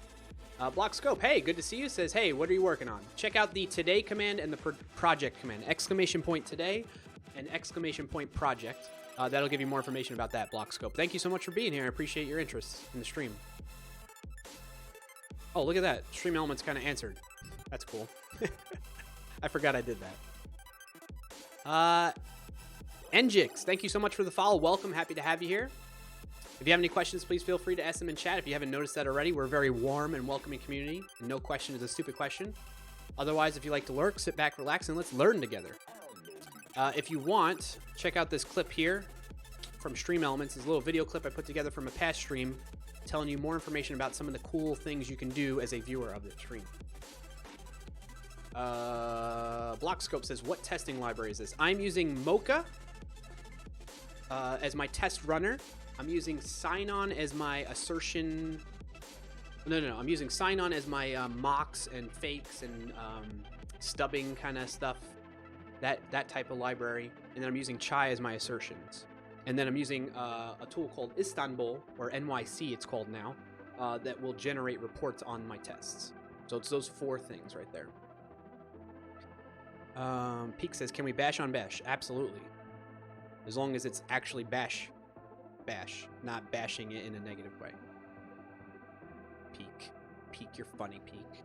Block Scope, hey, good to see you. Says, hey, what are you working on? Check out the today command and the project command. !today and !project. That'll give you more information about that, Block Scope. Thank you so much for being here. I appreciate your interest in the stream. Oh, look at that. Stream Elements kind of answered. That's cool. I forgot I did that. Njix, thank you so much for the follow. Welcome. Happy to have you here. If you have any questions, please feel free to ask them in chat. If you haven't noticed that already, we're a very warm and welcoming community. And no question is a stupid question. Otherwise, if you like to lurk, sit back, relax, and let's learn together. If you want, check out this clip here from Stream Elements. This little video clip I put together from a past stream telling you more information about some of the cool things you can do as a viewer of the stream. Blockscope says, what testing library is this? I'm using Mocha as my test runner. I'm using Sign-On as my assertion. No. I'm using Sign-On as my mocks and fakes and stubbing kind of stuff. That type of library. And then I'm using Chai as my assertions. And then I'm using a tool called Istanbul, or NYC it's called now, that will generate reports on my tests. So it's those 4 things right there. Peak says, can we bash on bash? Absolutely. As long as it's actually bash, not bashing it in a negative way. Peak, you're funny, Peak.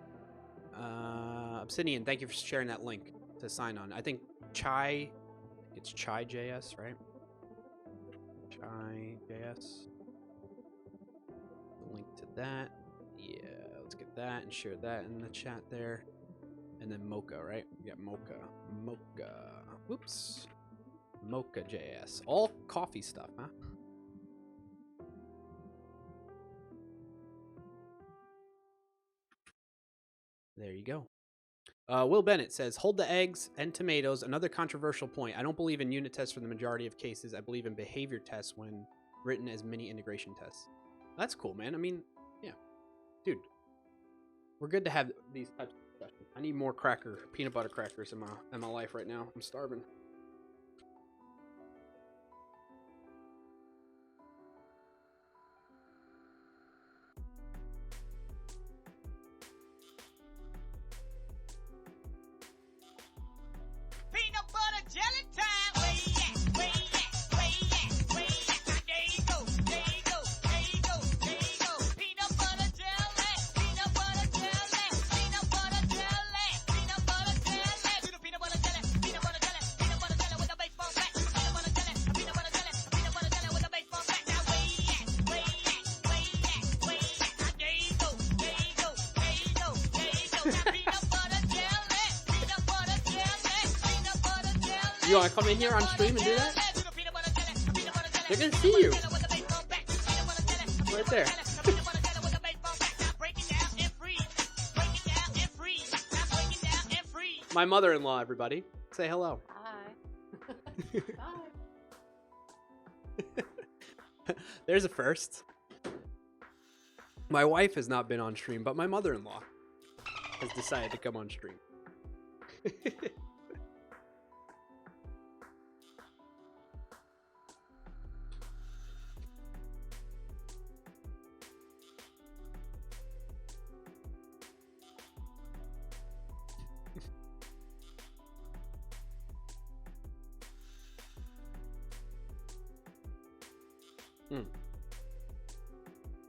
Obsidian, thank you for sharing that link to sign on. I think it's Chai.js, right? Chai.js. Link to that. Yeah, let's get that and share that in the chat there. And then Mocha, right? We got Mocha. Whoops. Mocha.js. All coffee stuff, huh? There you go. Will Bennett says, hold the eggs and tomatoes. Another controversial point. I don't believe in unit tests for the majority of cases. I believe in behavior tests when written as mini integration tests. That's cool, man. I mean, yeah. Dude, we're good to have these types of discussions. I need more peanut butter crackers in my life right now. I'm starving. Peanut butter jelly time. Where you at? Where you at? Where you at? Where you at? There you go. There you go. There you go. There you go. Peanut butter jelly. Peanut butter jelly. Peanut butter jelly. Peanut butter jelly. Do the peanut butter jelly. Peanut butter jelly. Peanut butter jelly with a baseball bat. Peanut butter jelly. Peanut butter jelly. Peanut butter jelly with a baseball bat. Now where you at? Where you at? Where you at? Where you at? There you go. There you go. There you go. There you go. Now peanut butter jelly. Peanut butter jelly. Peanut butter jelly. You want to come in here on stream and do that? They're going to see you. Right there. My mother-in-law, everybody. Say hello. Hi. Hi. There's a first. My wife has not been on stream, but my mother-in-law has decided to come on stream.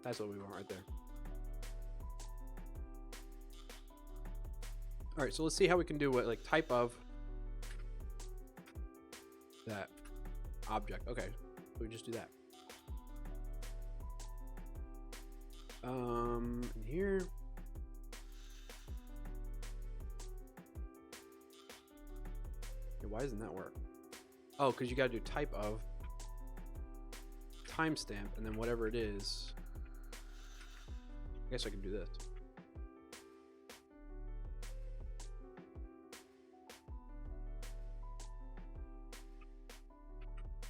That's what we want right there. All right, so let's see how we can do what, like, type of that object. Okay, so we just do that. Here. Okay, why doesn't that work? Oh, because you got to do type of timestamp and then whatever it is. I guess I can do this.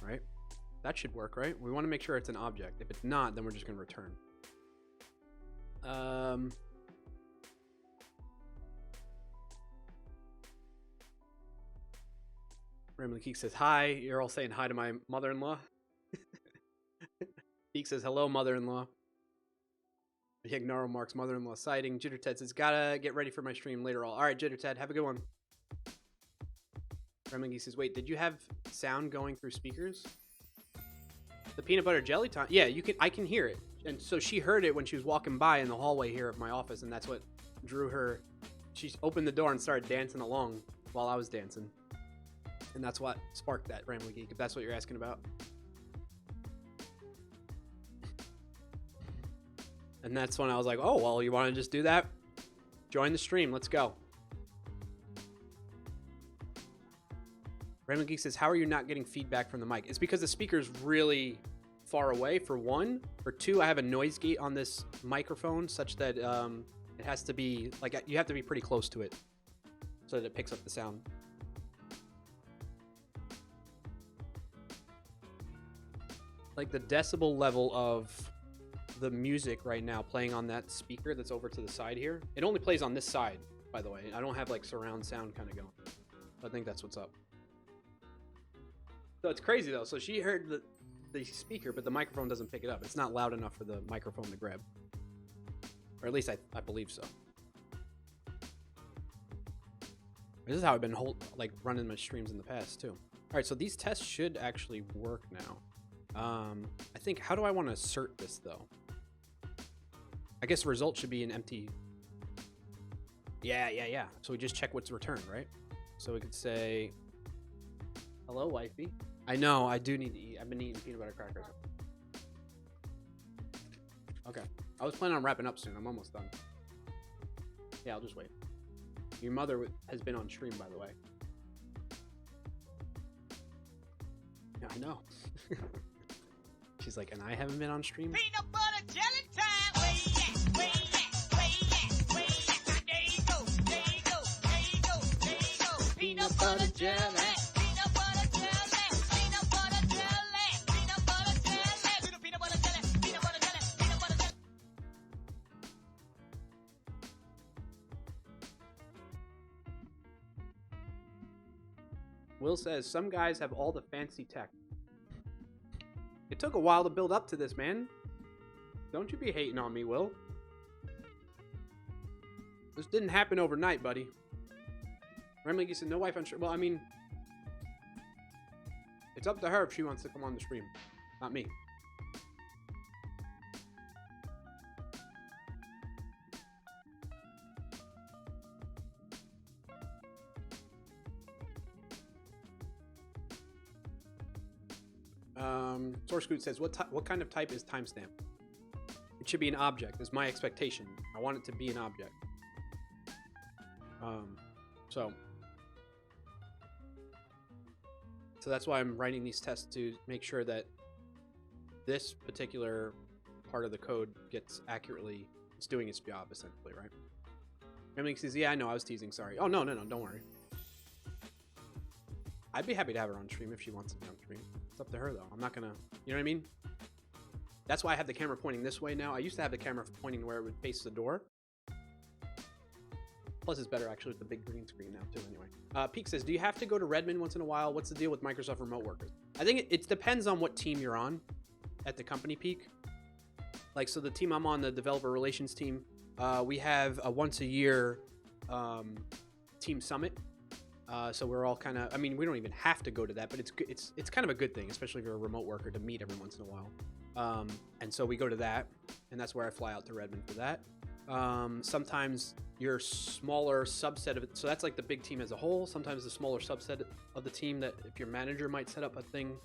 Right? That should work, right? We want to make sure it's an object. If it's not, then we're just going to return. Ramblin' Geek says, hi. You're all saying hi to my mother-in-law. Geek says, hello, mother-in-law. Ignaro marks mother-in-law sighting. Jitter Ted says, gotta get ready for my stream later. All right, Jitter Ted, have a good one. Ramblin' Geek says, wait, did you have sound going through speakers? The peanut butter jelly time? Yeah, you can. I can hear it. And so she heard it when she was walking by in the hallway here of my office, and that's what drew her. She opened the door and started dancing along while I was dancing. And that's what sparked that, Ramblin' Geek, if that's what you're asking about. And that's when I was like, oh, well, you want to just do that? Join the stream. Let's go. Ramblin' Geek says, how are you not getting feedback from the mic? It's because the speaker's really far away, for one. For two, I have a noise gate on this microphone such that it has to be, like, you have to be pretty close to it so that it picks up the sound. Like, the decibel level of the music right now playing on that speaker that's over to the side here, it only plays on this side, by the way. I don't have, like, surround sound kind of going. I think that's what's up. So it's crazy, though. So she heard the speaker, but the microphone doesn't pick it up. It's not loud enough for the microphone to grab. Or at least I believe so. This is how I've been running my streams in the past, too. All right, so these tests should actually work now. I think, how do I want to assert this, though? I guess the result should be an empty... Yeah. So we just check what's returned, right? So we could say, hello, wifey. I know, I do need to eat. I've been eating peanut butter crackers. Okay. I was planning on wrapping up soon. I'm almost done. Yeah, I'll just wait. Your mother has been on stream, by the way. Yeah, I know. She's like, and I haven't been on stream? Peanut butter jelly time. Where you at? Where you at? Where you at? Where you at? Now there you go. There you go. There you go. There you go. Peanut butter jelly. Peanut butter jelly. Peanut butter jelly. Peanut butter jelly. Peanut butter jelly. Peanut butter jelly. Peanut butter jelly. Will says, some guys have all the fancy tech. It took a while to build up to this, man. Don't you be hating on me, Will. This didn't happen overnight, buddy. Remley said, no wife on stream. Well, I mean, it's up to her if she wants to come on the stream. Not me. Source Scoot says, what kind of type is timestamp? It should be an object, is my expectation. I want it to be an object. So that's why I'm writing these tests, to make sure that this particular part of the code gets accurately, it's doing its job, essentially, right? Emily says, yeah, I know, I was teasing, sorry. Oh, no, don't worry. I'd be happy to have her on stream if she wants to be on stream. It's up to her, though. I'm not gonna, you know what I mean? That's why I have the camera pointing this way now. I used to have the camera pointing where it would face the door. Plus, it's better, actually, with the big green screen now, too, anyway. Peak says, do you have to go to Redmond once in a while? What's the deal with Microsoft remote workers? I think it depends on what team you're on at the company, Peak. Like, so the team I'm on, the developer relations team, we have a once-a-year team summit. So we're all kind of, I mean, we don't even have to go to that, but it's kind of a good thing, especially if you're a remote worker, to meet every once in a while. And so we go to that, and that's where I fly out to Redmond for that. Sometimes your smaller subset of it, so that's like the big team as a whole. Sometimes the smaller subset of the team, that if your manager might set up a thing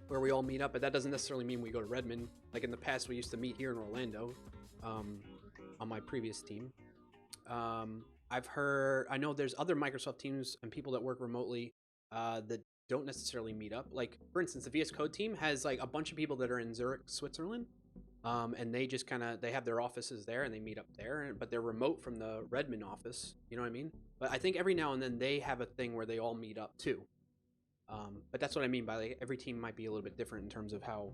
where we all meet up, but that doesn't necessarily mean we go to Redmond. Like in the past, we used to meet here in Orlando on my previous team. I know there's other Microsoft teams and people that work remotely that don't necessarily meet up. Like, for instance, the VS Code team has like a bunch of people that are in Zurich, Switzerland, and they just they have their offices there and they meet up there, but they're remote from the Redmond office. You know what I mean? But I think every now and then they have a thing where they all meet up too. But that's what I mean by like, every team might be a little bit different in terms of how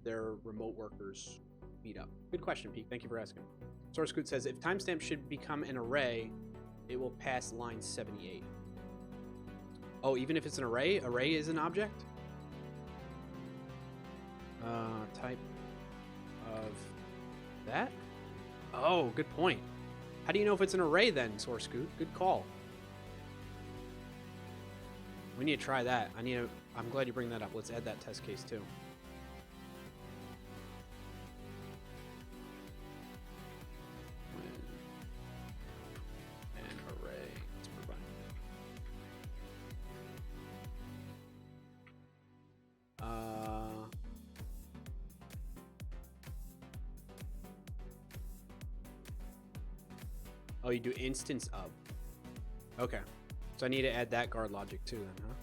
their remote workers meet up. Good question, Pete. Thank you for asking. Source Code says, if timestamp should become an array, it will pass line 78. Oh, even if it's an array? Array is an object? Type of that? Oh, good point. How do you know if it's an array then, Source Code? Good call. We need to try that. I'm glad you bring that up. Let's add that test case too. Oh, you do instance of. Okay. So I need to add that guard logic too then, huh?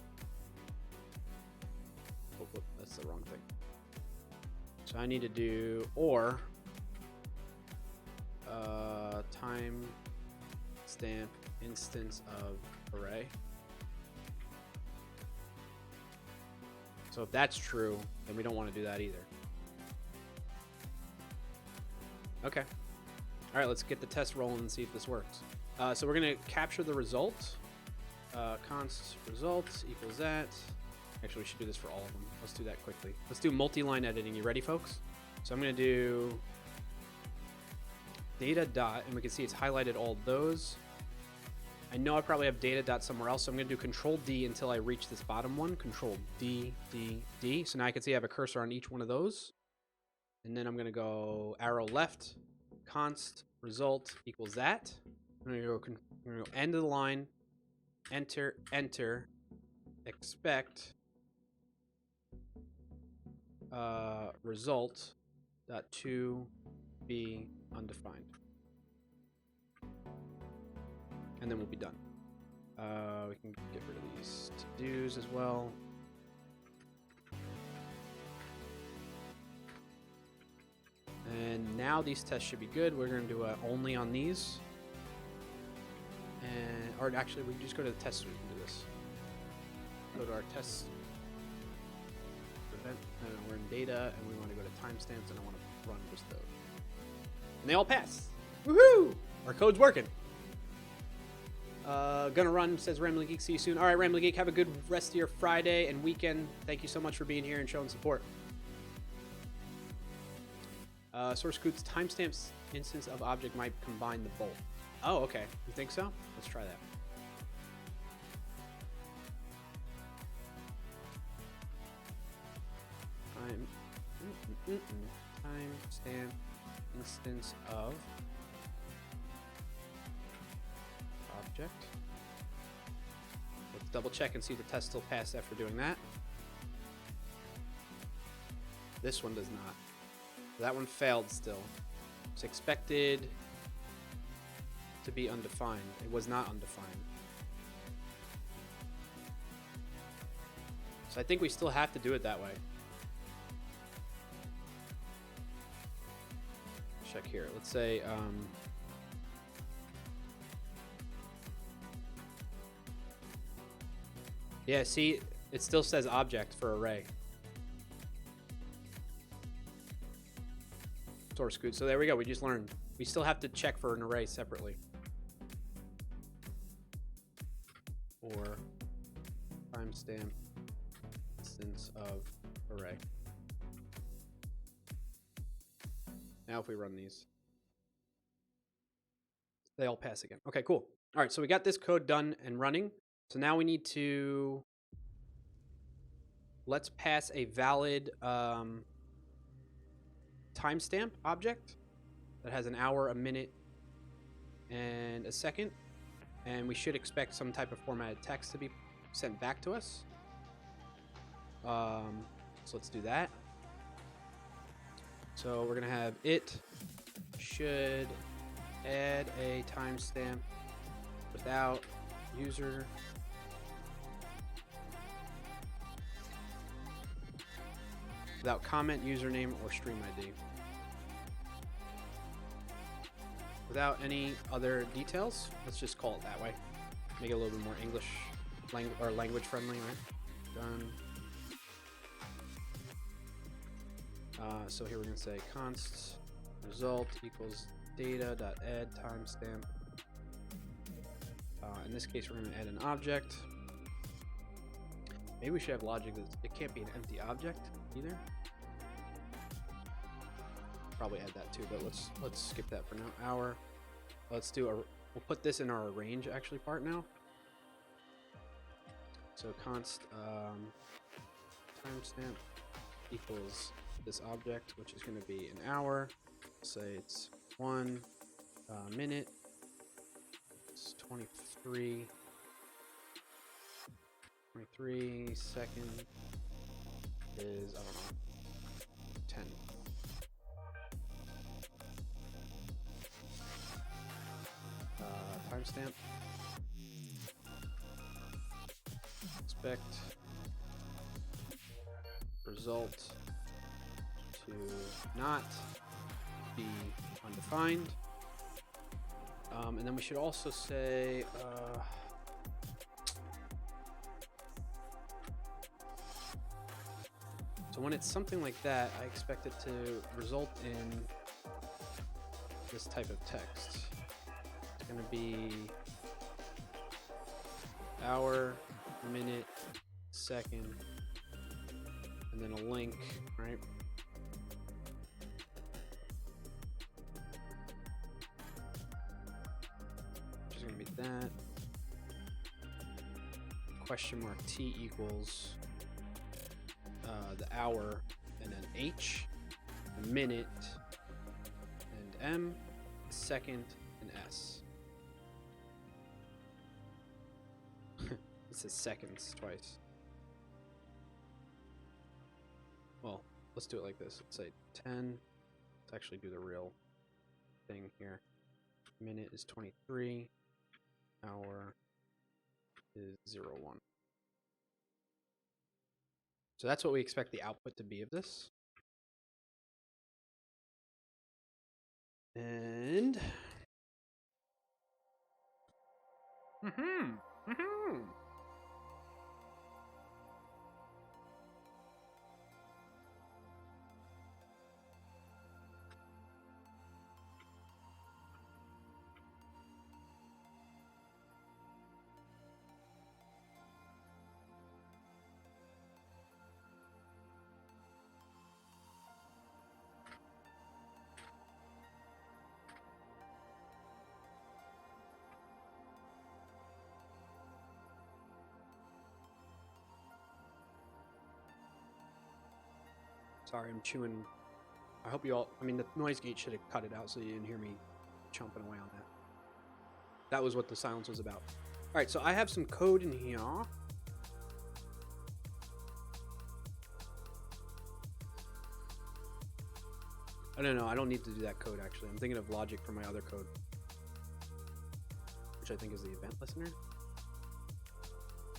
Oh, whoop, that's the wrong thing. So I need to do or time stamp instance of array. So if that's true, then we don't want to do that either. Okay. All right, let's get the test rolling and see if this works. So we're going to capture the result. Const result equals that. Actually, we should do this for all of them. Let's do that quickly. Let's do multi-line editing. You ready, folks? So I'm going to do data dot, and we can see it's highlighted all those. I know I probably have data dot somewhere else, so I'm going to do Control D until I reach this bottom one. Control D, D, D. So now I can see I have a cursor on each one of those. And then I'm going to go arrow left. Const result equals that. I'm going to go end of the line, enter, enter, expect result dot to be undefined, and then we'll be done. We can get rid of these to-dos as well. And now these tests should be good. We're going to do only on these. And, or actually, we can just go to the test suite and do this. Go to our test event. We're in data, and we want to go to timestamps, and I want to run just those. And they all pass. Woohoo! Our code's working. Gonna run, says Rambling Geek. See you soon. All right, Rambling Geek, have a good rest of your Friday and weekend. Thank you so much for being here and showing support. Source Code's timestamps instance of object might combine the both. Oh, okay. You think so? Let's try that. Timestamp instance of object. Let's double check and see if the test still passed after doing that. This one does not. That one failed still. It's expected to be undefined. It was not undefined. So I think we still have to do it that way. Check here. Let's say yeah, see, it still says object for array. Source code. So there we go. We just learned. We still have to check for an array separately. Or timestamp instance of array. Now if we run these, they all pass again. Okay, cool. All right, so we got this code done and running. So now we need to, let's pass a valid timestamp object that has an hour, a minute, and a second. And we should expect some type of formatted text to be sent back to us. So let's do that. So we're gonna have it should add a timestamp without user without comment, username, or stream ID. Without any other details, let's just call it that way. Make it a little bit more English language friendly, right? Done. So here we're gonna say const result equals data.add timestamp. In this case, we're gonna add an object. Maybe we should have logic that it can't be an empty object either. Probably add that too, but let's skip that for now. Hour. Let's do we'll put this in our arrange actually part now. So const timestamp equals this object, which is going to be an hour. Say it's 1 minute. It's 23 second is, I don't know, 10. Timestamp. Expect result to not be undefined. And then we should also say so when it's something like that, I expect it to result in this type of text. It's going to be hour, minute, second, and then a link, right? Which is going to be that. Question mark T equals the hour, and then H, the minute, and M, second, and S. It says seconds twice. Well, let's do it like this. Let's say 10. Let's actually do the real thing here. Minute is 23. Hour is 01. So that's what we expect the output to be of this. And sorry, I'm chewing. I hope you all, I mean, the noise gate should have cut it out so you didn't hear me chomping away on that. That was what the silence was about. All right, so I have some code in here. I don't know. I don't need to do that code, actually. I'm thinking of logic for my other code, which I think is the event listener.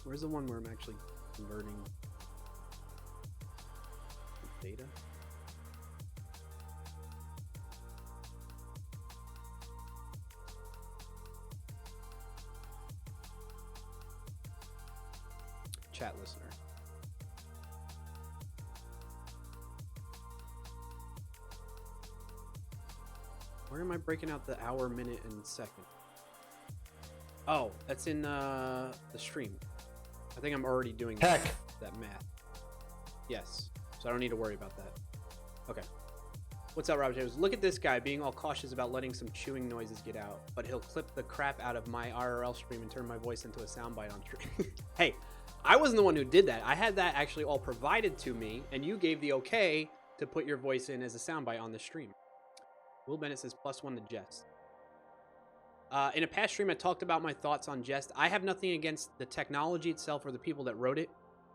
Where's the one where I'm actually converting data? Chat listener. Where am I breaking out the hour, minute, and second? Oh, that's in the stream. I think I'm already doing Hecc. that math. Yes, so I don't need to worry about that. Okay. What's up, Robert Taylors? Look at this guy being all cautious about letting some chewing noises get out, but he'll clip the crap out of my IRL stream and turn my voice into a soundbite on stream. Hey, I wasn't the one who did that. I had that actually all provided to me, and you gave the okay to put your voice in as a soundbite on the stream. Will Bennett says +1 to Jest. In a past stream, I talked about my thoughts on Jest. I have nothing against the technology itself or the people that wrote it,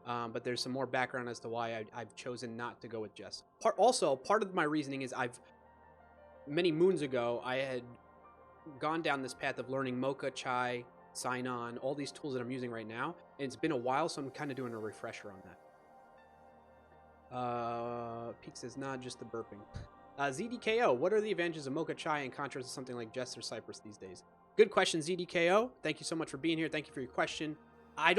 but there's some more background as to why I've chosen not to go with Jest. Part of my reasoning is many moons ago, I had gone down this path of learning Mocha, Chai, Sign On, all these tools that I'm using right now, and it's been a while, so I'm kind of doing a refresher on that. Peak says, nah, just the burping. ZDKO, what are the advantages of Mocha Chai in contrast to something like Jest or Cypress these days? Good question, ZDKO. Thank you so much for being here. Thank you for your question. I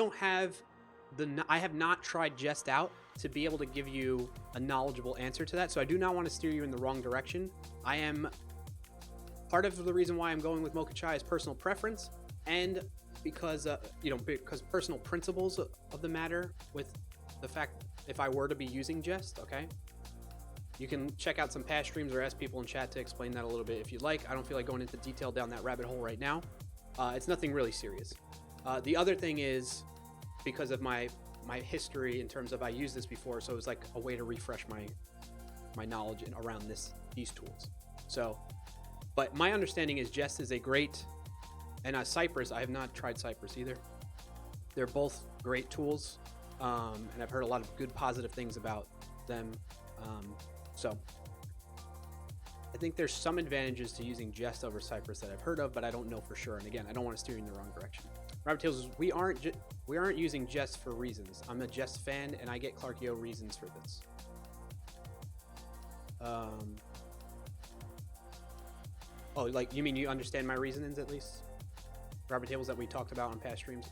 have not tried Jest out to be able to give you a knowledgeable answer to that, so I do not want to steer you in the wrong direction. Part of the reason why I'm going with Mocha Chai is personal preference, and because personal principles of the matter with the fact if I were to be using Jest, okay? You can check out some past streams or ask people in chat to explain that a little bit if you'd like. I don't feel like going into detail down that rabbit hole right now. It's nothing really serious. The other thing is because of my history in terms of I used this before, so it was like a way to refresh my knowledge around these tools. So, but my understanding is Jest is a great, and Cypress, I have not tried Cypress either. They're both great tools, and I've heard a lot of good positive things about them. So I think there's some advantages to using Jest over Cypress that I've heard of, but I don't know for sure. And again, I don't want to steer you in the wrong direction. Robert Tails, we aren't using Jest for reasons. I'm a Jest fan, and I get Clarkio reasons for this. Oh, like you mean you understand my reasonings at least? Robert Tables that we talked about on past streams.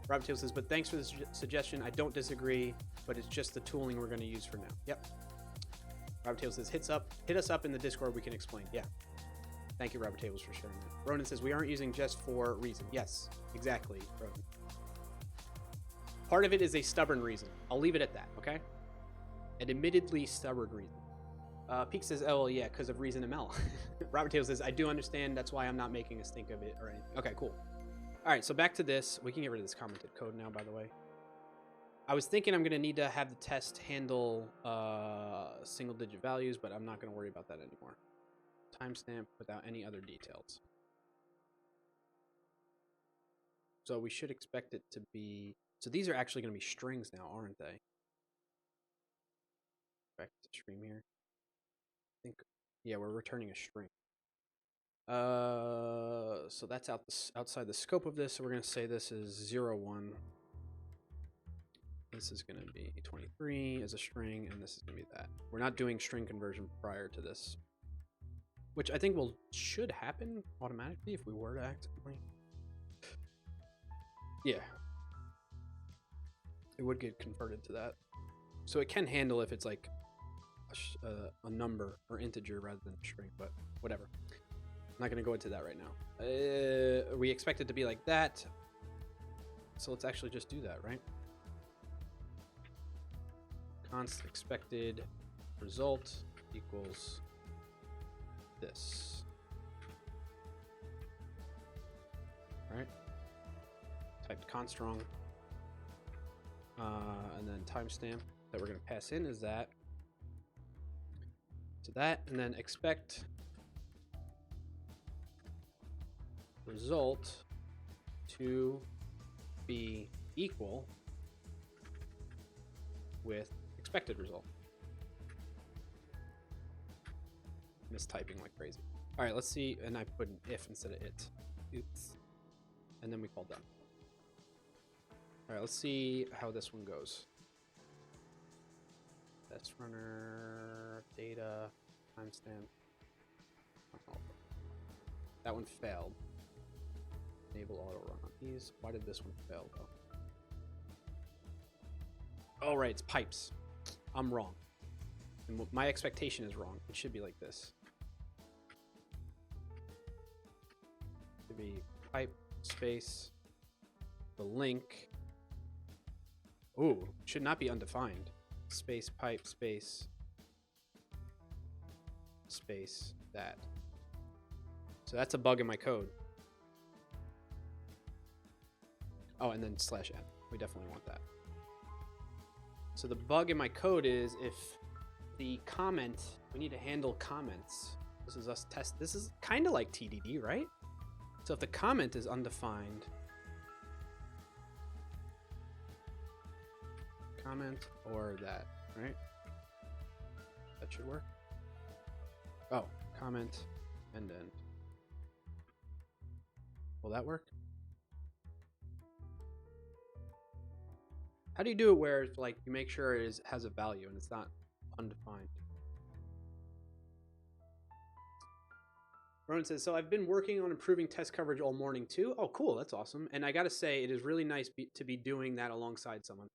Robert Tables says, but thanks for the suggestion. I don't disagree, but it's just the tooling we're going to use for now. Yep. Robert Tables says, hit us up in the Discord. We can explain. Yeah. Thank you, Robert Tables, for sharing that. Ronan says, we aren't using Jest for reason. Yes, exactly, Ronan. Part of it is a stubborn reason. I'll leave it at that, okay? An admittedly stubborn reason. Peak says, oh, well, yeah, because of Reason ML. Robert Tables says, I do understand. That's why I'm not making a stink of it or anything. Okay, cool. All right, so back to this. We can get rid of this commented code now, by the way. I was thinking I'm going to need to have the test handle single-digit values, but I'm not going to worry about that anymore. Timestamp without any other details. So we should expect it to be... So these are actually going to be strings now, aren't they? Back to the stream here. I think... Yeah, we're returning a string. So that's outside the scope of this. So we're going to say this is 0, 1. This is going to be 23 as a string, and this is going to be that. We're not doing string conversion prior to this, which I think should happen automatically if we were to actively. Yeah, it would get converted to that. So it can handle if it's like a number or integer rather than a string, but whatever. I'm not going to go into that right now. We expect it to be like that. So let's actually just do that, right? Const expected result equals this. All right. Typed const wrong. And then timestamp that we're going to pass in is that. So that, and then expect result to be equal with expected result. Mistyping like crazy. All right, let's see. And I put an if instead of it. Oops. And then we call done. All right, let's see how this one goes. Test runner, data, timestamp. Oh, that one failed. Enable auto run on these. Why did this one fail though? Oh, right, it's pipes. I'm wrong. And my expectation is wrong. It should be like this. It should be pipe space the link. Ooh, should not be undefined. Space pipe space space that. So that's a bug in my code. Oh, and then /n. We definitely want that. So the bug in my code is if the comment, we need to handle comments. This is us test. This is kind of like TDD, right? So if the comment is undefined, comment or that, right? That should work. Oh, comment end. Will that work? How do you do it where it's like you make sure it has a value and it's not undefined? Ronan says, so I've been working on improving test coverage all morning too. Oh, cool. That's awesome. And I got to say, it is really nice to be doing that alongside someone.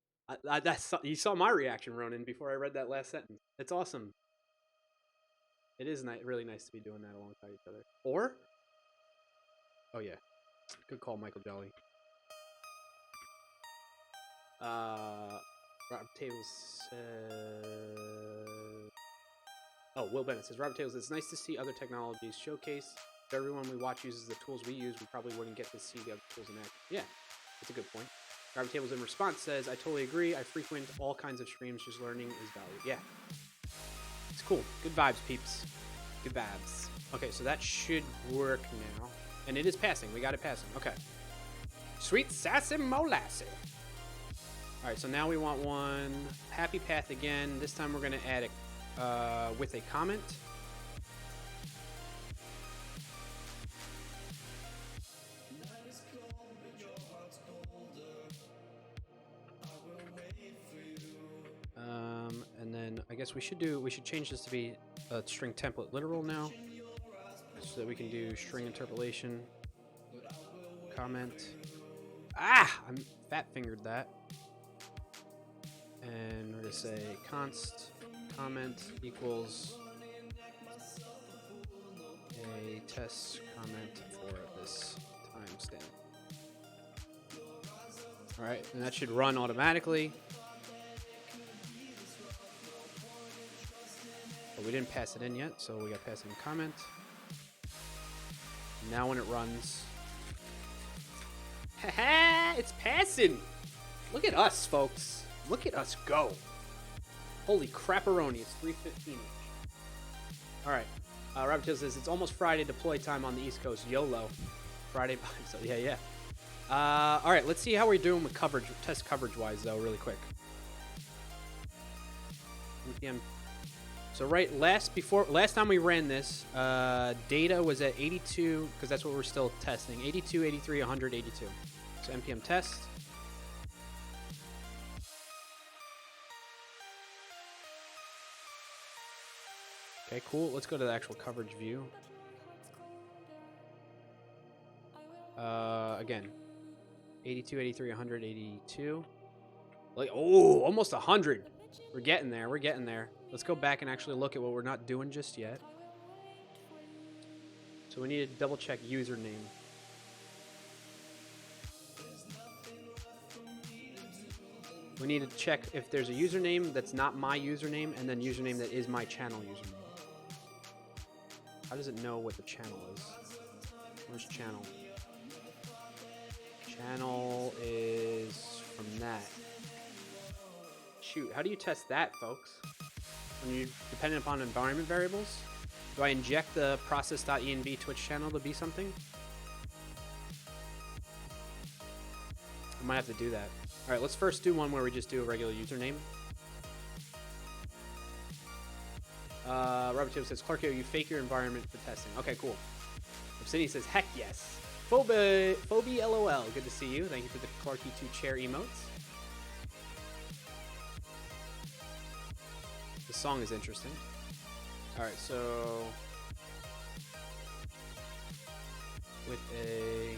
You saw my reaction, Ronan, before I read that last sentence. It's awesome. It is really nice to be doing that alongside each other. Or? Oh, yeah. Good call, Michael Jolley. Rob Tables says... Oh, Will Bennett says, Robert Tables says, it's nice to see other technologies showcased. If everyone we watch uses the tools we use, we probably wouldn't get to see the other tools in action. Yeah, that's a good point. Robert Tables in response says, I totally agree. I frequent all kinds of streams. Just learning is valued. Yeah. It's cool. Good vibes, peeps. Good vibes. Okay, so that should work now. And it is passing. We got it passing. Okay. Sweet sassy molasses. All right, so now we want one happy path again. This time we're going to add it with a comment. And then I guess we should change this to be a string template literal now, so that we can do string interpolation, comment. Ah, I'm fat fingered that. And we're gonna say const comment equals a test comment for this timestamp. All right, and that should run automatically. But we didn't pass it in yet, so we got to pass in comment. Now when it runs, haha, it's passing. Look at us, folks. Look at us go. Holy crapperoni, it's 3:15. All right, Robert Hill says, it's almost Friday deploy time on the East Coast. YOLO. Friday vibes. So yeah. All right, let's see how we're doing with coverage, test coverage-wise, though, really quick. NPM. So last time we ran this, data was at 82, because that's what we're still testing. 82, 83, 100, 82. So npm test. Okay, cool. Let's go to the actual coverage view. Again, 82, 83, 100, 82. Like, oh, almost 100. We're getting there. We're getting there. Let's go back and actually look at what we're not doing just yet. So we need to double check username. We need to check if there's a username that's not my username and then username that is my channel username. How does it know what the channel is? Where's channel? Channel is from that. Shoot, how do you test that, folks? When you're dependent upon environment variables? Do I inject the process.env Twitch channel to be something? I might have to do that. All right, let's first do one where we just do a regular username. Robert Tibbs says, Clarkio, you fake your environment for testing. Okay, cool. Obsidian says, heck yes. Phobie LOL, good to see you. Thank you for the Clarky2 chair emotes. The song is interesting. All right, so with a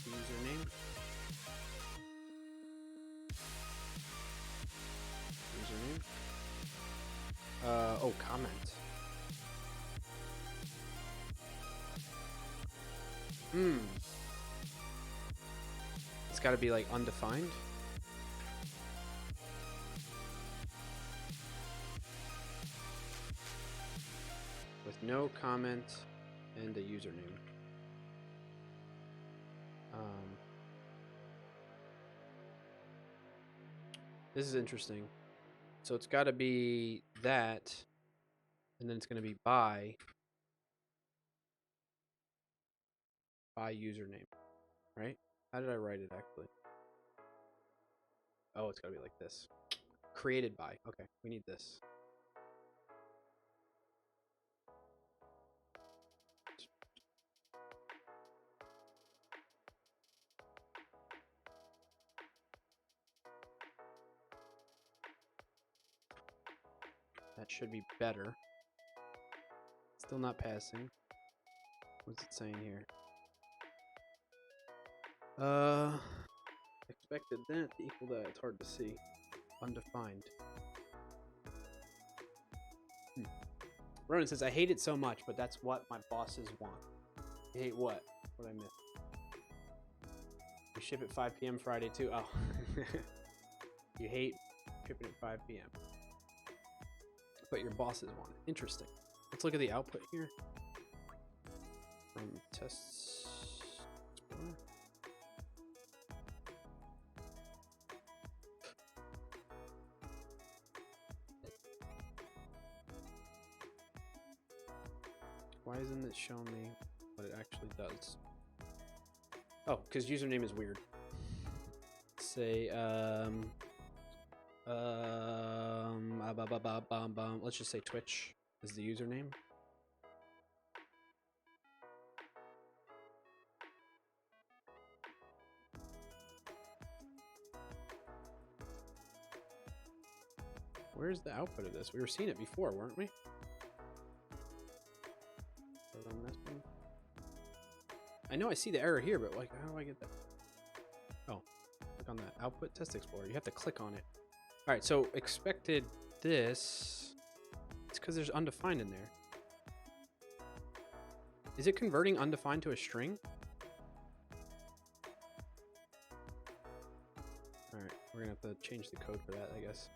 username. Oh, comment. It's got to be like undefined. no comment and a username. This is interesting. So it's got to be that, and then it's going to be by username, right? How did I write it actually? Oh, it's got to be like this. Created by. Okay, we need this. That should be better. Still not passing. What's it saying here? Expected that to equal that. It's hard to see. Undefined. Ronan says, I hate it so much, but that's what my bosses want. You hate what? What I missed? You ship at 5 p.m. Friday too? Oh. You hate shipping at 5 p.m. But your bosses want it. Interesting. Let's look at the output here. From tests. Why isn't it showing me what it actually does? Oh, because username is weird. Say, let's just say Twitch is the username. Where's the output of this? We were seeing it before, weren't we? I know I see the error here, but like, how do I get that? Oh, click on the output test explorer. You have to click on it. All right, so expected this. It's because there's undefined in there. Is it converting undefined to a string? All right, we're gonna have to change the code for that, I guess.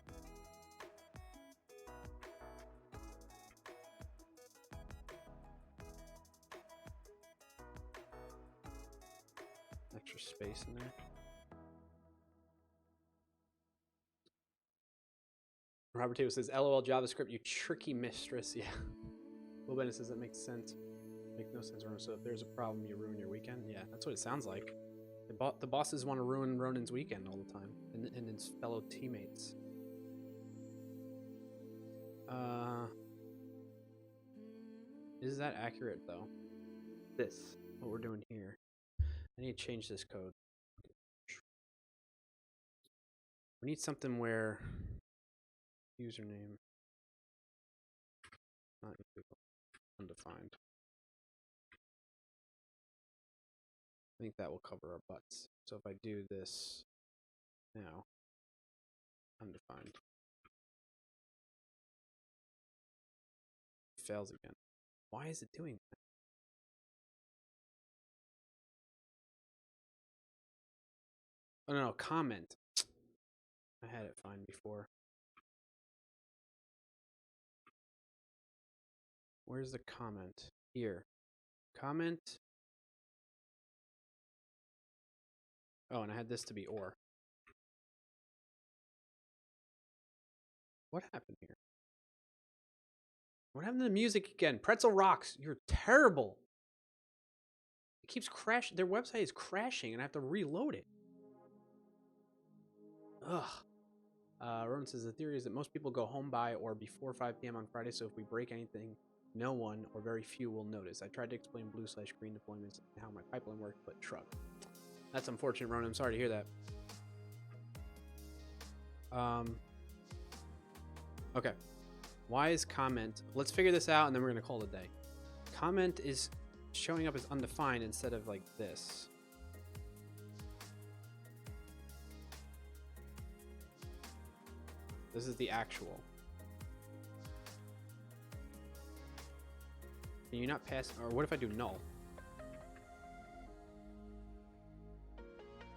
Extra space in there. Robert Taylor says, LOL JavaScript, you tricky mistress. Yeah. Will Bennett says that makes sense. Make no sense. So if there's a problem, you ruin your weekend. Yeah, that's what it sounds like. The bosses want to ruin Ronan's weekend all the time, and his fellow teammates. Is that accurate though? This, what we're doing here. I need to change this code. We need something where username not undefined. I think that will cover our butts. So if I do this now, undefined. It fails again. Why is it doing that? Oh no, comment. I had it fine before. Where's the comment? Here. Comment. Oh, and I had this to be or. What happened here? What happened to the music again? Pretzel Rocks, you're terrible. It keeps crashing. Their website is crashing and I have to reload it. Ugh. Ronan says the theory is that most people go home by or before 5 p.m. on Friday, so if we break anything, no one or very few will notice. I tried to explain blue/green deployments and how my pipeline worked, but shrug. That's unfortunate, Ronan. I'm sorry to hear that. Okay. Why is comment? Let's figure this out, and then we're going to call it a day. Comment is showing up as undefined instead of like this. This is the actual. Can you not pass? Or what if I do null?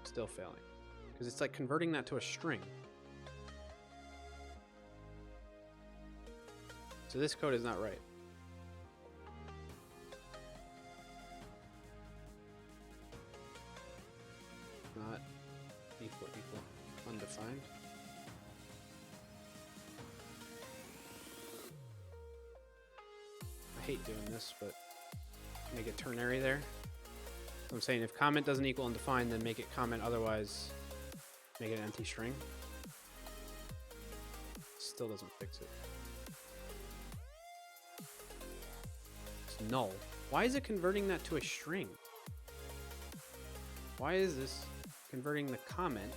Still failing. Because it's like converting that to a string. So this code is not right. hate doing this, but make it ternary there. So I'm saying if comment doesn't equal undefined, then make it comment, otherwise make it an empty string. Still doesn't fix it. It's null. Why is it converting that to a string? Why is this converting the comment?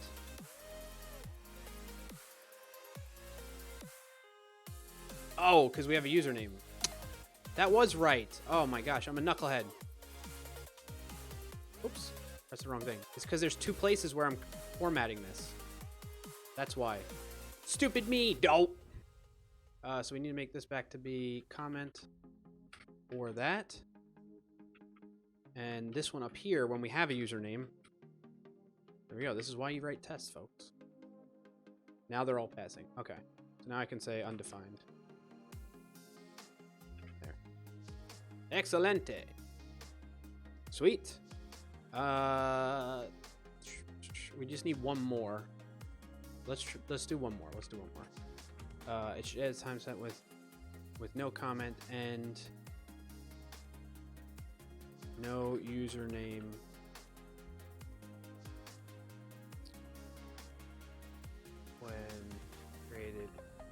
Oh, because we have a username. That was right. Oh my gosh, I'm a knucklehead. Oops, that's the wrong thing. It's because there's two places where I'm formatting this. That's why. Stupid me, dope. So we need to make this back to be comment or that. And this one up here, when we have a username. There we go. This is why you write tests, folks. Now they're all passing. Okay. So now I can say undefined. There. Excelente. Sweet. We just need one more. Let's do one more. Let's do one more. It should add time set with no comment and no username. When created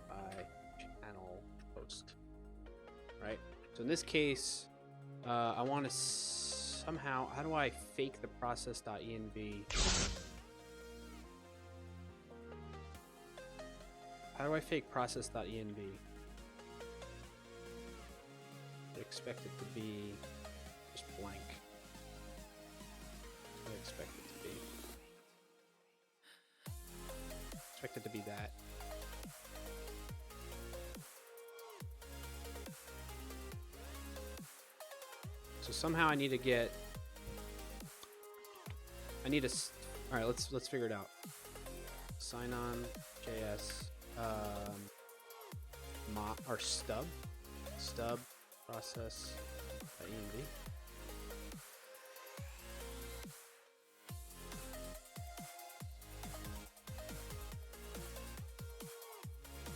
by channel host. Right? So in this case, I want to somehow, how do I fake the process.env? How do I fake process.env? I expect it to be just blank. I expect it to be. Expect it to be that. So somehow I need to get. I need to. All right, let's figure it out. Sign on JS. Or stub process env.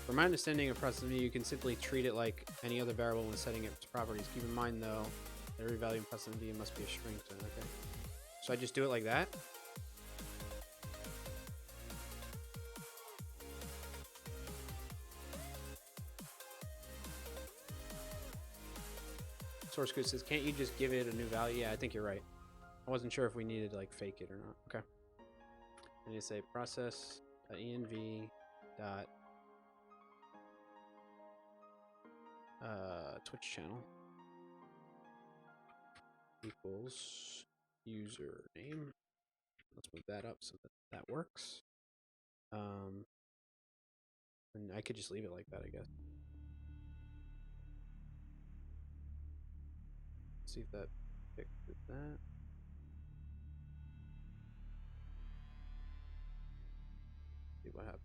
From my understanding of process env, you can simply treat it like any other variable when setting its properties. Keep in mind though, every value in process env must be a string. So okay. So I just do it like that. Source code says, can't you just give it a new value? Yeah, I think you're right. I wasn't sure if we needed to like fake it or not. Okay. I need to say process.env dot Twitch channel equals username. Let's move that up so that that works. And I could just leave it like that, I guess. See if that fixes that. See what happens.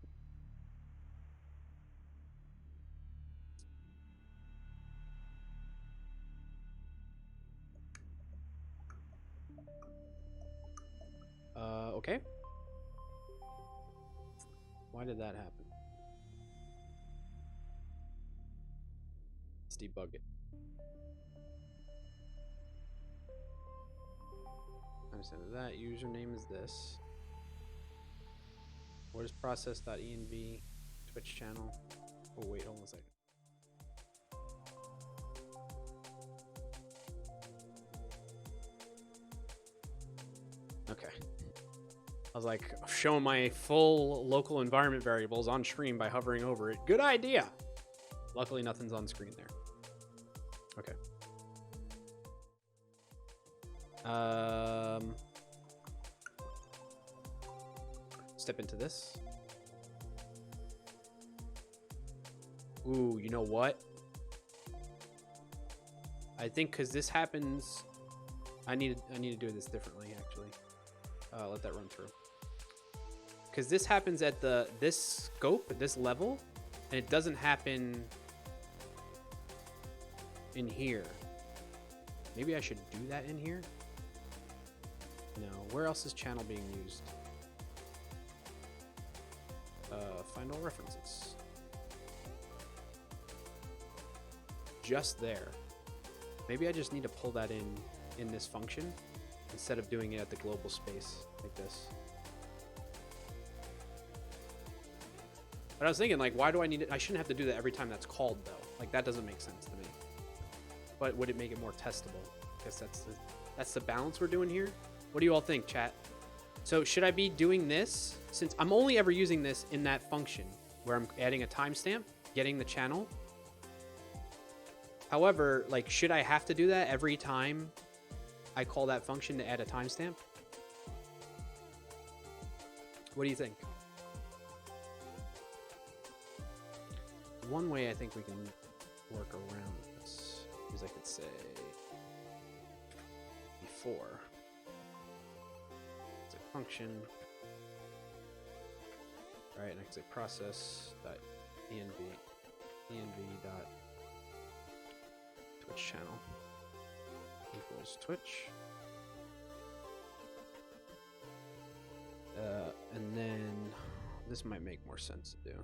Okay. Why did that happen? Let's debug it. Understand that username is this. What is process.env Twitch channel? Oh wait, hold on a second. Okay. I was like showing my full local environment variables on stream by hovering over it. Good idea. Luckily nothing's on screen there. Okay. Step into this. Ooh, you know what? I think because this happens, I need to do this differently actually. Let that run through. Because this happens at this scope, at this level, and it doesn't happen in here. Maybe I should do that in here. No, where else is channel being used? Find all references. Just there. Maybe I just need to pull that in this function instead of doing it at the global space like this. But I was thinking, like, why do I need it? I shouldn't have to do that every time that's called, though. Like, that doesn't make sense to me. But would it make it more testable? I guess that's the balance we're doing here. What do you all think, chat? So should I be doing this, since I'm only ever using this in that function where I'm adding a timestamp, getting the channel? However, like, should I have to do that every time I call that function to add a timestamp? What do you think? One way I think we can work around this is I could say before it's a function, right? And I could say process.env dot Twitch channel equals Twitch, and then this might make more sense to do.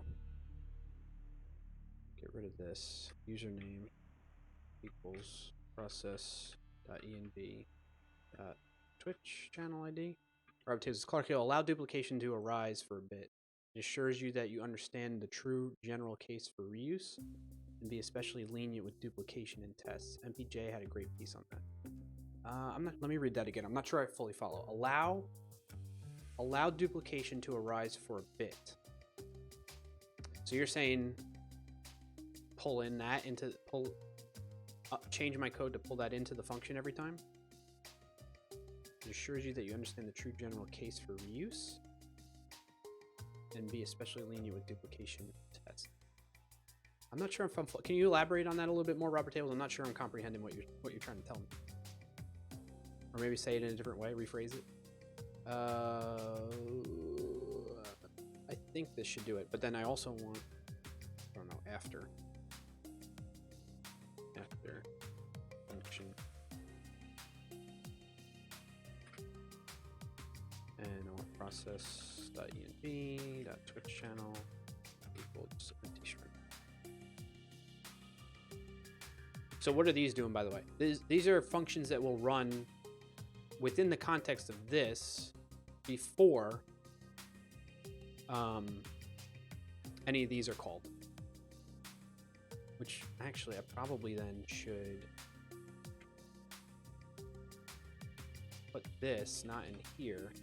Get rid of this. Username equals process.env Twitch channel ID. Robert Taylor's Clarkio, allow duplication to arise for a bit. It assures you that you understand the true general case for reuse and be especially lenient with duplication in tests. MPJ had a great piece on that. Let me read that again. I'm not sure I fully follow. Allow duplication to arise for a bit. So you're saying change my code to pull that into the function every time? It assures you that you understand the true general case for reuse and be especially lenient with duplication tests. I'm not sure if I'm. Can you elaborate on that a little bit more, Robert Tables? I'm not sure I'm comprehending what you're trying to tell me. Or maybe say it in a different way, rephrase it. I think this should do it, but then I also want, I don't know, after function, and I want process.env Twitch channel equals empty string. So what are these doing, by the way? These are functions that will run within the context of this before any of these are called. Which actually I probably then should put this not in here.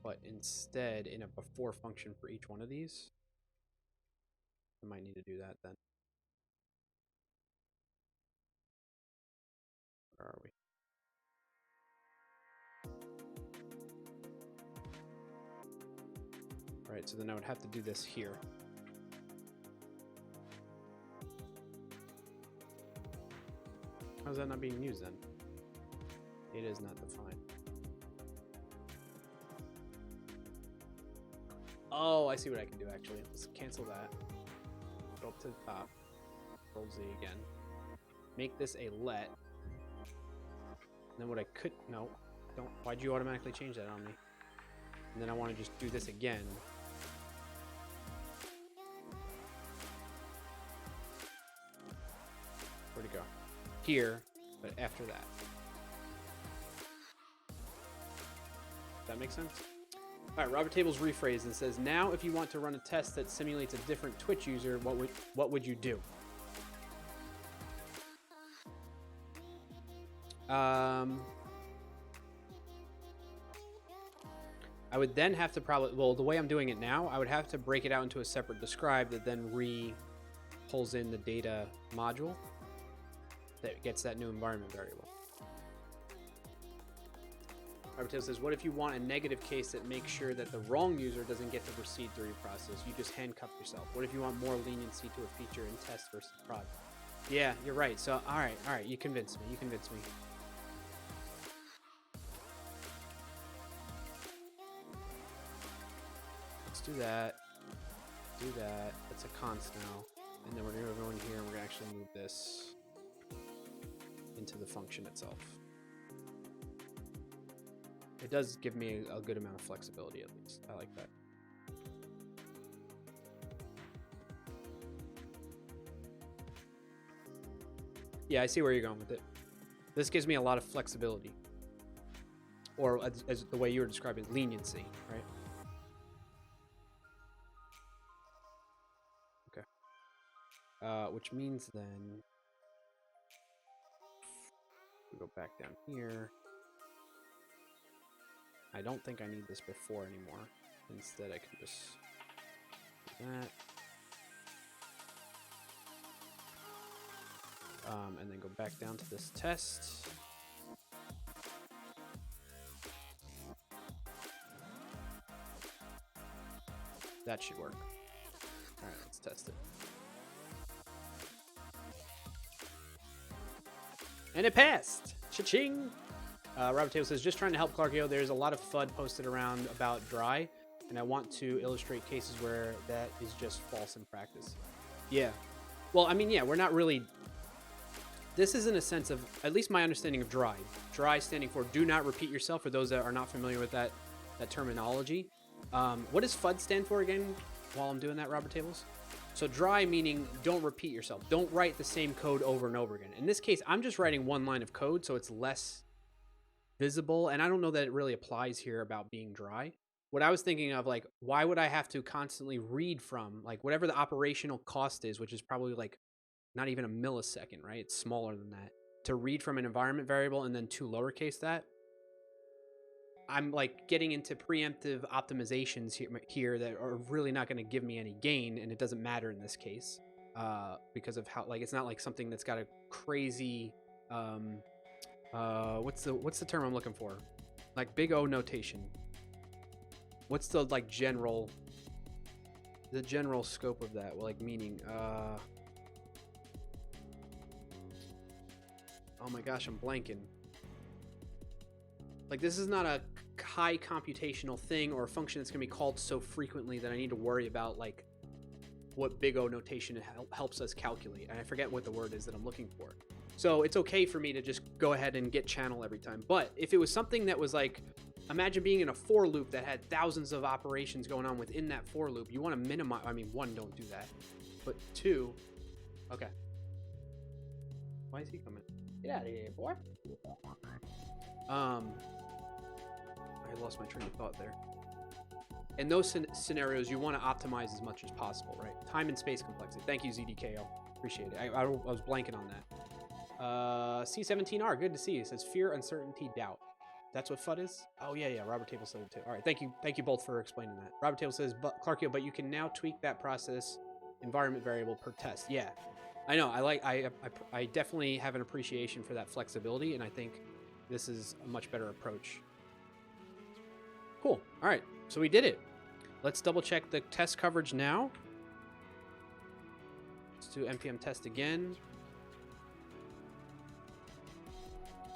But instead in a before function for each one of these. I might need to do that then. Where are we? All right, so then I would have to do this here. How's that not being used then? Data is not defined. Oh, I see what I can do actually. Let's cancel that. Go up to the top. Control Z again. Make this a let. And then what I could, no, don't. Why'd you automatically change that on me? And then I want to just do this again. Where'd it go? Here, but after that. Does that make sense? All right, Robert Tables rephrased and says, now if you want to run a test that simulates a different Twitch user, what would you do? I would then have to probably, well, the way I'm doing it now, I would have to break it out into a separate describe that then pulls in the data module that gets that new environment variable. Robert says, what if you want a negative case that makes sure that the wrong user doesn't get to proceed through your process? You just handcuff yourself. What if you want more leniency to a feature in test versus prod? Yeah, you're right. So, all right, you convinced me. Let's do that. That's a const now. And then we're going to go in here and we're going to actually move this into the function itself. It does give me a good amount of flexibility, at least. I like that. Yeah, I see where you're going with it. This gives me a lot of flexibility. Or as the way you were describing it, leniency, right? Okay. Which means then we go back down here. I don't think I need this before anymore. Instead, I can just do that. And then go back down to this test. That should work. All right, let's test it. And it passed! Cha-ching! Robert Taylor says, just trying to help Clarkio. There's a lot of FUD posted around about dry, and I want to illustrate cases where that is just false in practice. Yeah. Well, I mean, yeah, we're not really... This is in a sense of, at least my understanding of dry. Dry standing for do not repeat yourself, for those that are not familiar with that terminology. What does FUD stand for again while I'm doing that, Robert Tables? So dry meaning don't repeat yourself. Don't write the same code over and over again. In this case, I'm just writing one line of code, so it's less visible. And I don't know that it really applies here about being dry. What I was thinking of, like, why would I have to constantly read from, like, whatever the operational cost is, which is probably like not even a millisecond, right? It's smaller than that. To read from an environment variable and then to lowercase that. I'm like getting into preemptive optimizations here that are really not going to give me any gain, and it doesn't matter in this case because of how, like, it's not like something that's got a crazy what's the term I'm looking for? Like big O notation. What's the like general scope of that? Like meaning oh my gosh, I'm blanking. Like, this is not a high computational thing or a function that's going to be called so frequently that I need to worry about, like, what big O notation helps us calculate. And I forget what the word is that I'm looking for. So it's okay for me to just go ahead and get channel every time. But if it was something that was like, imagine being in a for loop that had thousands of operations going on within that for loop. You want to minimize, I mean, one, don't do that. But two, okay. Why is he coming? Get out of here, boy. I lost my train of thought there. In those scenarios, you want to optimize as much as possible, right? Time and space complexity. Thank you, ZDKO. Appreciate it. I was blanking on that. C17R, good to see you. It says fear, uncertainty, doubt. That's what FUD is? Oh, yeah. Robert Table said it too. All right, thank you both for explaining that. Robert Table says, Clarkio, but you can now tweak that process environment variable per test. Yeah, I know. I definitely have an appreciation for that flexibility, and I think this is a much better approach. Cool. All right, so we did it. Let's double check the test coverage now. Let's do npm test again.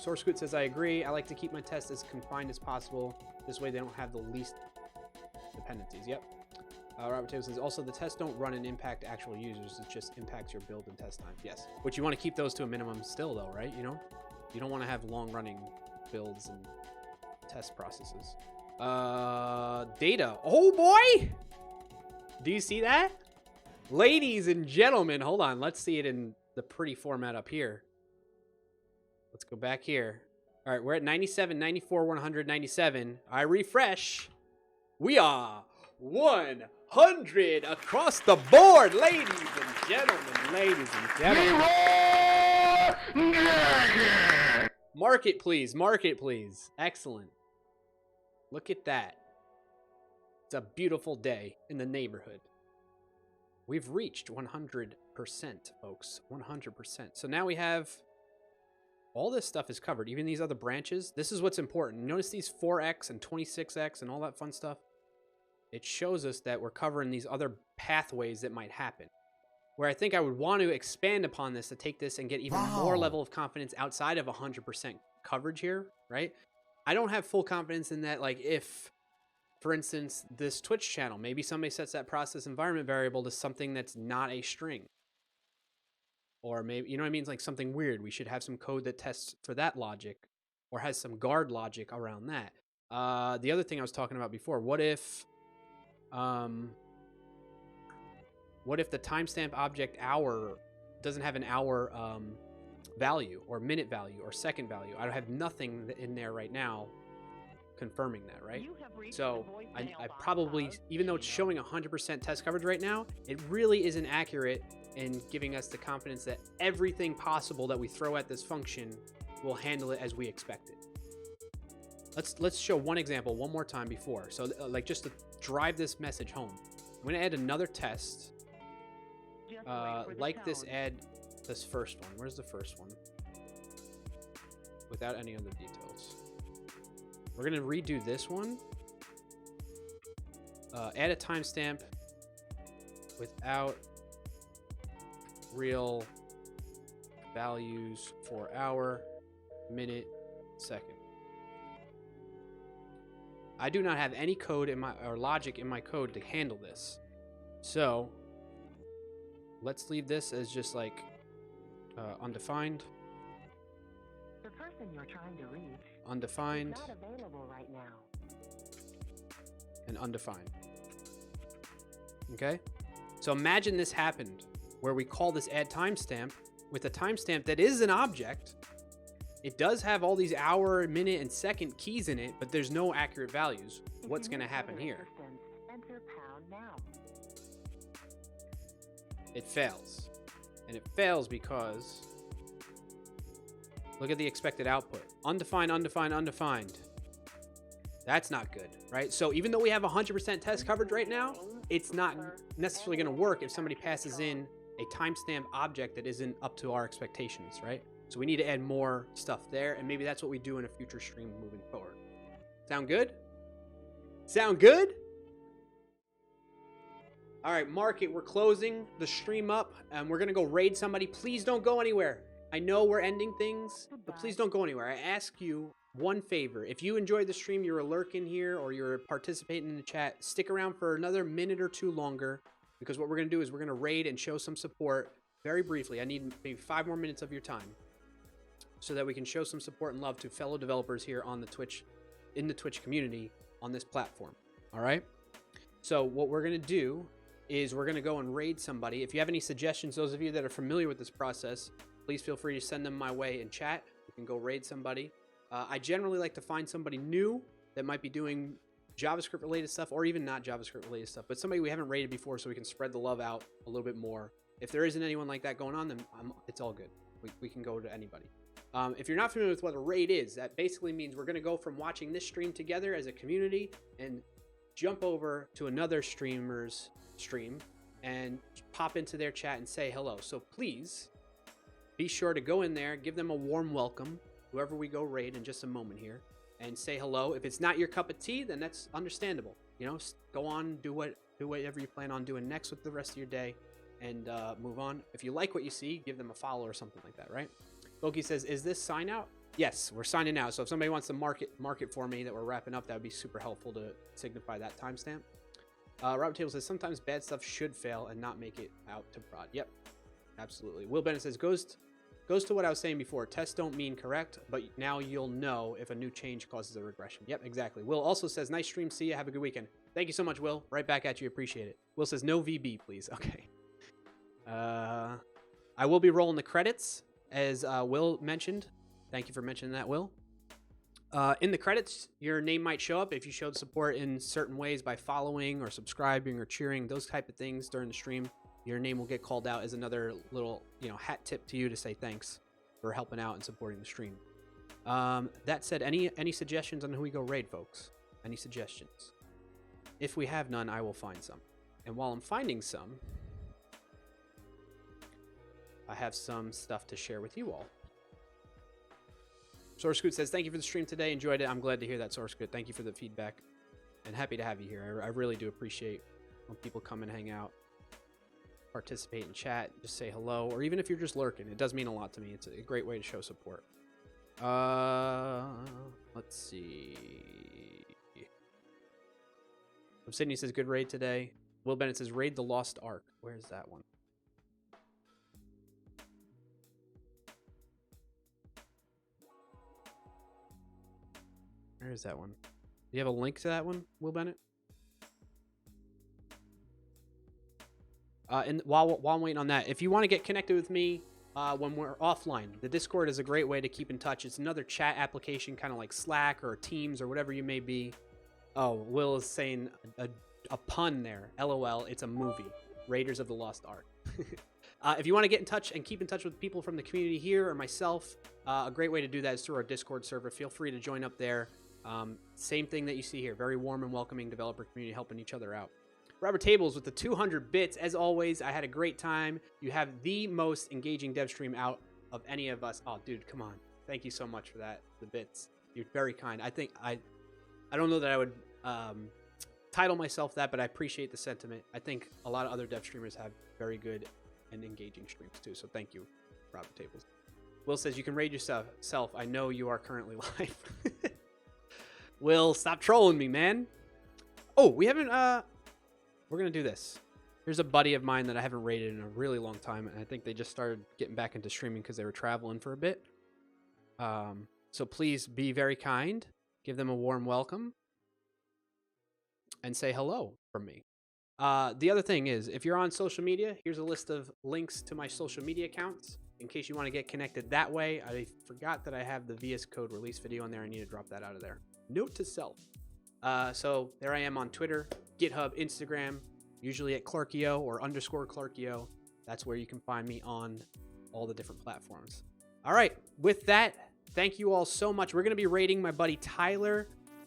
SourceScoot says, I agree. I like to keep my tests as confined as possible. This way they don't have the least dependencies. Yep. Robert Taylor says, also the tests don't run and impact actual users. It just impacts your build and test time. Yes. Which you want to keep those to a minimum still though, right? You know, you don't want to have long running builds and test processes. Data. Oh boy. Do you see that? Ladies and gentlemen, hold on. Let's see it in the pretty format up here. Let's go back here. All right, we're at 97, 94, 197. I refresh. We are 100 across the board, ladies and gentlemen. Ladies and gentlemen. Mark it, please. Mark it, please. Excellent. Look at that. It's a beautiful day in the neighborhood. We've reached 100%, folks. 100%. So now we have... all this stuff is covered, even these other branches. This is what's important. Notice these 4x and 26x and all that fun stuff. It shows us that we're covering these other pathways that might happen. Where I think I would want to expand upon this to take this and get even more level of confidence outside of 100% coverage here, right? I don't have full confidence in that, like if, for instance, this Twitch channel, maybe somebody sets that process environment variable to something that's not a string. Or maybe, you know what I mean? It's like something weird. We should have some code that tests for that logic or has some guard logic around that. The other thing I was talking about before, what if the timestamp object hour doesn't have an hour value or minute value or second value. I don't have nothing in there right now confirming that, right? So I probably, even though it's showing 100% test coverage right now, it really isn't accurate in giving us the confidence that everything possible that we throw at this function will handle it as we expect it. Let's show one example one more time before. So like just to drive this message home, I'm going to add another test. Like this, add this first one. Where's the first one? Without any other details. We're going to redo this one. Add a timestamp without real values for hour, minute, second. I do not have any code in my or logic in my code to handle this. So let's leave this as just like undefined. The person you're trying to reach Undefined. is not available right now. And undefined. Okay? So imagine this happened where we call this add timestamp with a timestamp that is an object. It does have all these hour, minute, and second keys in it, but there's no accurate values. What's going to happen here? Enter pound now. It fails. And it fails because look at the expected output. Undefined, undefined, undefined. That's not good, right? So even though we have 100% test coverage right now, it's not necessarily going to work if somebody passes in a timestamp object that isn't up to our expectations, right? So we need to add more stuff there, and maybe that's what we do in a future stream moving forward. Sound good? Sound good? All right, market, we're closing the stream up, and we're going to go raid somebody. Please don't go anywhere. I know we're ending things, but please don't go anywhere. I ask you one favor. If you enjoyed the stream, you're lurking here, or you're participating in the chat, stick around for another minute or two longer, because what we're going to do is we're going to raid and show some support very briefly. I need maybe 5 more minutes of your time so that we can show some support and love to fellow developers here on the Twitch, in the Twitch community on this platform. All right? So what we're going to do is we're going to go and raid somebody. If you have any suggestions, those of you that are familiar with this process, please feel free to send them my way in chat. You can go raid somebody. I generally like to find somebody new that might be doing JavaScript related stuff, or even not JavaScript related stuff, but somebody we haven't raided before so we can spread the love out a little bit more. If there isn't anyone like that going on, then it's all good. We can go to anybody. If you're not familiar with what a raid is, that basically means we're going to go from watching this stream together as a community and jump over to another streamer's stream and pop into their chat and say hello. So please be sure to go in there, give them a warm welcome, whoever we go raid in just a moment here, and say hello. If it's not your cup of tea, then that's understandable. You know, go on, do whatever you plan on doing next with the rest of your day, and move on. If you like what you see, give them a follow or something like that, right? Loki says, is this sign out? Yes, we're signing out. So if somebody wants to mark it for me that we're wrapping up, that would be super helpful to signify that timestamp. Robert Table says, sometimes bad stuff should fail and not make it out to prod. Yep, absolutely. Will Bennett says, goes to what I was saying before. Tests don't mean correct, but now you'll know if a new change causes a regression. Yep, exactly. Will also says, nice stream. See ya. Have a good weekend. Thank you so much, Will. Right back at you. Appreciate it. Will says, no VB, please. Okay. I will be rolling the credits, as Will mentioned. Thank you for mentioning that, Will. In the credits, your name might show up if you showed support in certain ways by following or subscribing or cheering, those type of things during the stream. Your name will get called out as another little, hat tip to you to say thanks for helping out and supporting the stream. That said, any suggestions on who we go raid, folks? Any suggestions? If we have none, I will find some. And while I'm finding some, I have some stuff to share with you all. SourceGood says, thank you for the stream today. Enjoyed it. I'm glad to hear that, SourceGood. Thank you for the feedback. And happy to have you here. I really do appreciate when people come and hang out, participate in chat, just say hello, or even if you're just lurking. It does mean a lot to me. It's a great way to show support. Let's see. Sydney says, good raid today. Will Bennett says, raid the Lost Ark. Where's that one? Where is that one? Do you have a link to that one, Will Bennett? And while I'm waiting on that, if you want to get connected with me, when we're offline. The Discord is a great way to keep in touch. It's another chat application, kind of like Slack or Teams or whatever you may be. Oh, Will is saying a pun there. LOL, it's a movie. Raiders of the Lost Ark. If you want to get in touch and keep in touch with people from the community here or myself, a great way to do that is through our Discord server. Feel free to join up there. Same thing that you see here. Very warm and welcoming developer community helping each other out. Robert Tables with the 200 bits. As always, I had a great time. You have the most engaging dev stream out of any of us. Oh, dude, come on. Thank you so much for that. The bits. You're very kind. I think I don't know that I would title myself that, but I appreciate the sentiment. I think a lot of other dev streamers have very good and engaging streams too. So thank you, Robert Tables. Will says you can raid yourself. I know you are currently live. Will, stop trolling me, man. Oh, we haven't we're gonna do this. Here's a buddy of mine that I haven't raided in a really long time, and I think they just started getting back into streaming because they were traveling for a bit. So please be very kind. Give them a warm welcome. And say hello from me. The other thing is, if you're on social media, here's a list of links to my social media accounts in case you want to get connected that way. I forgot that I have the VS Code release video on there. I need to drop that out of there. Note to self. So there I am on Twitter, GitHub, Instagram, usually at Clarkio or _Clarkio. That's where you can find me on all the different platforms. All right, with that, thank you all so much. We're going to be rating my buddy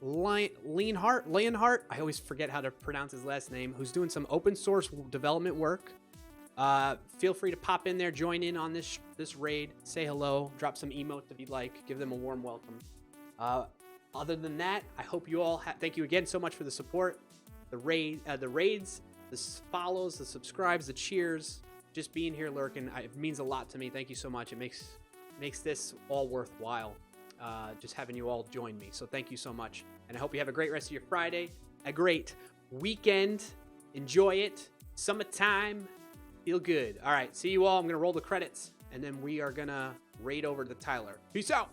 Leonhardt. I always forget how to pronounce his last name, who's doing some open source development work. Feel free to pop in there, join in on this raid, say hello, drop some emotes if you'd like, give them a warm welcome. Other than that, I hope you all thank you again so much for the support, the raids, the follows, the subscribes, the cheers, just being here lurking. It means a lot to me. Thank you so much. It makes this all worthwhile. Just having you all join me. So thank you so much. And I hope you have a great rest of your Friday, a great weekend. Enjoy it. Summertime. Feel good. All right. See you all. I'm going to roll the credits, and then we are going to raid over to Tyler. Peace out.